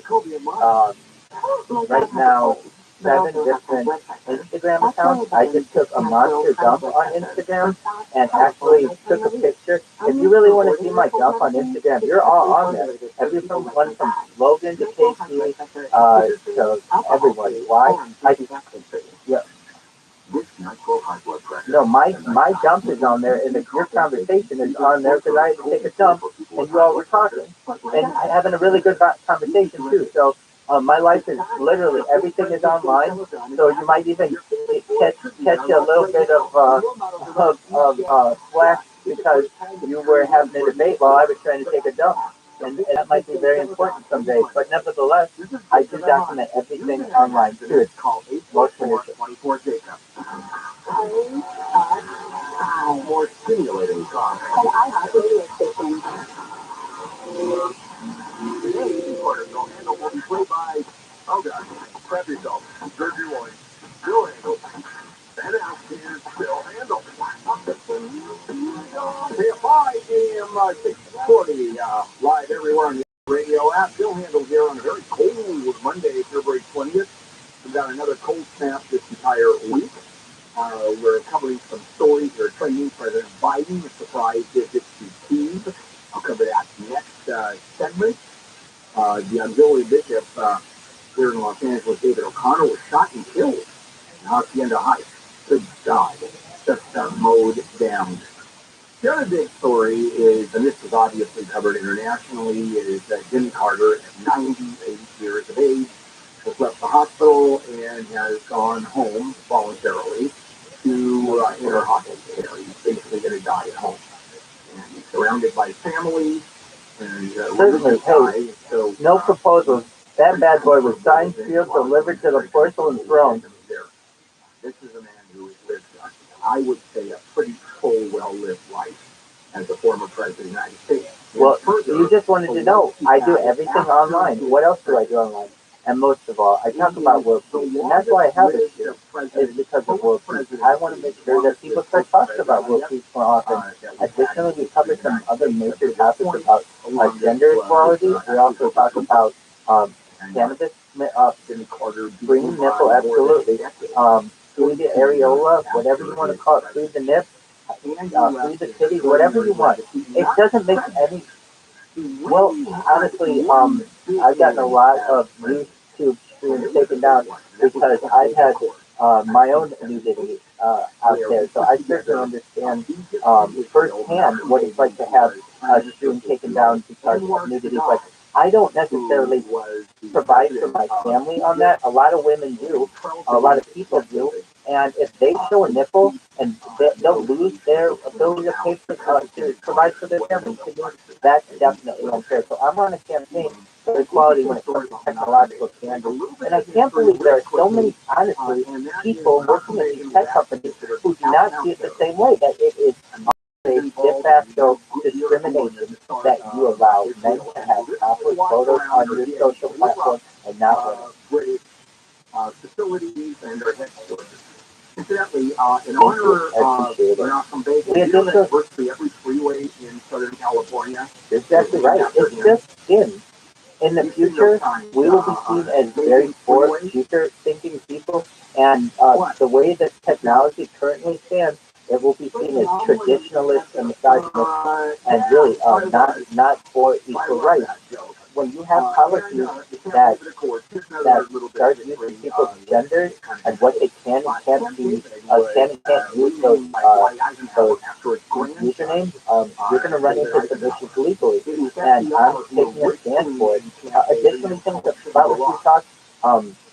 right now, 7 different Instagram accounts. I just took a monster dump on Instagram and actually took a picture. If you really want to see my dump on Instagram, you're all on there. Everyone from Logan to Casey to everybody. Why? Yeah. No, my dump is on there, and your conversation is on there because I had to take a dump, and you all were talking and having a really good conversation too. So my life is literally everything is online. So you might even catch a little bit of flash because you were having a debate while I was trying to take a dump. And that might be very important someday. But nevertheless, I do document everything online too. It's called most tradition. More stimulating songs. And I have radio station. Today's quarter will handle will be played by, oh God, prep yourself, gird your loins, Bill Handle. And out is Bill Handle. KFI AM 640, live everywhere on the radio app. Bill Handle here on a very cold Monday, February 20th. We've got another cold snap this entire week. We're covering some stories that are trending. President Biden, a surprise visit to Kyiv. I'll cover that next segment. The auxiliary bishop here in Los Angeles, David O'Connor, was shot and killed in Hacienda Heights. Good God, just mowed down. The other big story is, and this was obviously covered internationally, is that Jimmy Carter, at 98 years of age, has left the hospital and has gone home voluntarily to enter hospital care. He's basically going to die at home. And he's surrounded by family. And certainly, hey, so, no proposals. That bad boy was signed, sealed, delivered to the porcelain throne. This is a man who has lived, I would say, a pretty full, well-lived life as a former president of the United States. Well, you just wanted to know, I do everything online. What else do I do online? And most of all, I talk about world peace. And that's why I have this here, is because of world peace. I want to make sure that people start talking about world peace more often. Additionally, we cover some other major topics about gender equality. We also talk about cannabis, free nipple, absolutely. Free the areola, whatever you want to call it, free the nip, free the titty, whatever you want. It doesn't make any. Well, honestly, I've gotten a lot of YouTube streams taken down because I've had my own nudity out there. So I certainly understand firsthand what it's like to have a stream taken down because of nudity. But I don't necessarily provide for my family on that. A lot of women do. A lot of people do. And if they show a nipple, and they'll lose their ability to pay for, to provide for their family, that's definitely unfair. So I'm on a campaign for equality when it comes to technological standards. And I can't believe there are so many, honestly, people working at these tech companies who do not see it the same way, that it is a de facto discrimination that you allow men to have topless photos on your social platform and not women. Facilities and their headquarters. Incidentally, in honor of Malcolm Bacon, virtually every freeway in Southern California. Exactly right. It's just in the future, we will be seen as very poor, future-thinking people, and the way that technology currently stands, it will be seen as traditionalist and misogynist, and really not for equal rights. When you have policies that start using people's genders and what they can and can't be, can and can't use those usernames, you're going to run into some issues legally, and I'm taking a stand for it. Additionally, things about what you talked,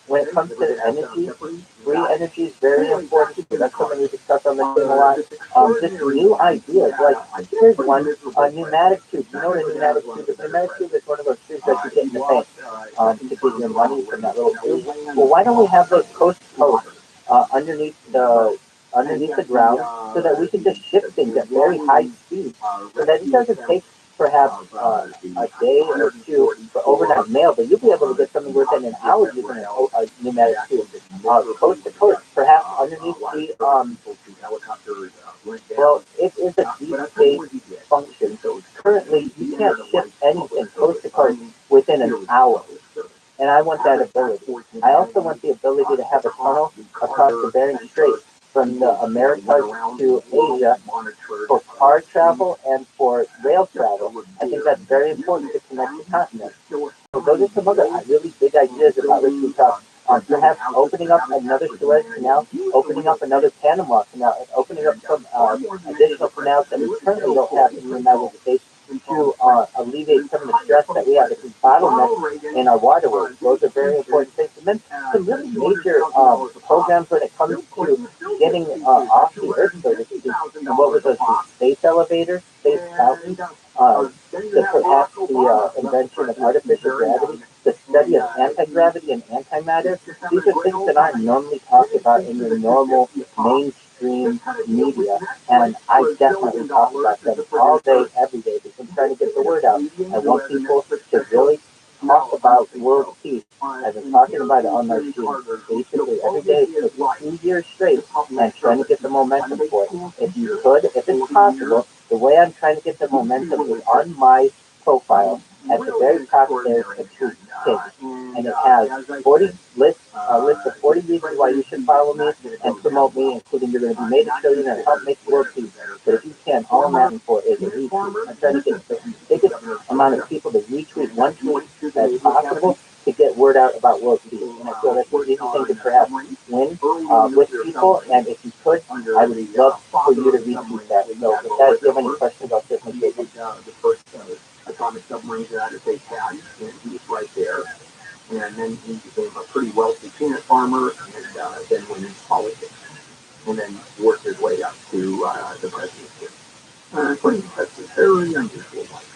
when it comes to energy, free energy is very important. So that's something we discuss on the team a lot. Just new ideas, like here's one, pneumatic tube. You know what a pneumatic tube is? A pneumatic tube is one of those tubes that you get in the bank to get your money from that little tube. Well, why don't we have those coast to coast underneath the ground so that we can just ship things at very high speed, so that it doesn't take perhaps a day or two for overnight mail, but you'll be able to get something within an hour using a pneumatic tube, coast to coast, perhaps underneath the, well, it is a deep space function. Currently, you can't ship anything coast to coast within an hour. and I want that ability. I also want the ability to have a tunnel across the Bering Strait from the Americas to Asia for car travel and for rail travel. I think that's very important to connect the continents. So those are some other really big ideas about which we talk. Perhaps opening up another Suez Canal, opening up another Panama Canal, and opening up some additional canals that we currently don't have in the United States to alleviate some of the stress that we have. If we bottleneck in our waterways, those are very important things. And then some really major programs when it comes to getting off the Earth, so to speak. And what was those? The space elevator, space mountain, perhaps the invention of artificial gravity, the study of anti-gravity and antimatter. These are things that aren't normally talked about in your normal mainstream media, and I definitely talk about them all day, every day, because I'm trying to get the word out. I want people to really talk about world peace. I've been talking about it on my stream basically every day for 2 years straight, and trying to get the momentum for it. If you could, if it's possible, the way I'm trying to get the momentum is on my profile. At the very top, there's a tweet page, and it has 40 lists, a list of 40 reasons why you should follow me and promote me, including you're going to be made a trillionaire and help make the world peace. But if you can, all I'm asking for is a retweet. I'm trying to get the biggest amount of people to retweet one tweet that's possible to get word out about world peace. And I feel that's an easy thing to perhaps win with people. And if you could, I would love for you to retweet that. So with that, if you have any questions, I'll certainly take them. The first atomic submarine the United States had, and he was right there. And then he became a pretty wealthy peanut farmer, and then went into politics, and then worked his way up to the presidency. Pretty impressive, very unusual life.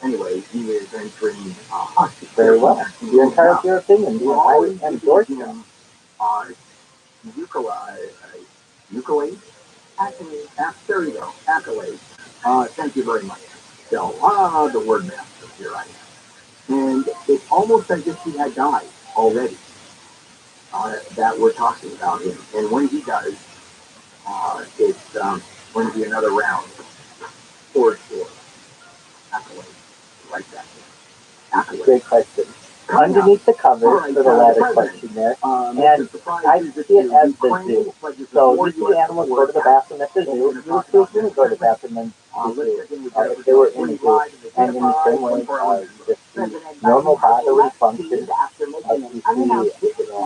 Anyway, he is entering hospital. Very well. You encourage your opinion. I endorse them. Ukulele? There you go. Accolade. Thank you very much. So, the word master, here I am. And it's almost as if he had died already, that we're talking about him. And when he does, it's going to be another round. For sure. Accolade. Like that. Accolade. Great question. Underneath the cover for the latter question there, and I see it as the zoo. So you see animals go to the bathroom at the zoo. You would see humans go to the bathroom in the zoo, if they were in the zoo. And in the same way, just the normal bodily functions, you see,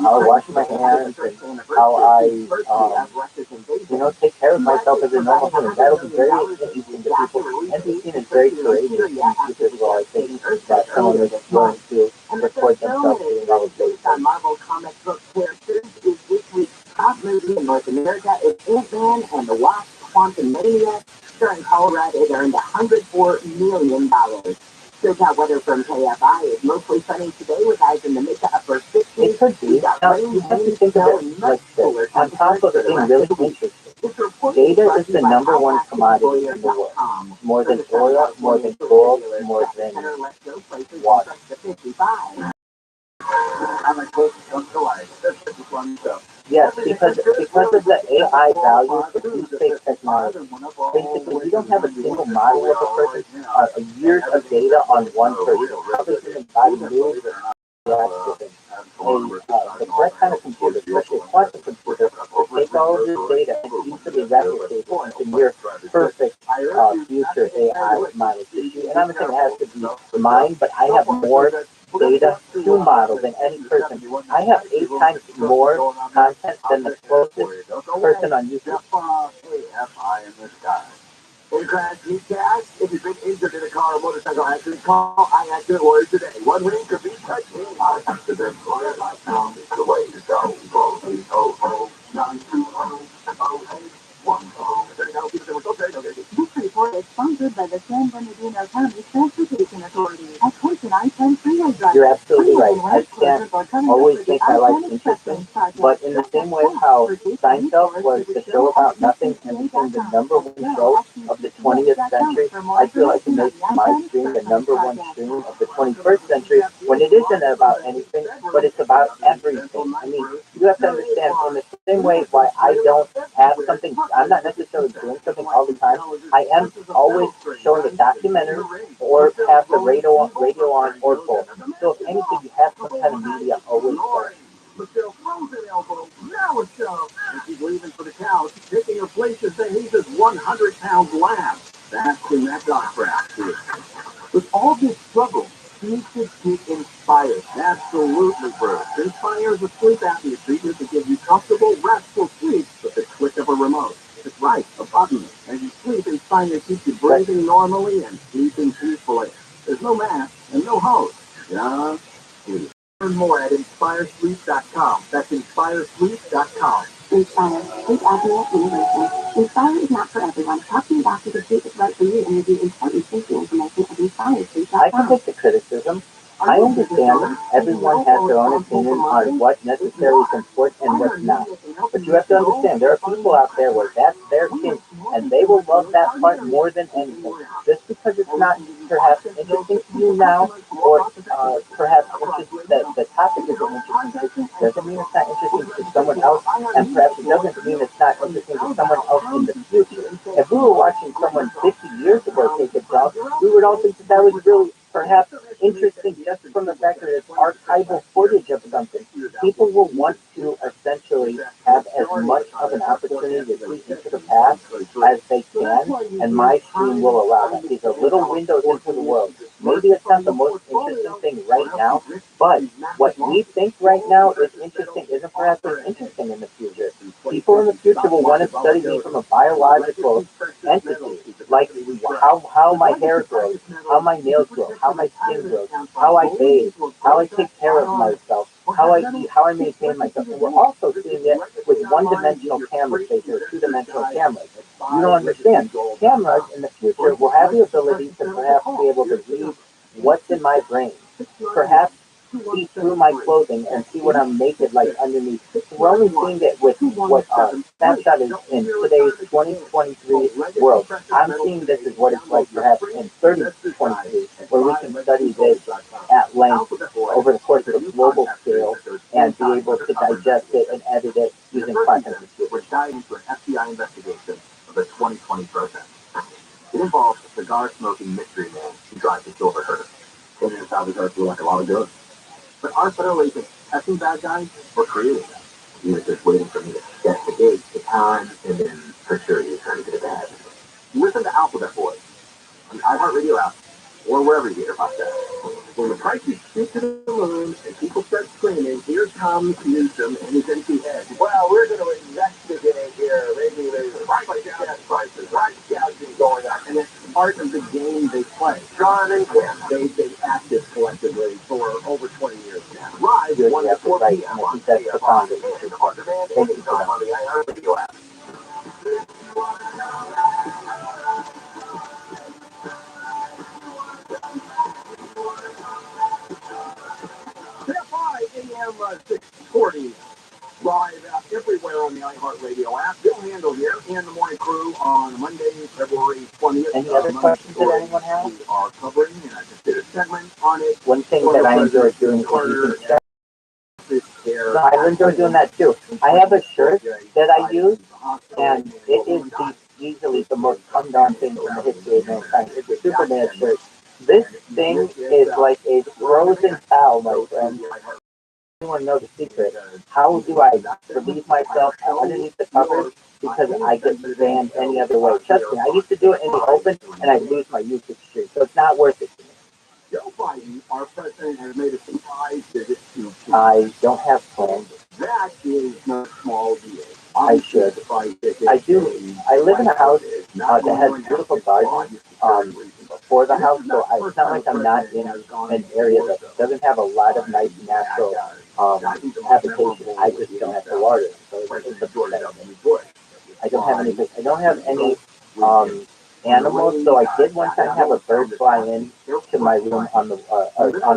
how I wash my hands and how I, take care of myself as a normal human. That'll be very interesting to people, and be seen as very courageous in the future as well. I think that someone is going to record themselves doing all of those things. Marvel comic book characters is this week's top movie in North America is Ant-Man and the Wasp: Quantumania, starring Paul Rudd. It earned $104 million. SoCal weather from KFI is mostly sunny today with highs in the mid to upper 60s. It could be. Now, you have to think of it like this. On top of it being really interesting, data is the number one commodity in the world. More than oil, more than gold, more than water. Yes, because of the AI value for deepfake technology. Basically, we don't have a single model of a person, years of data on one person. How the human body moves and reacts to things. The correct kind of computer, especially a quantum computer, will take all of this data and easily replicate it into your perfect future AI model. And I'm not saying it has to be mine, but I have more data to model than any person. I have 8 times more content than the closest person on YouTube. Crash newscast. If you've been injured in a car or motorcycle accident, call I Accident Warrior today. One ring could be touching. I Accident Warrior .com is the way to go. 800-920-0810. This report is sponsored by the San Bernardino County Transportation Authority. Attention I-10 freeway drivers. You're absolutely right. I can't always make my life interesting, but in the same way how Seinfeld was the show about nothing and became the number one show of the 20th century, I feel I can make my stream the number one stream of the 21st century when it isn't about anything, but it's about everything. I mean, you have to understand, in the same way why I don't have something, I'm not necessarily doing something all the time. I am always showing a documentary or have the radio on, or both. So if anything, you have some kind of media always there. Michelle throws an elbow. Now a shove. And she's leaving for the couch. Taking her place is the Hayes' 100-pound lab. That's in that dog track. With all this struggle, she should get inspired. Absolutely, Bruce. Inspire is a sleep apnea treatment to give you comfortable, restful sleep with the click of a remote. It's right, a button. As you sleep, Inspire keeps you breathing normally and sleeping peacefully. There's no mask and no hose. Just sleep. Learn more at InspireSleep.com. That's InspireSleep.com. Inspire, Sleep Apnea University. Inspire is not for everyone. Talk to your doctor to see if it's right for you and review important safety information at InspireSleep.com. I can take the criticism. I understand everyone has their own opinion on what necessary is important and what's not. But you have to understand, there are people out there where that's their thing, and they will love that part more than anything. Just because it's not perhaps interesting to you now, or perhaps the topic isn't interesting to you, doesn't mean it's not interesting to someone else, and perhaps it doesn't mean it's not interesting to someone else in the future. If we were watching someone 50 years ago take a job, we would all think that was really perhaps interesting just from the fact that it's archival footage of something. People will want to essentially have as much of an opportunity to see into the past as they can, and my stream will allow that. These are little windows into the world. Maybe it's not the most interesting thing right now, but what we think right now is interesting isn't perhaps as interesting in the future. People in the future will want to study me from a biological entity, like how my hair grows, how my nails grow, how my skin grows, how I bathe, how I take care of myself, how I eat, how I maintain myself. And we're also seeing it with one-dimensional cameras, basically, two-dimensional cameras. You don't understand. Cameras in the future will have the ability to perhaps be able to read what's in my brain. Perhaps see through my clothing and see what I'm naked like underneath. So we're only seeing it with what Snapchat is in today's 2023 world. I'm seeing this as what it's like perhaps in 3023, where we can study this at length over the course of a global scale and be able to digest it and edit it using quantum computers. We're diving into an FBI investigation of the 2020 protest. It involves a cigar-smoking mystery man who drives a silver hearse. Cleaning us out does feel like a lot of good. But our federal agents testing bad guys or creating them? He was just waiting for me to guess the date, the time, and then for sure he was trying to get a bad. Listen to Alphabet Boys on the iHeartRadio app or wherever you get your podcasts. When the prices shoot to the moon and people start screaming, here comes Newsom and his empty head. Well, we're going to investigate here. Maybe there's gas prices, gouging going up. And it's part of the game they play. John and Kim, they've acted collectively for over 20 years now. Live 1 to 4 p.m. on KFI and on demand anytime on the iHeartRadio app. KFI AM 640. Live everywhere on the iHeartRadio app. Bill Handel here and the morning crew on Monday, February 20th. Any other questions that anyone has? We are covering, and I just did a segment on it. One thing that I enjoy doing is I enjoy doing that too. I have a shirt that I use, and it is easily the most come-down thing in the history of mankind. It's a Superman shirt. This thing is like a frozen towel, my friend. Anyone know the secret? How do I relieve myself underneath the covers? Because I get banned any other way. Trust me, I used to do it in the open, and I lose my YouTube stream, so it's not worth it to me. Joe Biden, our president, has made a surprise visit to Cuba. I don't have plans. That is no small deal. I should. I do. I live in a house that has a beautiful garden for the house, so it's not like I'm not in an area that doesn't have a lot of nice natural habitation. I just don't have to water it. So it's a I don't have any. I don't have any animals. So I did one time have a bird fly in to my room on the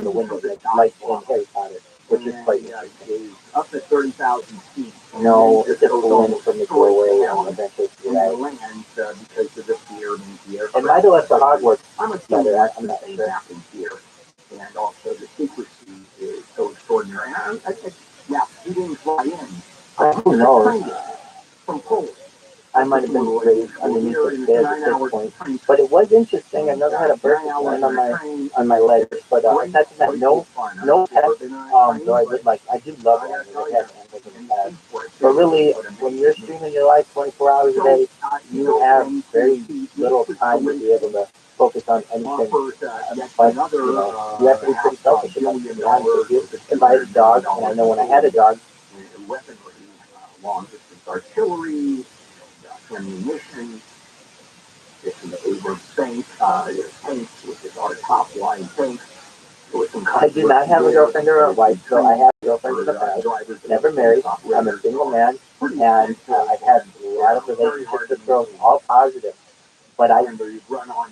window, like in Harry Potter, which is quite interesting. Up to 30,000 feet. No, it just flew in from the doorway and eventually flew out. Because of the fear and the air. It might have left the hard work. I'm a better. I'm not sure. Here. And also the secrecy is so extraordinary. Yeah, he didn't fly in. Who knows? From Poland. I might have been raised underneath the stairs at this point. But it was interesting. I've never had a birthday one on my letters. But aside from that, no pets. Though I would like, I do love animals. I have animals in the past. But really, when you're streaming your life 24 hours a day, you have very little time to be able to focus on anything. But you have to be pretty selfish about it. To be honest with you, if I had a dog, and I know when I had a dog, weaponry, long-distance artillery, ammunition. It's an Abrams tank, which is our top-line tank. I do not have a girlfriend or a wife, so I have girlfriends in the past. Never married. I'm a single man, and I've had a lot of relationships with girls, all positive. But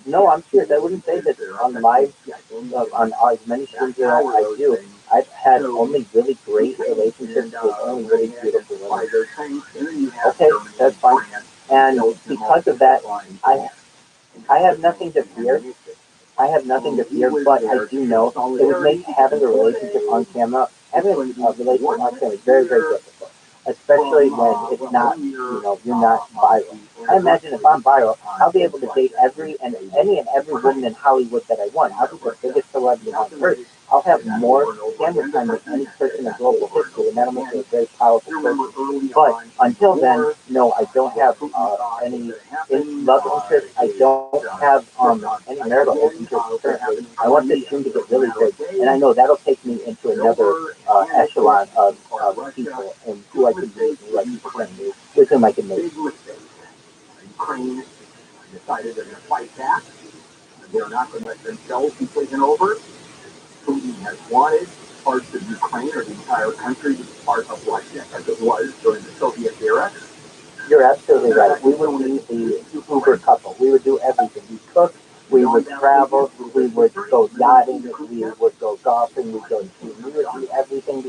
no, I'm serious. I wouldn't say that on as many streams that I do. I've had only really great relationships with only really beautiful women. Okay, that's fine. And because of that, I have nothing to fear. I have nothing to fear, but I do know it would make having a relationship on camera, having a relationship on camera is very, very difficult. Especially when it's not, you're not viral. I imagine if I'm viral, I'll be able to date any and every woman in Hollywood that I want. I'll be the biggest celebrity on earth. I'll have more camera time than any person in global history, and that'll make me a very powerful person. But until then, no, I don't have any love interest. I don't have any marital interest currently. I want this stream to get really big, and I know that'll take me into another echelon of people and who I can meet, who I can friend with whom I can meet. Ukraine decided they're going to fight back. They're not going to let themselves be taken over. Putin has wanted parts of Ukraine or the entire country to be part of Russia as it was during the Soviet era. You're absolutely right. We would be the Uber couple. We would do everything. We cook, we would travel, we would go yachting, we would go golfing, we'd go skiing. We would do everything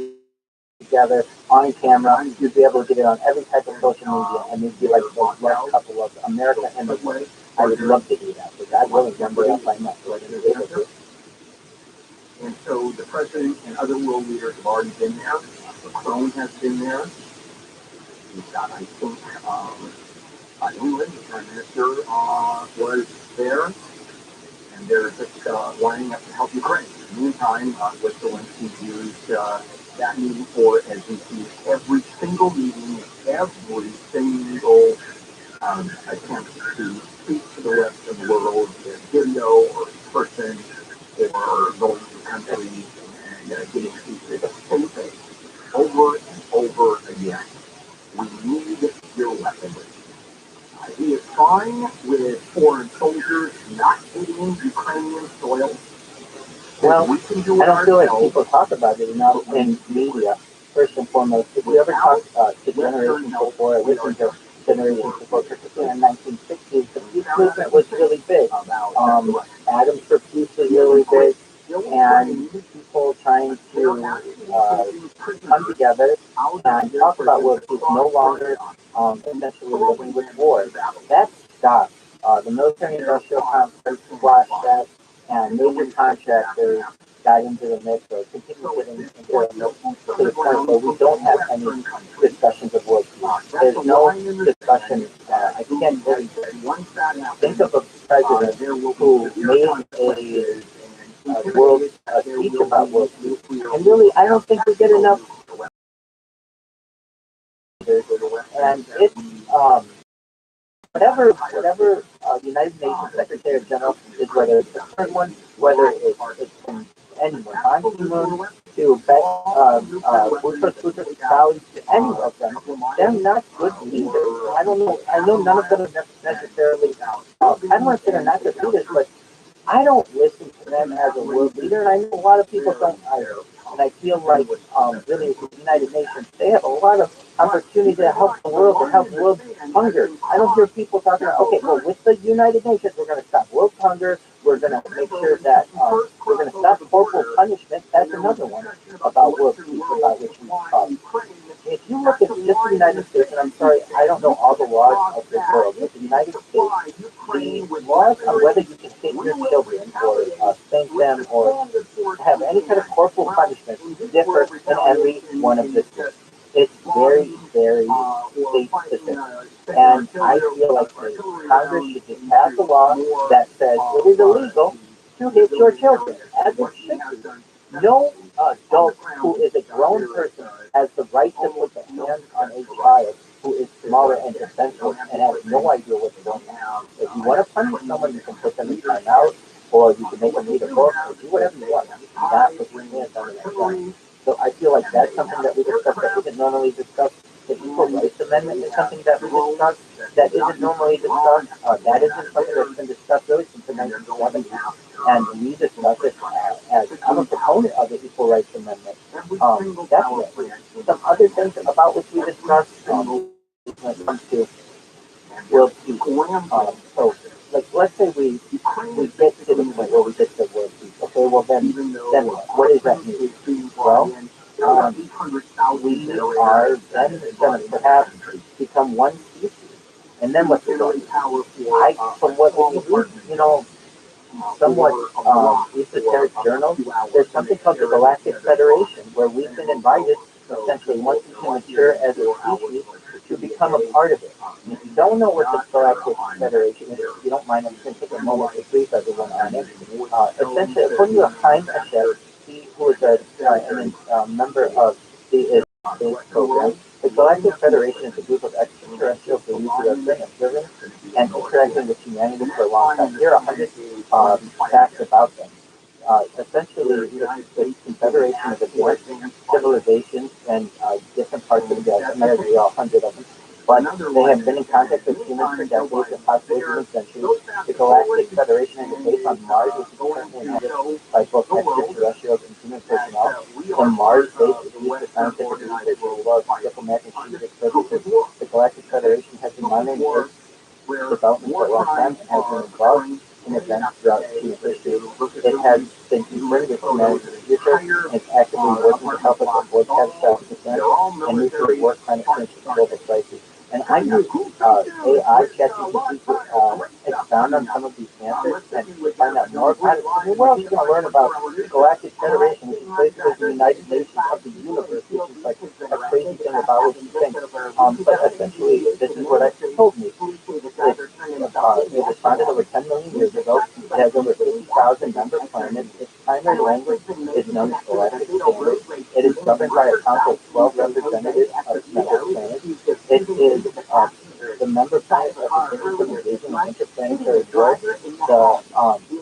together on camera. You'd be able to get it on every type of social media, and we'd be like the love couple of America and the world. I would love to do that, but God willing, one day I'll find that so I can be able to. And so the president and other world leaders have already been there. Macron has been there. We've got, I think, England, the Prime Minister was there. And they're just lining up to help Ukraine. In the meantime, Zelensky used that meeting for, as we see, every single meeting, every single attempt to speak to the Western world in video or in person or going to the country and getting people to say things over and over again. We need your weaponry. He is fine with foreign soldiers not hitting Ukrainian soil. Well, I don't feel like people talk about it enough in media, first and foremost. If you ever talk to generations before, I listened to generations before, particularly in the 1960s, the peace movement was really big. Atoms for Peace was really big, and people trying to come together and talk about world peace, no longer essentially living with war. That stopped. The military-industrial complex squashed that, and major contractors got into the mix or continue getting into the mix to the point where we don't have any discussions of world peace. There's no discussion. I can't really think of a president who made a speech about world peace. And really, I don't think we get enough. And it's whatever United Nations Secretary General is, whether it's the current one, whether it's from anyone, Ban Ki-moon to Boutros Ghali, to any of them, they're not good leaders. I don't know. I know none of them are necessarily. I don't want to say they're not good leaders, but I don't listen to them as a world leader, and I know a lot of people don't either. And I feel like, really, with the United Nations, they have a lot of opportunity to help the world, to help world hunger. I don't hear people talking about, okay, well, with the United Nations, we're going to stop world hunger, we're going to make sure that we're going to stop corporal punishment. That's another one about world peace, about which we talk. If you look at just the United States, and I'm sorry, I don't know all the laws of the world, but the United States, the laws on whether you can hit your children or spank them or have any kind of corporal punishment differ in every one of the states. it's very, very state specific. And I feel like the Congress should just pass a law that says it is illegal to hit your children, as it should be. No adult who is a grown person has the right to put their hands on a child who is smaller and defenseless and has no idea what's going on. If you want to punish someone, you can put them in timeout, or you can make them read a book, or do whatever you want. You cannot put your hands on their child. So I feel like that's something that we discuss that isn't normally discussed. The Equal Rights Amendment is something that we discuss that isn't normally discussed. That isn't something that's been discussed really since the 1970s. And we discuss it as I'm a proponent of the Equal Rights Amendment. Definitely. Some other things about which we discussed when it comes to world peace. So, like, let's say we get to the point where we get to world peace. Okay, well then what does that mean? Well, we are then going to perhaps become one species. And then what's the going to from what we read, somewhat esoteric journals, there's something called the Galactic Federation, where we've been invited, essentially, once we can mature as a species, to become a part of it. And if you don't know what the Galactic Federation is, if you don't mind, I'm just going to take a moment to brief everyone on it. Essentially, according to Chaim Eshed, he who is a member of the space program, the Galactic Federation is a group of extraterrestrial beings who have been observing and interacting with humanity for a long time. Here are 100 facts about them. Essentially, the Confederation of advanced civilizations and different parts of the galaxy. I'm not going to read all 100 of them, but they have been in contact with humans for decades and possibly even centuries. The Galactic Federation is based on Mars, which is currently inhabited by both extraterrestrials and human personnel. On Mars, based for scientific research as well as diplomatic and strategic purposes, the Galactic Federation has been monitoring Earth's development for a long time and has been involved in events throughout human history. It has been concerned with humanity's future and is actively working to help us avoid catastrophic events and nuclear war, climate change, and global crises. And I use AI, ChatGPT, to expound on some of these answers and find out more about it. We're also going to learn about the Galactic Federation, which is basically the United Nations of the universe, which is like a crazy thing about what you think. But essentially, this is what it told me. It was founded over 10 million years ago. It has over 50,000 member planets. Its primary language is known as Galactic Standard. It is governed by a council of 12 representatives of member planets. It is the member planets are considered from engaging in interplanetary war. The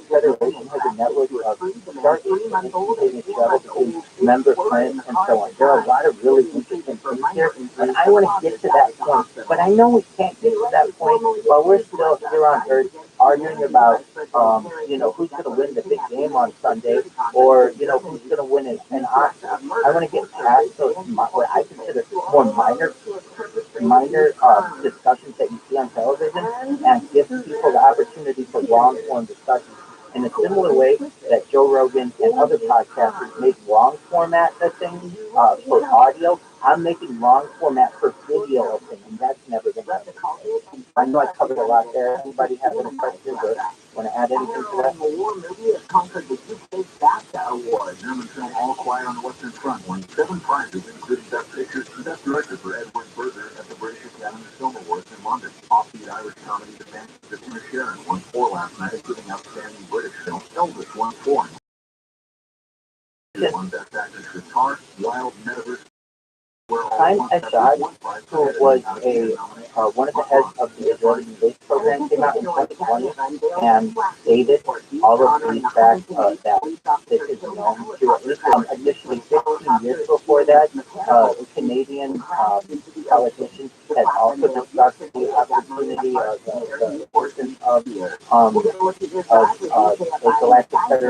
Federation has a network of stargates that instantaneous travel between member planets and so on. There are a lot of really interesting things here, and I want to get to that point. But I know we can't get to that point while we're still here on Earth arguing about, who's going to win the big game on Sunday, or, who's going to win an Oscar. I want to get past those, what I consider more minor discussions that you see on television and give people the opportunity for long-form discussions. In a similar way that Joe Rogan and other podcasters make long format things for audio, I'm making long format for video things, and that's never going to happen. I know I covered a lot there. Anybody have any questions or want to add anything to that? Maybe a concept that you take BAFTA award. German film All Quiet on the Western Front won 7 prizes, including Best Picture and Best Director for Edward Berger at the British Academy Film Awards in London. Offbeat Irish comedy The Banshees of Inisherin won 4 last night, including Outstanding British Film. Elvis won 4. Won Best Actress for Tar, Wild, Metaverse. Chaim Eshed, who was one of the heads of the Israeli space program, came out in 2020 and stated all of these facts that this is known to. Additionally, 15 years before that, a Canadian politician has also discussed the opportunity of the importance of a galactic federation.